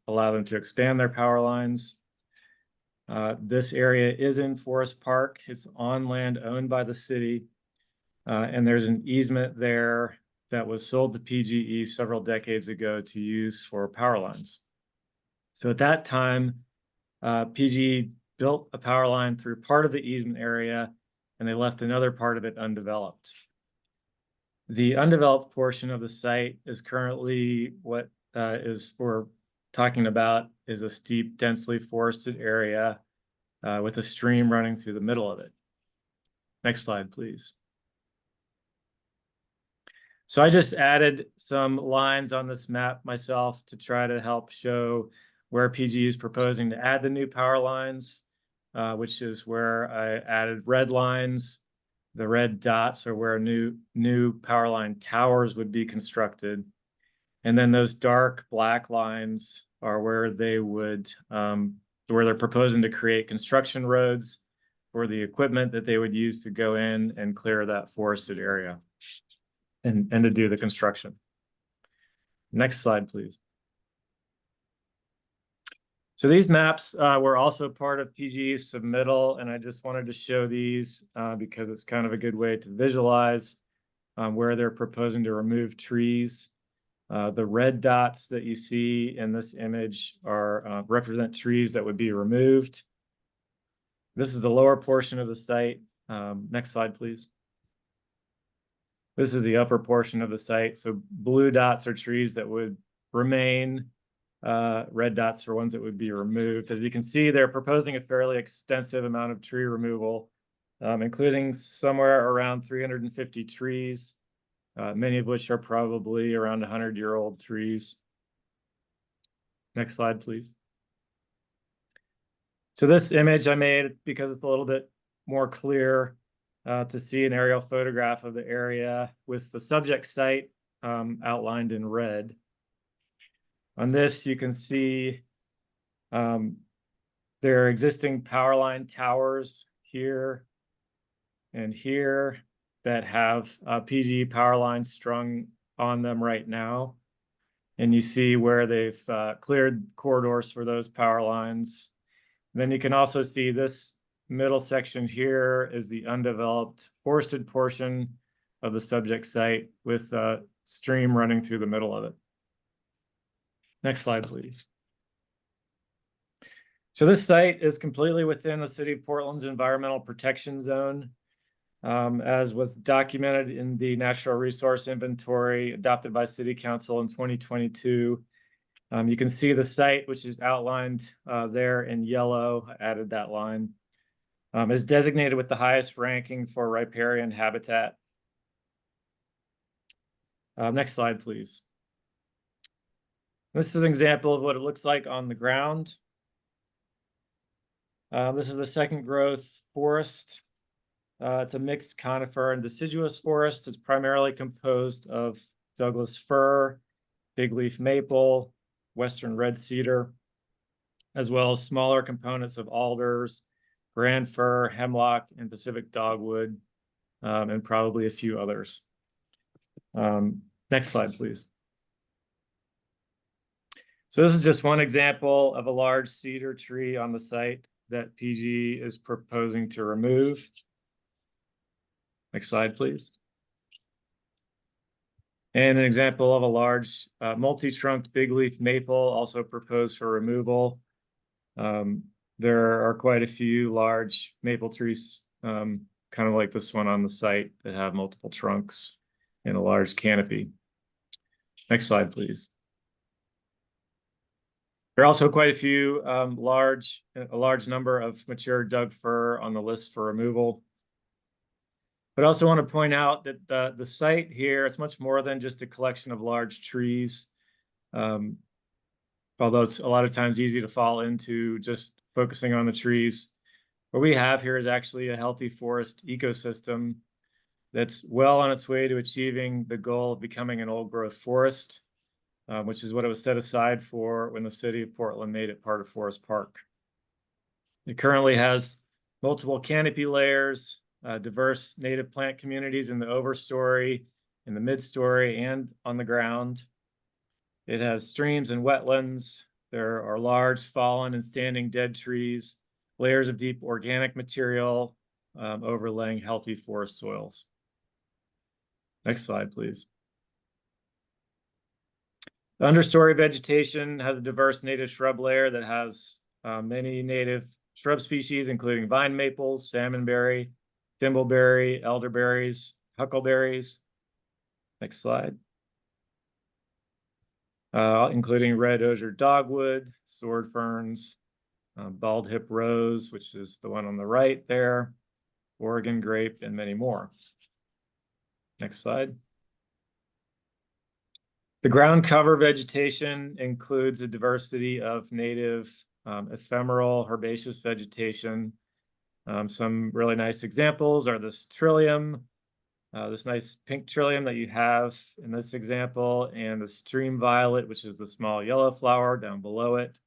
allow them to expand their power lines. This area is in Forest Park. It's on land owned by the city. And there's an easement there that was sold to PGE several decades ago to use for power lines. So at that time, PGE built a power line through part of the easement area, and they left another part of it undeveloped. The undeveloped portion of the site is currently what we're talking about is a steep, densely forested area with a stream running through the middle of it. Next slide, please. So I just added some lines on this map myself to try to help show where PG is proposing to add the new power lines, which is where I added red lines. The red dots are where new power line towers would be constructed. And then those dark black lines are where they would, where they're proposing to create construction roads for the equipment that they would use to go in and clear that forested area and to do the construction. Next slide, please. So these maps were also part of PG's submittal, and I just wanted to show these because it's kind of a good way to visualize where they're proposing to remove trees. The red dots that you see in this image are represent trees that would be removed. This is the lower portion of the site. Next slide, please. This is the upper portion of the site. So blue dots are trees that would remain. Red dots are ones that would be removed. As you can see, they're proposing a fairly extensive amount of tree removal, including somewhere around 350 trees, many of which are probably around 100-year-old trees. Next slide, please. So this image I made because it's a little bit more clear to see an aerial photograph of the area with the subject site outlined in red. On this, you can see there are existing power line towers here and here that have PG power lines strung on them right now. And you see where they've cleared corridors for those power lines. And then you can also see this middle section here is the undeveloped forested portion of the subject site with a stream running through the middle of it. Next slide, please. So this site is completely within the City of Portland's environmental protection zone, as was documented in the Natural Resource Inventory adopted by City Council in 2022. You can see the site, which is outlined there in yellow. I added that line. Is designated with the highest ranking for riparian habitat. Next slide, please. This is an example of what it looks like on the ground. This is the second growth forest. It's a mixed conifer and deciduous forest. It's primarily composed of Douglas fir, big leaf maple, western red cedar, as well as smaller components of alders, grand fir, hemlock, and Pacific dogwood, and probably a few others. Next slide, please. So this is just one example of a large cedar tree on the site that PG is proposing to remove. Next slide, please. And an example of a large multi-trunked big leaf maple also proposed for removal. There are quite a few large maple trees, kind of like this one on the site, that have multiple trunks and a large canopy. Next slide, please. There are also quite a few a large number of mature Doug fir on the list for removal. But I also want to point out that the site here, it's much more than just a collection of large trees. Although it's a lot of times easy to fall into just focusing on the trees. What we have here is actually a healthy forest ecosystem that's well on its way to achieving the goal of becoming an old growth forest, which is what it was set aside for when the City of Portland made it part of Forest Park. It currently has multiple canopy layers, diverse native plant communities in the overstory, in the midstory, and on the ground. It has streams and wetlands. There are large fallen and standing dead trees, layers of deep organic material overlaying healthy forest soils. Next slide, please. The understory vegetation has a diverse native shrub layer that has many native shrub species, including vine maples, salmonberry, thimbleberry, elderberries, huckleberries. Next slide. Including red osier dogwood, sword ferns, bald hip rose, which is the one on the right there, Oregon grape, and many more. Next slide. The ground cover vegetation includes a diversity of native ephemeral herbaceous vegetation. Some really nice examples are this trillium, this nice pink trillium that you have in this example, and the stream violet, which is the small yellow flower down below it,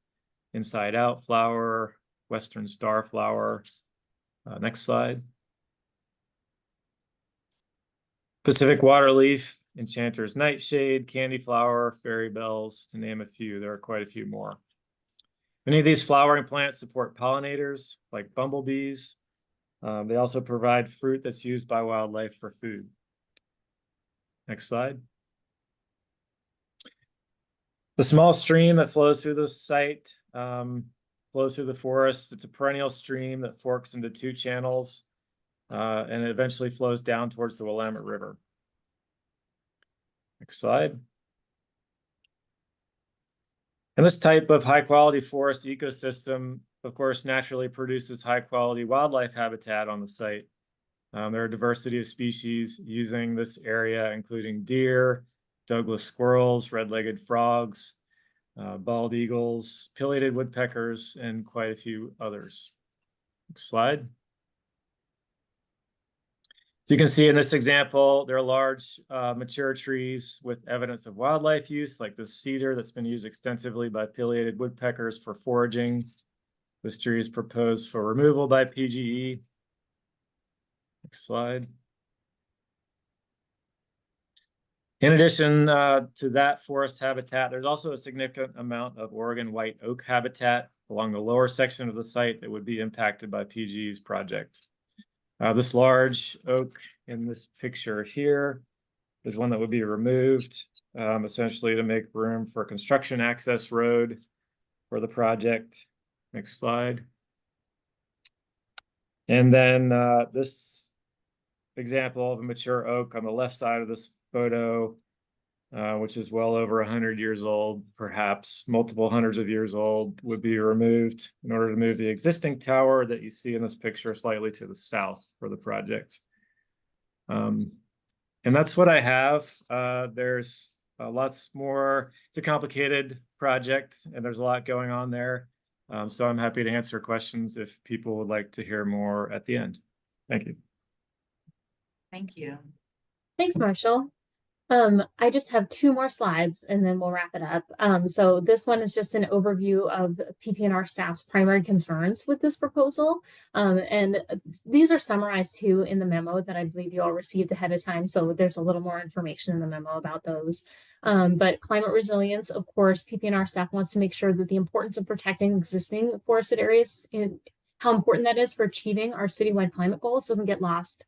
inside out flower, western star flower. Next slide. Pacific waterleaf, enchanter's nightshade, candy flower, fairy bells, to name a few. There are quite a few more. Many of these flowering plants support pollinators like bumblebees. They also provide fruit that's used by wildlife for food. Next slide. The small stream that flows through the site flows through the forest. It's a perennial stream that forks into two channels, and it eventually flows down towards the Willamette River. Next slide. And this type of high quality forest ecosystem, of course, naturally produces high quality wildlife habitat on the site. There are a diversity of species using this area, including deer, Douglas squirrels, red-legged frogs, bald eagles, pileated woodpeckers, and quite a few others. Next slide. So you can see in this example, there are large mature trees with evidence of wildlife use, like this cedar that's been used extensively by pileated woodpeckers for foraging. This tree is proposed for removal by PGE. Next slide. In addition to that forest habitat, there's also a significant amount of Oregon white oak habitat along the lower section of the site that would be impacted by PGE's project. This large oak in this picture here is one that would be removed, essentially to make room for construction access road for the project. Next slide. And then this example of a mature oak on the left side of this photo, which is well over 100 years old, perhaps multiple hundreds of years old, would be removed in order to move the existing tower that you see in this picture slightly to the south for the project. And that's what I have. There's lots more. It's a complicated project and there's a lot going on there. So I'm happy to answer questions if people would like to hear more at the end. Thank you. Thank you. Thanks, Marshall. I just have two more slides and then we'll wrap it up. So this one is just an overview of PP&R staff's primary concerns with this proposal. And these are summarized too in the memo that I believe you all received ahead of time. So there's a little more information in the memo about those. But climate resilience, of course, PP&R staff wants to make sure that the importance of protecting existing forested areas and how important that is for achieving our citywide climate goals doesn't get lost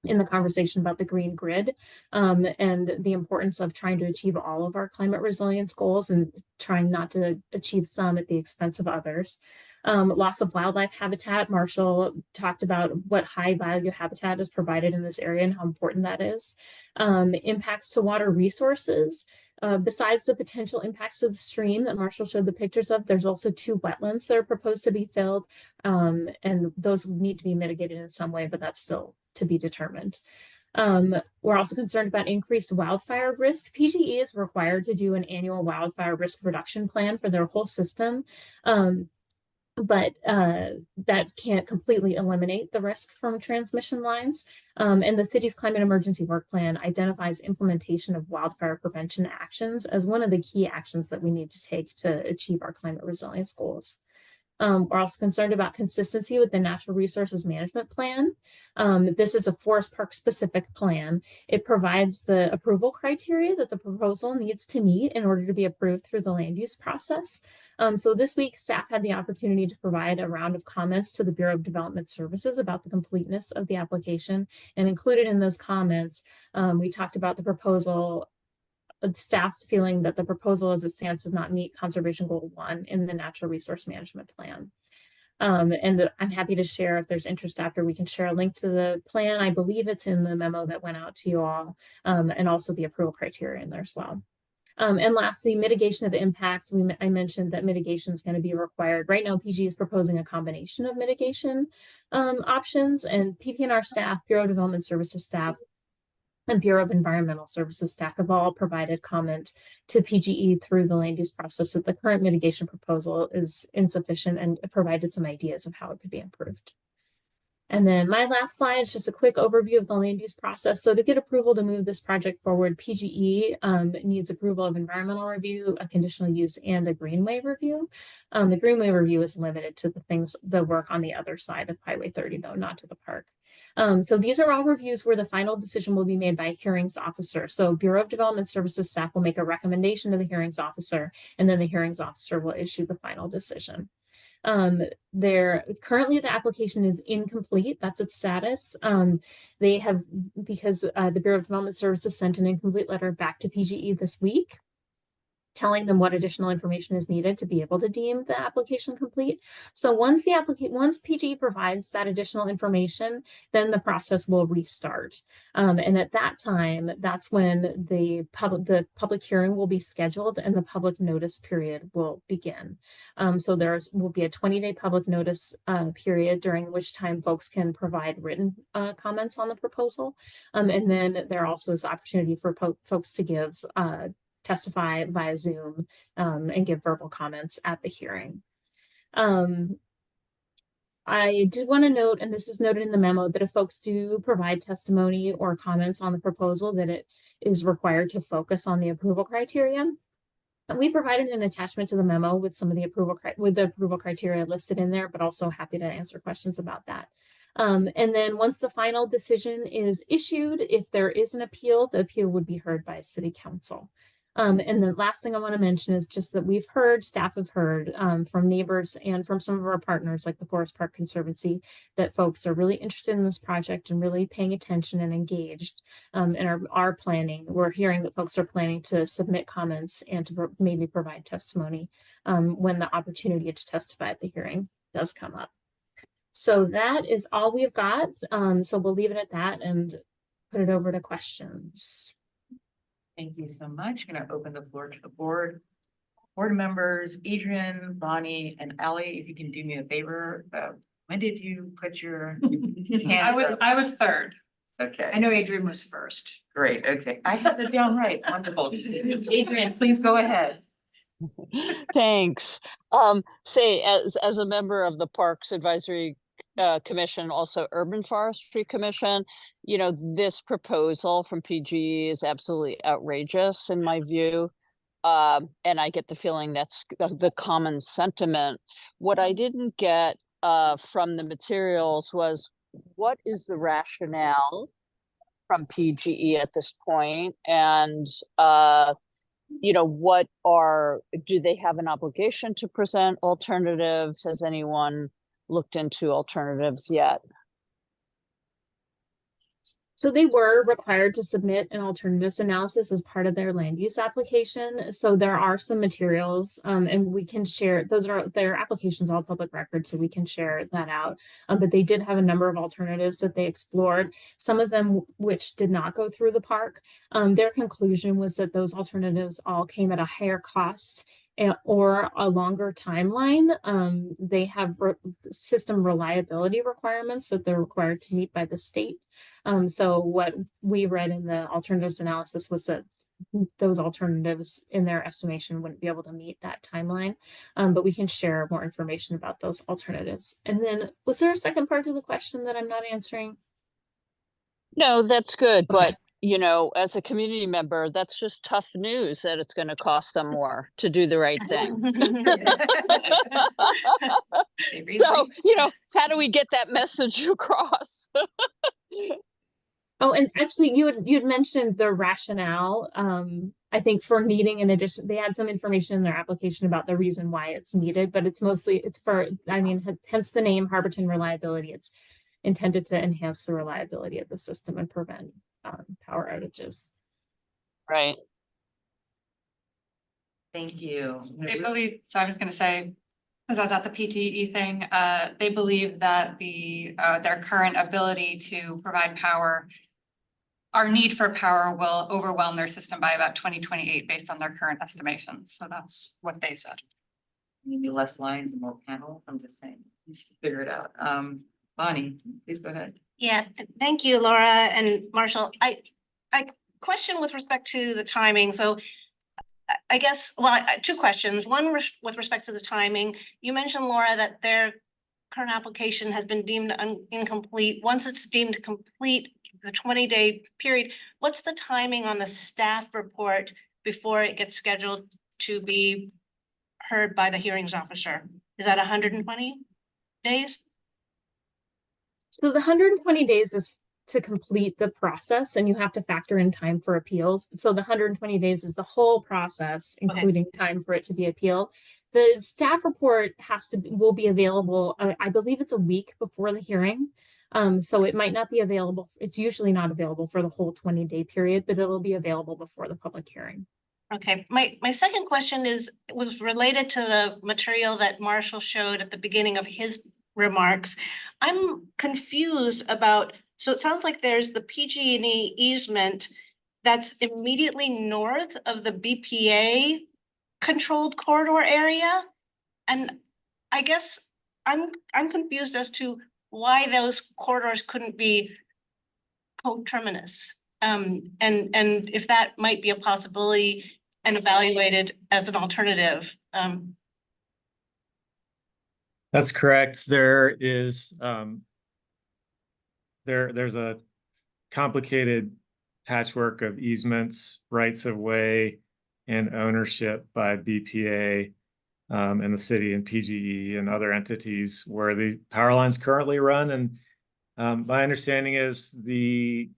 in the conversation about the green grid, and the importance of trying to achieve all of our climate resilience goals and trying not to achieve some at the expense of others. Loss of wildlife habitat. Marshall talked about what high value habitat is provided in this area and how important that is. Impacts to water resources. Besides the potential impacts of the stream that Marshall showed the pictures of, there's also 2 wetlands that are proposed to be filled, and those need to be mitigated in some way, but that's still to be determined. We're also concerned about increased wildfire risk. PGE is required to do an annual wildfire risk reduction plan for their whole system, but that can't completely eliminate the risk from transmission lines. And the city's climate emergency work plan identifies implementation of wildfire prevention actions as one of the key actions that we need to take to achieve our climate resilience goals. We're also concerned about consistency with the Natural Resources Management Plan. This is a forest park specific plan. It provides the approval criteria that the proposal needs to meet in order to be approved through the land use process. So this week, staff had the opportunity to provide a round of comments to the Bureau of Development Services about the completeness of the application. And included in those comments, we talked about the proposal, staff's feeling that the proposal as it stands does not meet Conservation Goal 1 in the Natural Resource Management Plan. And I'm happy to share, if there's interest after, we can share a link to the plan. I believe it's in the memo that went out to you all, and also the approval criteria in there as well. And lastly, mitigation of impacts. I mentioned that mitigation is going to be required. Right now, PG is proposing a combination of mitigation options, and PP&R staff, Bureau of Development Services staff, and Bureau of Environmental Services staff have all provided comment to PGE through the land use process that the current mitigation proposal is insufficient and provided some ideas of how it could be improved. And then my last slide is just a quick overview of the land use process. So to get approval to move this project forward, PGE needs approval of environmental review, a conditional use, and a greenway review. The greenway review is limited to the work on the other side of Highway 30, though, not to the park. So these are all reviews where the final decision will be made by a hearings officer. So Bureau of Development Services staff will make a recommendation to the hearings officer, and then the hearings officer will issue the final decision. Currently the application is incomplete. That's its status. They have, because the Bureau of Development Services sent an incomplete letter back to PGE this week, telling them what additional information is needed to be able to deem the application complete. So once PGE provides that additional information, then the process will restart. And at that time, that's when the public hearing will be scheduled and the public notice period will begin. So will be a 20-day public notice period, during which time folks can provide written comments on the proposal. And then there also is opportunity for folks to testify via Zoom and give verbal comments at the hearing. I did want to note, and this is noted in the memo, that if folks do provide testimony or comments on the proposal, that it is required to focus on the approval criteria. And we provided an attachment to the memo with some of the approval criteria listed in there, but also happy to answer questions about that. And then once the final decision is issued, if there is an appeal, the appeal would be heard by City Council. And the last thing I want to mention is just that staff have heard from neighbors and from some of our partners like the Forest Park Conservancy that folks are really interested in this project and really paying attention and engaged and are planning. We're hearing that folks are planning to submit comments and to maybe provide testimony when the opportunity to testify at the hearing does come up. So that is all we've got. So we'll leave it at that and put it over to questions. Thank you so much. I'm going to open the floor to the board. Board members, Adrian, Bonnie, and Ally, if you can do me a favor, when did you put your hands up? I was third. Okay. I know Adrian was first. Great, okay. I had it down right. Wonderful. Adrian, please go ahead. Thanks. Say, as a member of the Parks Advisory Commission, also Urban Forestry Commission, you know, this proposal from PGE is absolutely outrageous in my view. And I get the feeling that's the common sentiment. What I didn't get from the materials was, what is the rationale from PGE at this point? And you know, do they have an obligation to present alternatives? Has anyone looked into alternatives yet? So they were required to submit an alternatives analysis as part of their land use application. So there are some materials and we can share, their applications, all public record, so we can share that out. But they did have a number of alternatives that they explored, some of them which did not go through the park. Their conclusion was that those alternatives all came at a higher cost or a longer timeline. They have system reliability requirements that they're required to meet by the state. So what we read in the alternatives analysis was that those alternatives in their estimation wouldn't be able to meet that timeline. But we can share more information about those alternatives. And then was there a second part to the question that I'm not answering? No, that's good. But you know, as a community member, that's just tough news that it's going to cost them more to do the right thing. So, you know, how do we get that message across? Oh, and actually you had mentioned the rationale. I think for needing in addition, they had some information in their application about the reason why it's needed, but it's for, I mean, hence the name Harborton Reliability. It's intended to enhance the reliability of the system and prevent power outages. Right. Thank you. They believe, so I was gonna say, because I was at the PTE thing, they believe that their current ability to provide power, our need for power will overwhelm their system by about 2028 based on their current estimations. So that's what they said. Maybe less lines and more panels. I'm just saying, you should figure it out. Bonnie, please go ahead. Yeah, thank you, Laura and Marshall. I question with respect to the timing, so I guess, well, two questions. One with respect to the timing, you mentioned, Laura, that their current application has been deemed incomplete. Once it's deemed complete, the 20-day period, what's the timing on the staff report before it gets scheduled to be heard by the hearings officer? Is that 120 days? So the 120 days is to complete the process, and you have to factor in time for appeals. So the 120 days is the whole process, including time for it to be appealed. The staff report will be available, I believe it's a week before the hearing. So it might not be available. It's usually not available for the whole 20-day period, but it'll be available before the public hearing. Okay, my second question was related to the material that Marshall showed at the beginning of his remarks. I'm confused about, so it sounds like there's the PG&E easement that's immediately north of the BPA controlled corridor area. And I guess I'm confused as to why those corridors couldn't be coterminous. And if that might be a possibility and evaluated as an alternative. That's correct. There is there's a complicated patchwork of easements, rights of way, and ownership by BPA and the city and PGE and other entities where the power lines currently run. And my understanding is the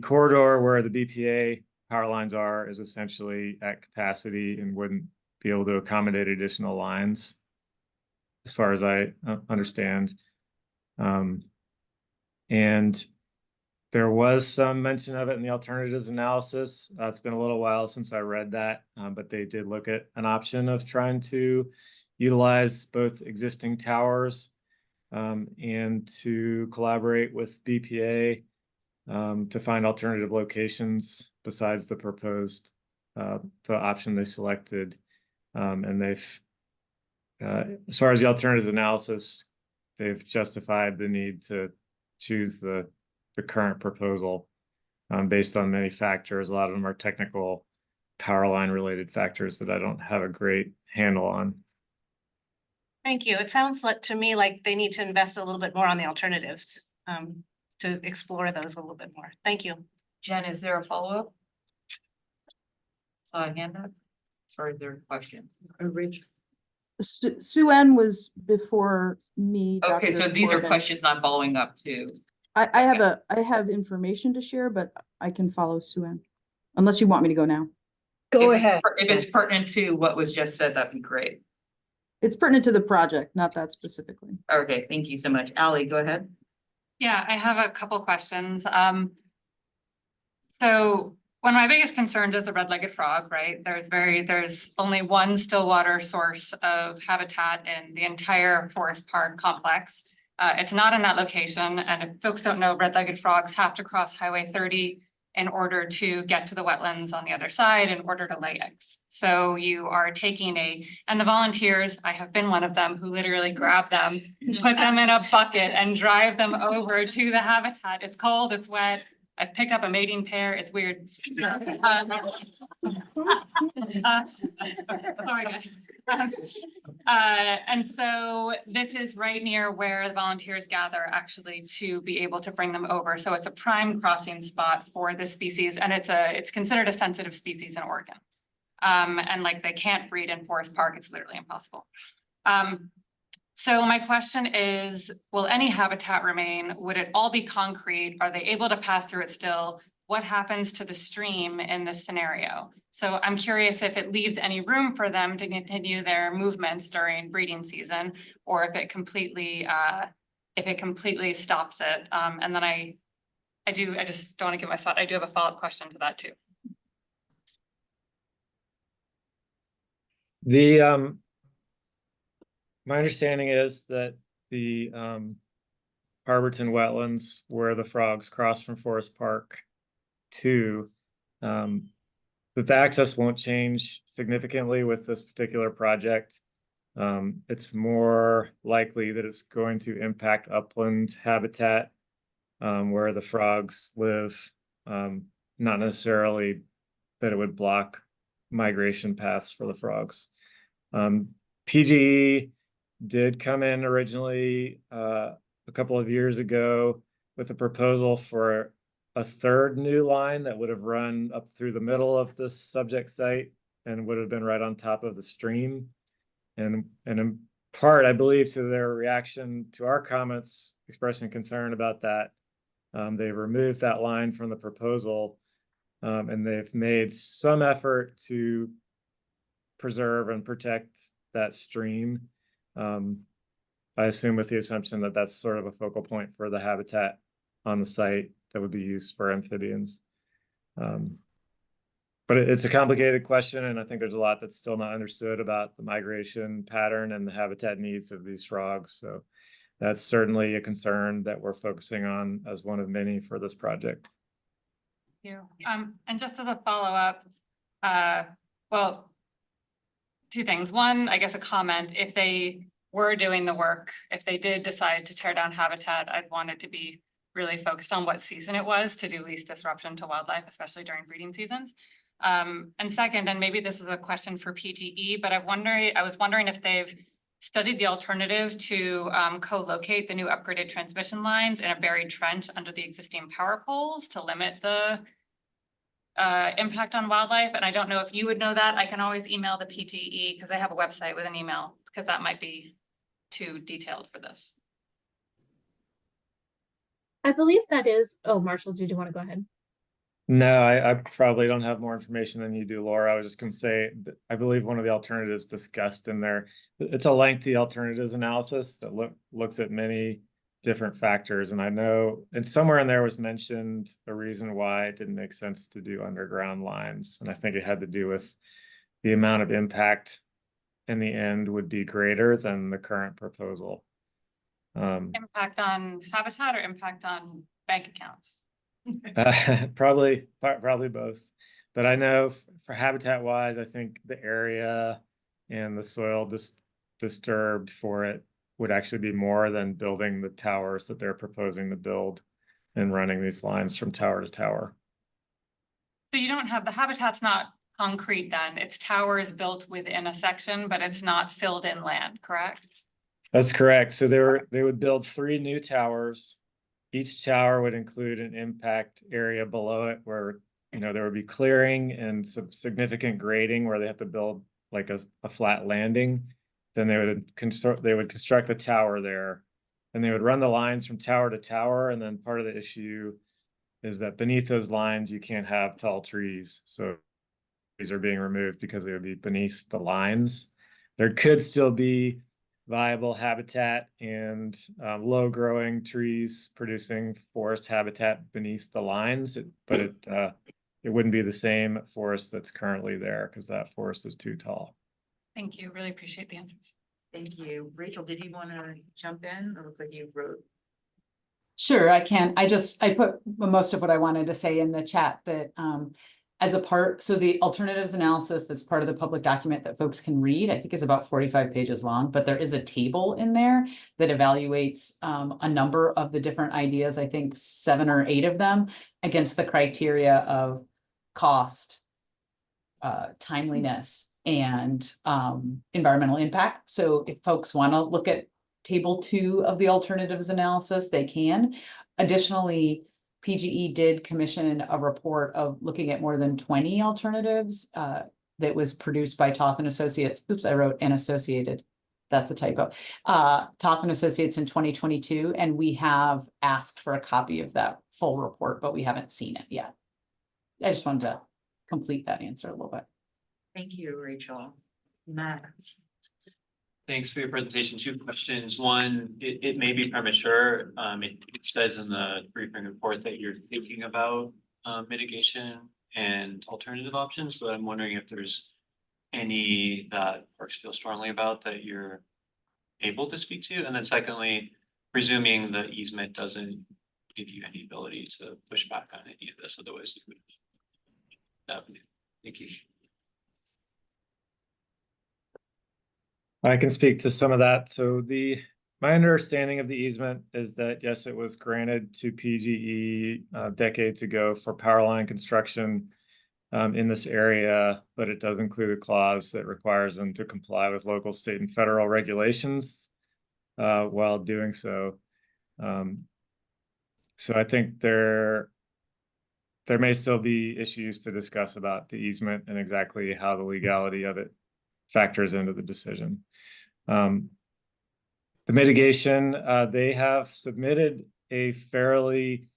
corridor where the BPA power lines are is essentially at capacity and wouldn't be able to accommodate additional lines, as far as I understand. And there was some mention of it in the alternatives analysis. It's been a little while since I read that, but they did look at an option of trying to utilize both existing towers and to collaborate with BPA to find alternative locations besides the proposed, the option they selected. And they've, as far as the alternatives analysis, they've justified the need to choose the current proposal based on many factors. A lot of them are technical power line related factors that I don't have a great handle on. Thank you. It sounds like to me like they need to invest a little bit more on the alternatives to explore those a little bit more. Thank you. Jen, is there a follow-up? Saw a hand up, or is there a question? Rich? Sue Ann was before me. Okay, so Dr. these are Corbin. questions not following up to. I have information to share, but I can follow Sue Ann, unless you want me to go now. Go If it's ahead. If it's pertinent to what was just said, that'd be great. It's pertinent to the project, not that specifically. Okay, thank you so much. Ally, go ahead. Yeah, I have a couple questions. So one of my biggest concerns is the red-legged frog, right? There's only one still water source of habitat in the entire forest park complex. It's not in that location, and if folks don't know, red-legged frogs have to cross Highway 30 in order to get to the wetlands on the other side in order to lay eggs. So you are taking and the volunteers, I have been one of them who literally grab them, put them in a bucket and drive them over to the habitat. It's cold, it's wet. I've picked up a mating pair. It's weird. Sorry, guys. And so this is right near where the volunteers gather actually to be able to bring them over. So it's a prime crossing spot for this species, and it's considered a sensitive species in Oregon. And like they can't breed in Forest Park. It's literally impossible. So my question is, will any habitat remain? Would it all be concrete? Are they able to pass through it still? What happens to the stream in this scenario? So I'm curious if it leaves any room for them to continue their movements during breeding season, or if it completely stops it. And then I just don't want to give my thought. I do have a follow-up question to that too. My understanding is that the Arborton wetlands where the frogs cross from Forest Park to that the access won't change significantly with this particular project. It's more likely that it's going to impact upland habitat where the frogs live not necessarily that it would block migration paths for the frogs. PGE did come in originally a couple of years ago with a proposal for a third new line that would have run up through the middle of this subject site and would have been right on top of the stream. And in part, I believe, to their reaction to our comments expressing concern about that, they removed that line from the proposal, and they've made some effort to preserve and protect that stream. I assume with the assumption that that's sort of a focal point for the habitat on the site that would be used for amphibians. But it's a complicated question, and I think there's a lot that's still not understood about the migration pattern and the habitat needs of these frogs. So that's certainly a concern that we're focusing on as one of many for this project. Thank you. And just as a follow-up, well, two things. One, I guess a comment, if they were doing the work, if they did decide to tear down habitat, I'd want it to be really focused on what season it was to do least disruption to wildlife, especially during breeding seasons. And second, and maybe this is a question for PGE, but I was wondering if they've studied the alternative to co-locate the new upgraded transmission lines in a buried trench under the existing power poles to limit the impact on wildlife. And I don't know if you would know that. I can always email the PGE because I have a website with an email, because that might be too detailed for this. I believe that is, oh, Marshall, did you want to go ahead? No, I probably don't have more information than you do, Laura. I was just going to say that I believe one of the alternatives discussed in there, it's a lengthy alternatives analysis that looks at many different factors. And I know, and somewhere in there was mentioned a reason why it didn't make sense to do underground lines. And I think it had to do with the amount of impact in the end would be greater than the current proposal. Impact on habitat or impact on bank accounts? Probably both, but I know for habitat wise, I think the area and the soil disturbed for it would actually be more than building the towers that they're proposing to build and running these lines from tower to tower. So you don't have, the habitat's not concrete then, it's towers built within a section, but it's not filled in land, correct? That's correct. So they would build 3 new towers. Each tower would include an impact area below it where, you know, there would be clearing and some significant grading where they have to build like a flat landing. Then they would construct the tower there, and they would run the lines from tower to tower. And then part of the issue is that beneath those lines, you can't have tall trees. So trees are being removed because they would be beneath the lines. There could still be viable habitat and low growing trees producing forest habitat beneath the lines, but it wouldn't be the same forest that's currently there because that forest is too tall. Thank you, really appreciate the answers. Thank you. Rachel, did you want to jump in? It looks like you wrote. Sure, I can. I put most of what I wanted to say in the chat, that as a part, so the alternatives analysis that's part of the public document that folks can read, I think is about 45 pages long, but there is a table in there that evaluates a number of the different ideas, I think 7 or 8 of them, against the criteria of cost, timeliness, and environmental impact. So if folks want to look at table 2 of the alternatives analysis, they can. Additionally, PGE did commission a report of looking at more than 20 alternatives that was produced by Toth and Associates. Oops, I wrote and Associated. That's a typo. Toth and Associates in 2022, and we have asked for a copy of that full report, but we haven't seen it yet. I just wanted to complete that answer a little bit. Thank you, Rachel. Matt. Thanks for your presentation. 2 questions. One, it may be premature. It says in the briefing report that you're thinking about mitigation and alternative options, but I'm wondering if there's any that Parks feel strongly about that you're able to speak to. And then secondly, presuming the easement doesn't give you any ability to push back on any of this, otherwise you would have. Thank you. I can speak to some of that. So the my understanding of the easement is that, yes, it was granted to PGE decades ago for power line construction in this area, but it does include a clause that requires them to comply with local, state, and federal regulations while doing so. So I think there may still be issues to discuss about the easement and exactly how the legality of it factors into the decision. The mitigation, they have submitted a fairly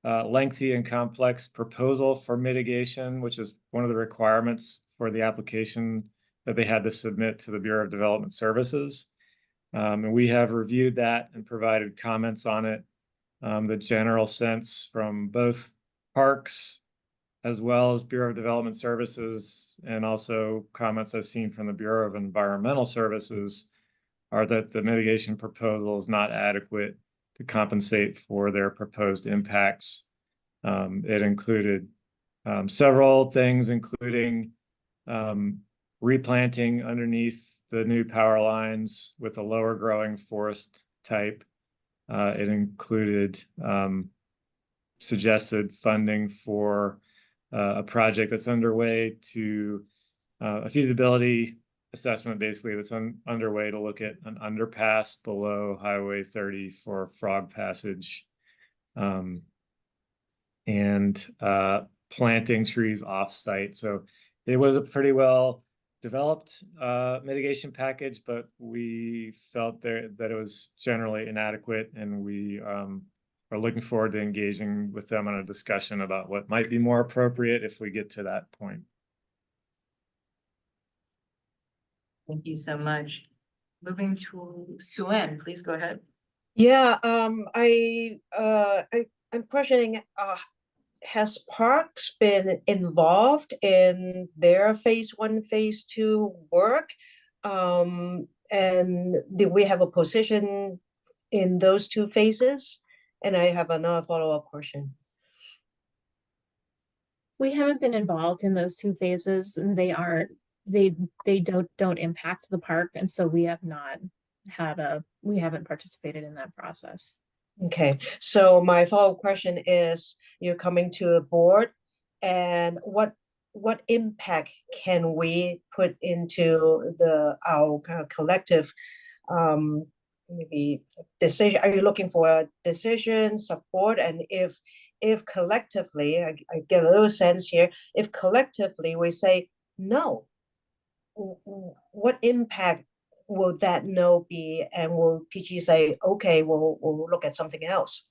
lengthy and complex proposal for mitigation, which is one of the requirements for the application that they had to submit to the Bureau of Development Services. And we have reviewed that and provided comments on it. The general sense from both parks as well as Bureau of Development Services, and also comments I've seen from the Bureau of Environmental Services, are that the mitigation proposal is not adequate to compensate for their proposed impacts. It included several things, including replanting underneath the new power lines with a lower growing forest type. It included suggested funding for a project that's underway to a feasibility assessment, basically, that's underway to look at an underpass below Highway 30 for frog passage, and planting trees off-site. So it was a pretty well developed mitigation package, but we felt that it was generally inadequate, and we are looking forward to engaging with them on a discussion about what might be more appropriate if we get to that point. Thank you so much. Moving to Suen, please go ahead. Yeah, I'm questioning, has Parks been involved in their phase 1, phase 2 work? And did we have a position in those 2 phases? And I have another follow-up question. We haven't been involved in those 2 phases, and they don't impact the park, and so we haven't participated in that process. Okay, so my follow-up question is, you're coming to a board, and what impact can we put into our kind of collective maybe decision? Are you looking for a decision, support? And if collectively, I get a little sense here, if collectively we say no, what impact will that no be, and will PG say, okay, we'll look at something else?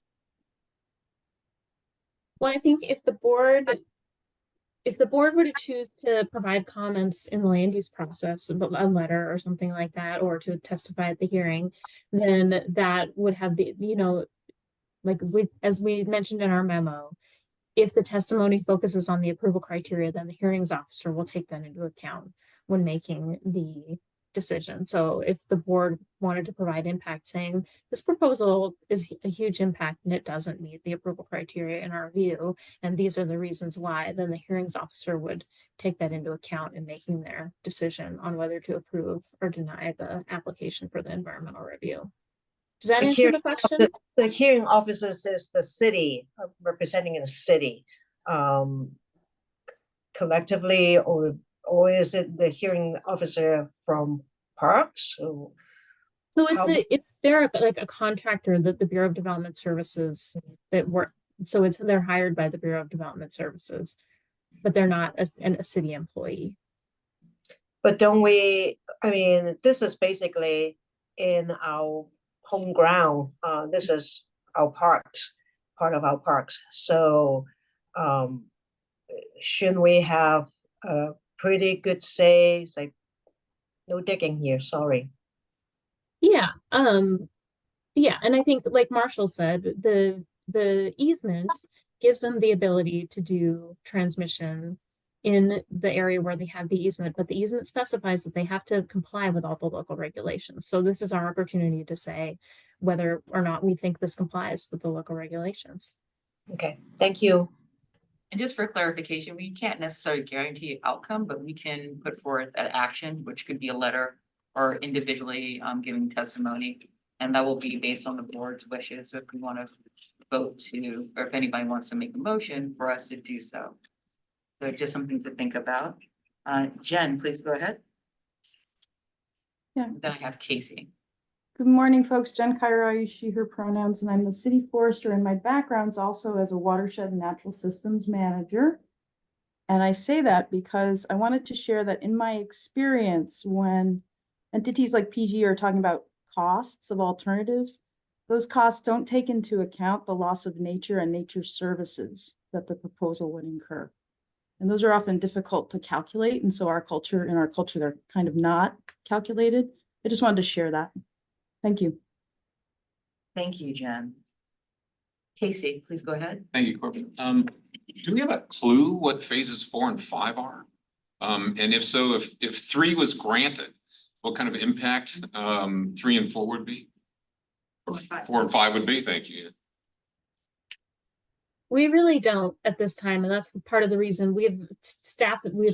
Well, I think if the board were to choose to provide comments in the land use process, a letter or something like that, or to testify at the hearing, then that would have the, as we mentioned in our memo, if the testimony focuses on the approval criteria, then the hearings officer will take that into account when making the decision. So if the board wanted to provide impact, saying this proposal is a huge impact and it doesn't meet the approval criteria in our view, and these are the reasons why, then the hearings officer would take that into account in making their decision on whether to approve or deny the application for the environmental review. Does that answer the question? The hearing officers is the city, representing the city, collectively, or is it the hearing officer from Parks? So they're like a contractor that the Bureau of Development Services that work. So they're hired by the Bureau of Development Services, but they're not a city employee. But don't we, I mean, this is basically in our home ground. This is our parks, part of our parks. So shouldn't we have a pretty good say? It's like, no digging here, sorry. Yeah, and I think, like Marshall said, the easement gives them the ability to do transmission in the area where they have the easement, but the easement specifies that they have to comply with all the local regulations. So this is our opportunity to say whether or not we think this complies with the local regulations. Okay, thank you. And just for clarification, we can't necessarily guarantee an outcome, but we can put forth an action, which could be a letter or individually giving testimony. And that will be based on the board's wishes, if we want to vote to, or if anybody wants to make a motion for us to do so. So just something to think about. Jen, please go ahead. Yeah. Then I have Casey. Good morning, folks. Jen Cairo, I use she, her pronouns, and I'm the city forester, and my background's also as a watershed and natural systems manager. And I say that because I wanted to share that in my experience, when entities like PG are talking about costs of alternatives, those costs don't take into account the loss of nature and nature services that the proposal would incur. And those are often difficult to calculate. And so in our culture, they're kind of not calculated. I just wanted to share that. Thank you. Thank you, Jen. Casey, please go ahead. Thank you, Corbin. Do we have a clue what phases 4 and 5 are? And if so, if 3 was granted, what kind of impact 3 and 4 would be? Or 4 and 5 would be, thank you. We really don't at this time, and that's part of the reason we've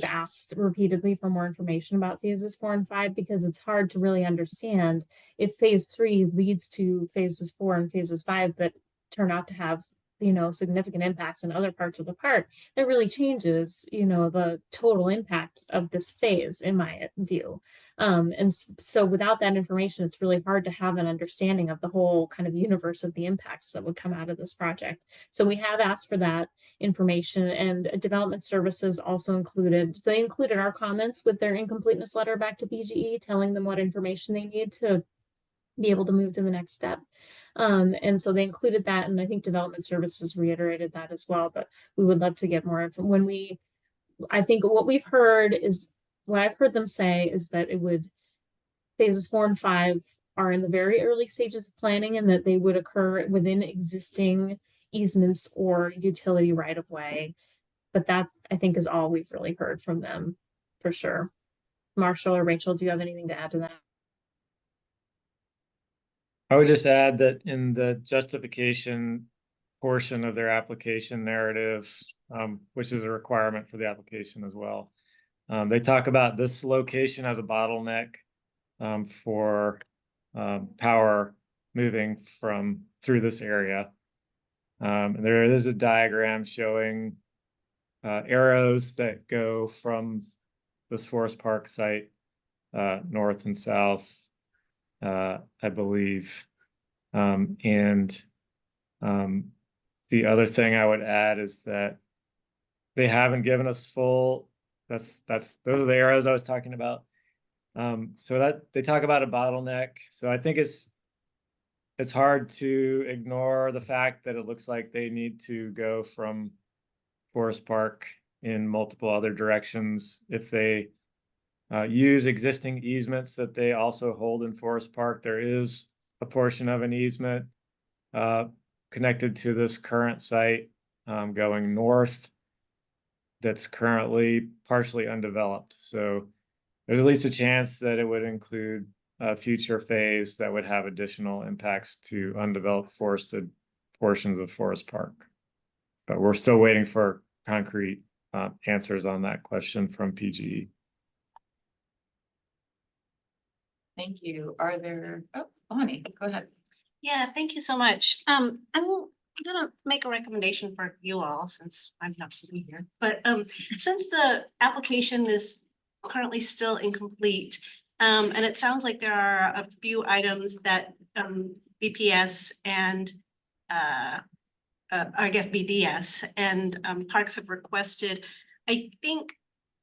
asked repeatedly for more information about phases 4 and 5, because it's hard to really understand if phase 3 leads to phases 4 and phases 5 that turn out to have, you know, significant impacts in other parts of the park. That really changes, you know, the total impact of this phase, in my view. And so without that information, it's really hard to have an understanding of the whole kind of universe of the impacts that would come out of this project. So we have asked for that information, and development services also included. So they included our comments with their incompleteness letter back to PGE, telling them what information they need to be able to move to the next step. And so they included that, and I think development services reiterated that as well, but we would love to get more information. I think what we've heard is, what I've heard them say is that phases 4 and 5 are in the very early stages of planning, and that they would occur within existing easements or utility right of way. But that, I think, is all we've really heard from them for sure. Marshall or Rachel, do you have anything to add to that? I would just add that in the justification portion of their application narrative, which is a requirement for the application as well, they talk about this location as a bottleneck for power moving through this area. And there is a diagram showing arrows that go from this forest park site north and south, I believe. And the other thing I would add is that they haven't given us full, those are the arrows I was talking about. So that they talk about a bottleneck. So I think it's hard to ignore the fact that it looks like they need to go from Forest Park in multiple other directions. If they use existing easements that they also hold in Forest Park, there is a portion of an easement connected to this current site going north that's currently partially undeveloped. So there's at least a chance that it would include a future phase that would have additional impacts to undeveloped forested portions of Forest Park. But we're still waiting for concrete answers on that question from PGE. Thank you. Are there, Bonnie, go ahead. Yeah, thank you so much. I'm gonna make a recommendation for you all, since I'm not gonna be here. But since the application is currently still incomplete, and it sounds like there are a few items that BPS and I guess BDS and Parks have requested, I think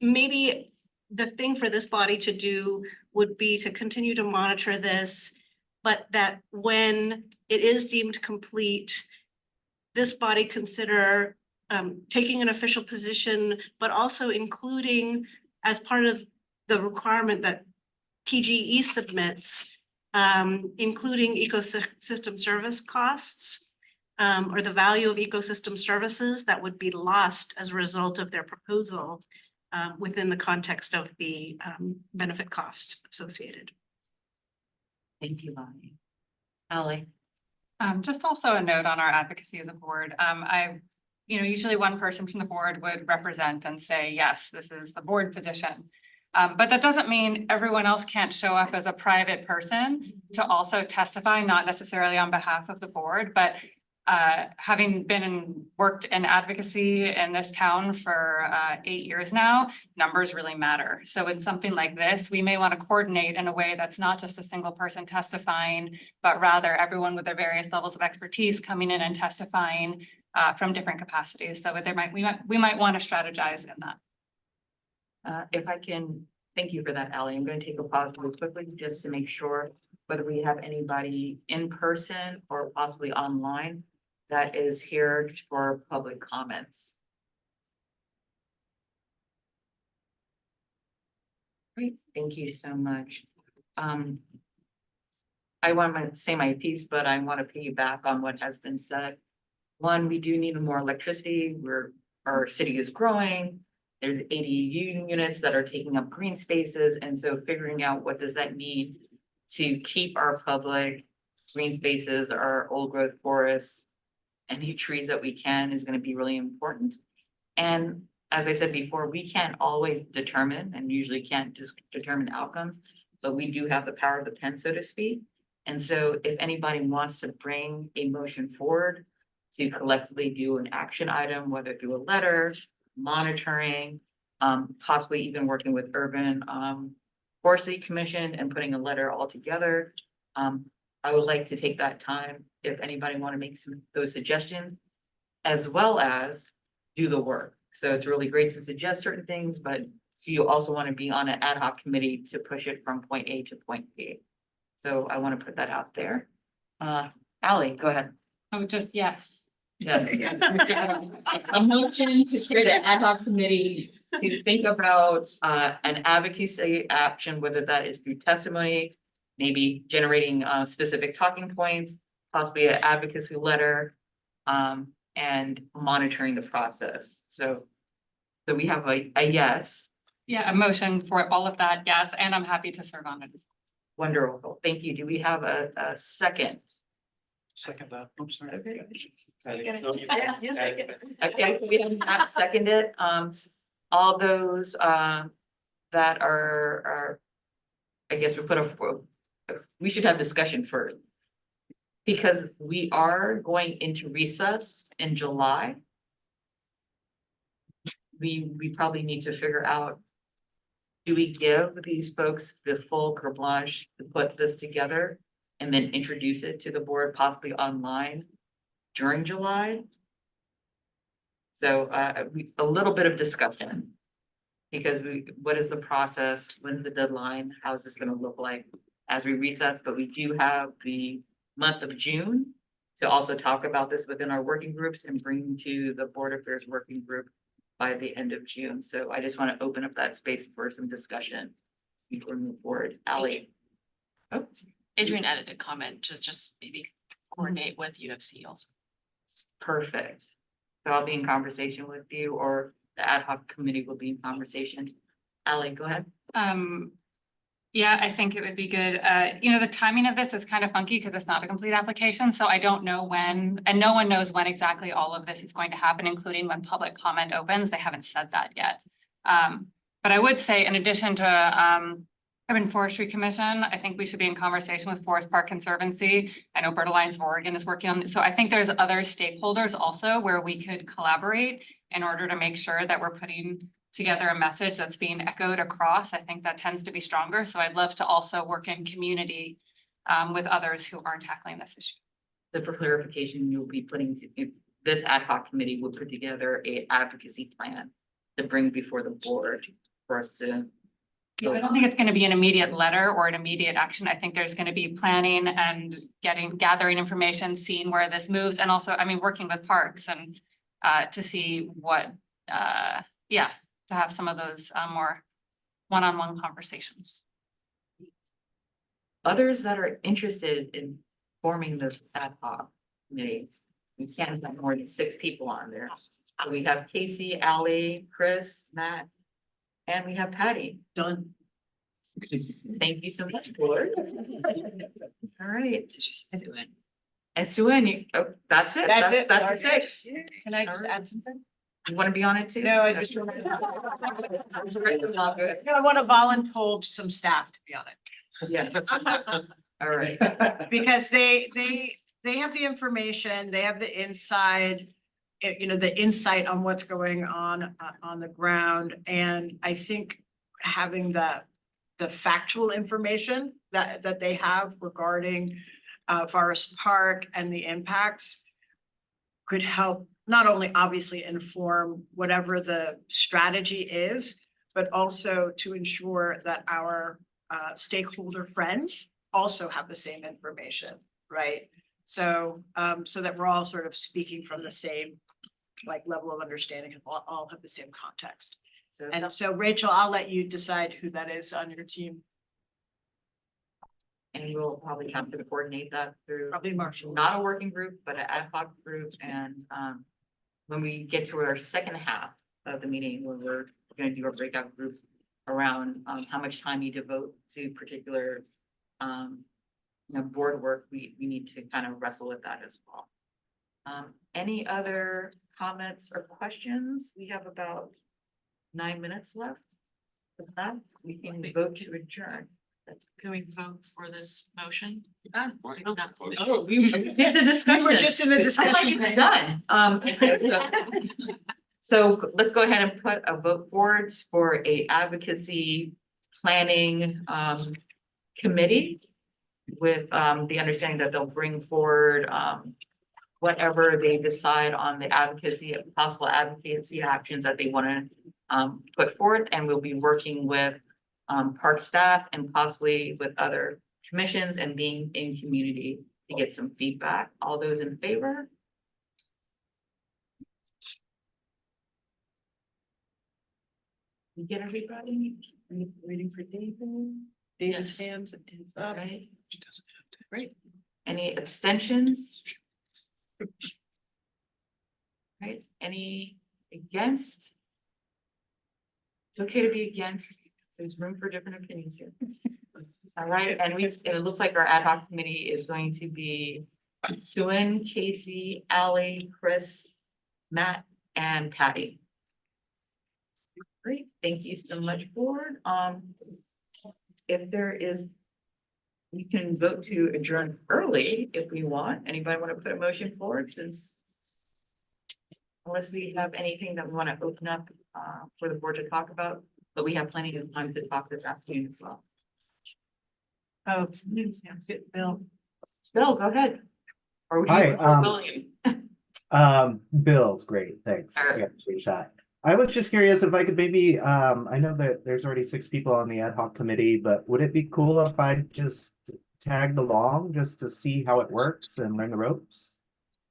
maybe the thing for this body to do would be to continue to monitor this, but that when it is deemed complete, this body consider taking an official position, but also including as part of the requirement that PGE submits, including ecosystem service costs, or the value of ecosystem services that would be lost as a result of their proposal within the context of the benefit cost associated. Thank you, Bonnie. Ally. Just also a note on our advocacy as a board. Usually one person from the board would represent and say, yes, this is the board position. But that doesn't mean everyone else can't show up as a private person to also testify, not necessarily on behalf of the board, but having been worked in advocacy in this town for 8 years now, numbers really matter. So in something like this, we may want to coordinate in a way that's not just a single person testifying, but rather everyone with their various levels of expertise coming in and testifying from different capacities. So we might want to strategize in that. If I can, thank you for that, Ally. I'm going to take a pause really quickly just to make sure whether we have anybody in person or possibly online that is here for public comments. Great, thank you so much. I want to say my piece, but I want to piggyback on what has been said. One, we do need more electricity. Our city is growing. There's ADU units that are taking up green spaces. And so figuring out what does that mean to keep our public green spaces, our old growth forests, any trees that we can is going to be really important. And as I said before, we can't always determine and usually can't just determine outcomes, but we do have the power of the pen, so to speak. And so if anybody wants to bring a motion forward to collectively do an action item, whether through a letter, monitoring, possibly even working with Urban Forestry Commission and putting a letter all together. I would like to take that time if anybody want to make those suggestions, as well as do the work. So it's really great to suggest certain things, but you also want to be on an ad hoc committee to push it from point A to point B. So I want to put that out there. Ally, go ahead. Oh, just yes. Yeah. A motion to create an ad hoc committee to think about an advocacy action, whether that is through testimony, maybe generating specific talking points, possibly an advocacy letter, and monitoring the process. So we have a yes. Yeah, a motion for all of that, yes, and I'm happy to serve on it. Wonderful, thank you. Do we have a second? Second that, I'm sorry. Okay. Yeah, you second. Okay, we have not seconded, all those, that are, I guess we should have discussion first. Because we are going into recess in July. We probably need to figure out, do we give these folks the full carte blanche to put this together and then introduce it to the board, possibly online during July? So a little bit of discussion. Because what is the process? When's the deadline? How is this gonna look like as we recess? But we do have the month of June to also talk about this within our working groups and bring to the Board Affairs Working Group by the end of June. So I just want to open up that space for some discussion before we move forward. Ally. Oh, Adrian added a comment to just maybe coordinate with UFC also. perfect. So I'll be in conversation with you, or the ad hoc committee will be in conversation. Ally, go ahead. Yeah, I think it would be good. The timing of this is kind of funky because it's not a complete application, so I don't know when, and no one knows when exactly all of this is going to happen, including when public comment opens. They haven't said that yet. But I would say, in addition to Urban Forestry Commission, I think we should be in conversation with Forest Park Conservancy. I know Bird Alliance of Oregon is working on this. So I think there's other stakeholders also where we could collaborate in order to make sure that we're putting together a message that's being echoed across. I think that tends to be stronger. So I'd love to also work in community with others who are tackling this issue. So for clarification, you'll be this ad hoc committee will put together a advocacy plan to bring before the board for us to. Yeah, I don't think it's going to be an immediate letter or an immediate action. I think there's going to be planning and gathering information, seeing where this moves, and also, working with parks and to see what, to have some of those more one-on-one conversations. Others that are interested in forming this ad hoc committee, we can't have more than 6 people on there. So we have Casey, Ally, Chris, Matt, and we have Patty. Done. Thank you so much, board. All right. And Sue-Ann, that's it. That's it. That's a Okay. 6. Can I just add something? You want to be on it too? No, I just. I want to volunteer some staff to be on it. Yeah. All right. Because they have the information, they have the inside, the insight on what's going on the ground. And I think having the factual information that they have regarding Forest Park and the impacts could help not only obviously inform whatever the strategy is, but also to ensure that our stakeholder friends also have the same information, right? So, so that we're all sort of speaking from the same level of understanding and all have the same context. And so Rachel, I'll let you decide who that is on your team. And we'll probably have to coordinate that through. Probably Marshall. Not a working group, but an ad hoc group, and when we get to our second half of the meeting, where we're gonna do our breakout groups around how much time you devote to particular board work, we need to kind of wrestle with that as well. Any other comments or questions? We have about 9 minutes left. With that, we can vote to adjourn. Can we vote for this motion? Oh, we did the discussion. We were just in the discussion. It's done. So let's go ahead and put a vote forward for a advocacy planning committee with the understanding that they'll bring forward whatever they decide on the advocacy, possible advocacy actions that they want to put forth, and we'll be working with park staff and possibly with other commissions and being in community to get some feedback. All those in favor? You get everybody? Are you waiting for David? David's hands is up. Right. She doesn't have to. Great. Any abstentions? Right, any against? It's okay to be against. There's room for different opinions here. All right, and it looks like our ad hoc committee is going to be Sue, Casey, Ally, Chris, Matt, and Patty. Great, thank you so much, board. If there is, we can vote to adjourn early if we want. Anybody want to put a motion forward since? Unless we have anything that we want to open up for the board to talk about, but we have plenty of time to talk this afternoon as well. Oh, sounds good. Bill, go ahead. Or would you Hi, prefer William? Bill's great, thanks. All right. Yeah, great shot. I was just curious if I could maybe, I know that there's already 6 people on the ad hoc committee, but would it be cool if I just tagged along just to see how it works and learn the ropes?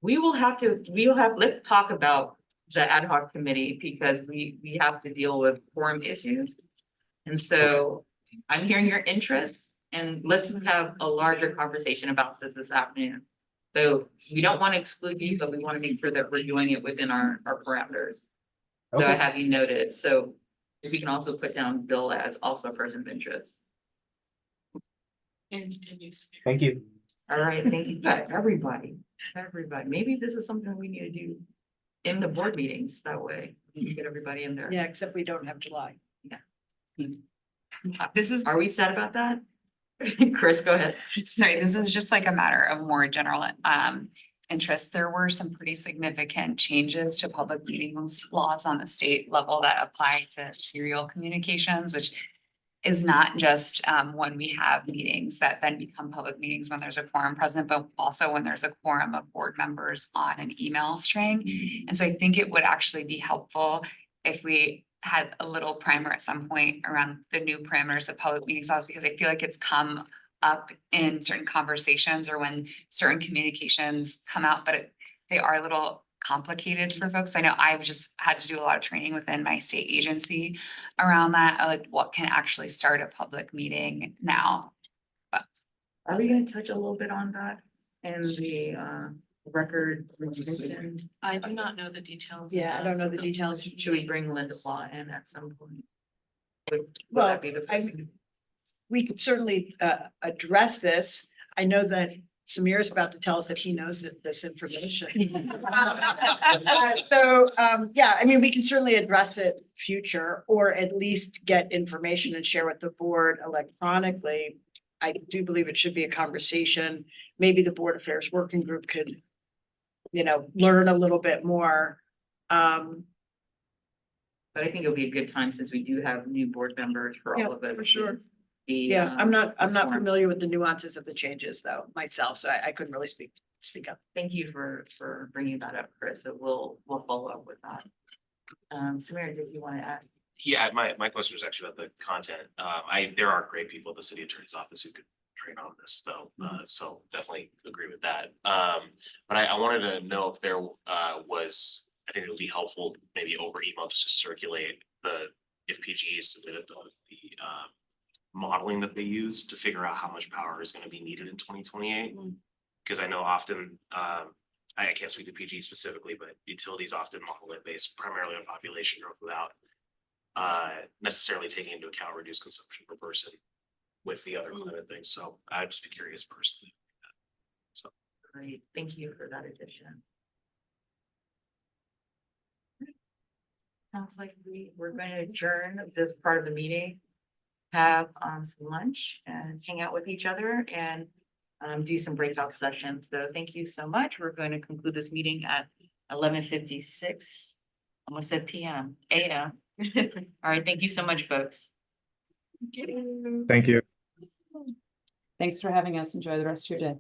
Let's talk about the ad hoc committee because we have to deal with quorum issues. And so I'm hearing your interest and let's have a larger conversation about this afternoon. So we don't want to exclude you, but we want to make sure that we're doing it within our parameters. So I Okay. have you noted. So if we can also put down Bill as also a person of interest. And you. Thank you. All right, thank you. Good, everybody. Maybe this is something we need to do in the board meetings. That way we can get everybody in there. Yeah, except we don't have July. Are we sad about that? Chris, go ahead. Sorry, this is just like a matter of more general interest. There were some pretty significant changes to public meetings laws on the state level that apply to serial communications, which is not just when we have meetings that then become public meetings when there's a quorum present, but also when there's a quorum of board members on an email string. And so I think it would actually be helpful if we had a little primer at some point around the new parameters of public meetings laws, because I feel like it's come up in certain conversations or when certain communications come out, but they are a little complicated for folks. I know I've just had to do a lot of training within my state agency around that, like what can actually start a public meeting now. But Are we gonna touch a little bit on that and the record retention? I do not know the details. Yeah, I don't know the of details. Should we bring Linda Law in at some point? Would Well, that be the we could certainly address this. I know that Samir's about to tell us that he knows this information. So, yeah, I mean, we can certainly address it future, or at least get information and share with the board electronically. I do believe it should be a conversation. Maybe the Board Affairs Working Group could, learn a little bit more. But I think it'll be a good time since we do have new board members for Yeah, all of us. for sure. Be, Yeah, I'm not informed. familiar with the nuances of the changes though, myself, so I couldn't really speak up. Thank you for bringing that up, Chris. So we'll follow up with that. Samir, did you want to add? Yeah, my question was actually about the content. There are great people at the city attorney's office who could train on this though, so definitely agree with that. But I wanted to know if there was, I think it would be helpful maybe over email just to circulate if PGE submitted the modeling that they use to figure out how much power is gonna be needed in 2028. Because I know often, I can't speak to PGE specifically, but utilities often model it based primarily on population growth without necessarily taking into account reduced consumption per person with the other climate things. So I'd just be curious personally. So. Great, thank you for that addition. Sounds like we're going to adjourn this part of the meeting, have some lunch and hang out with each other and do some breakout sessions. So thank you so much. We're going to conclude this meeting at 11:56. Almost said PM, AM. All right, thank you so much, folks. Thank you. Thanks for having us. Enjoy the rest of your day.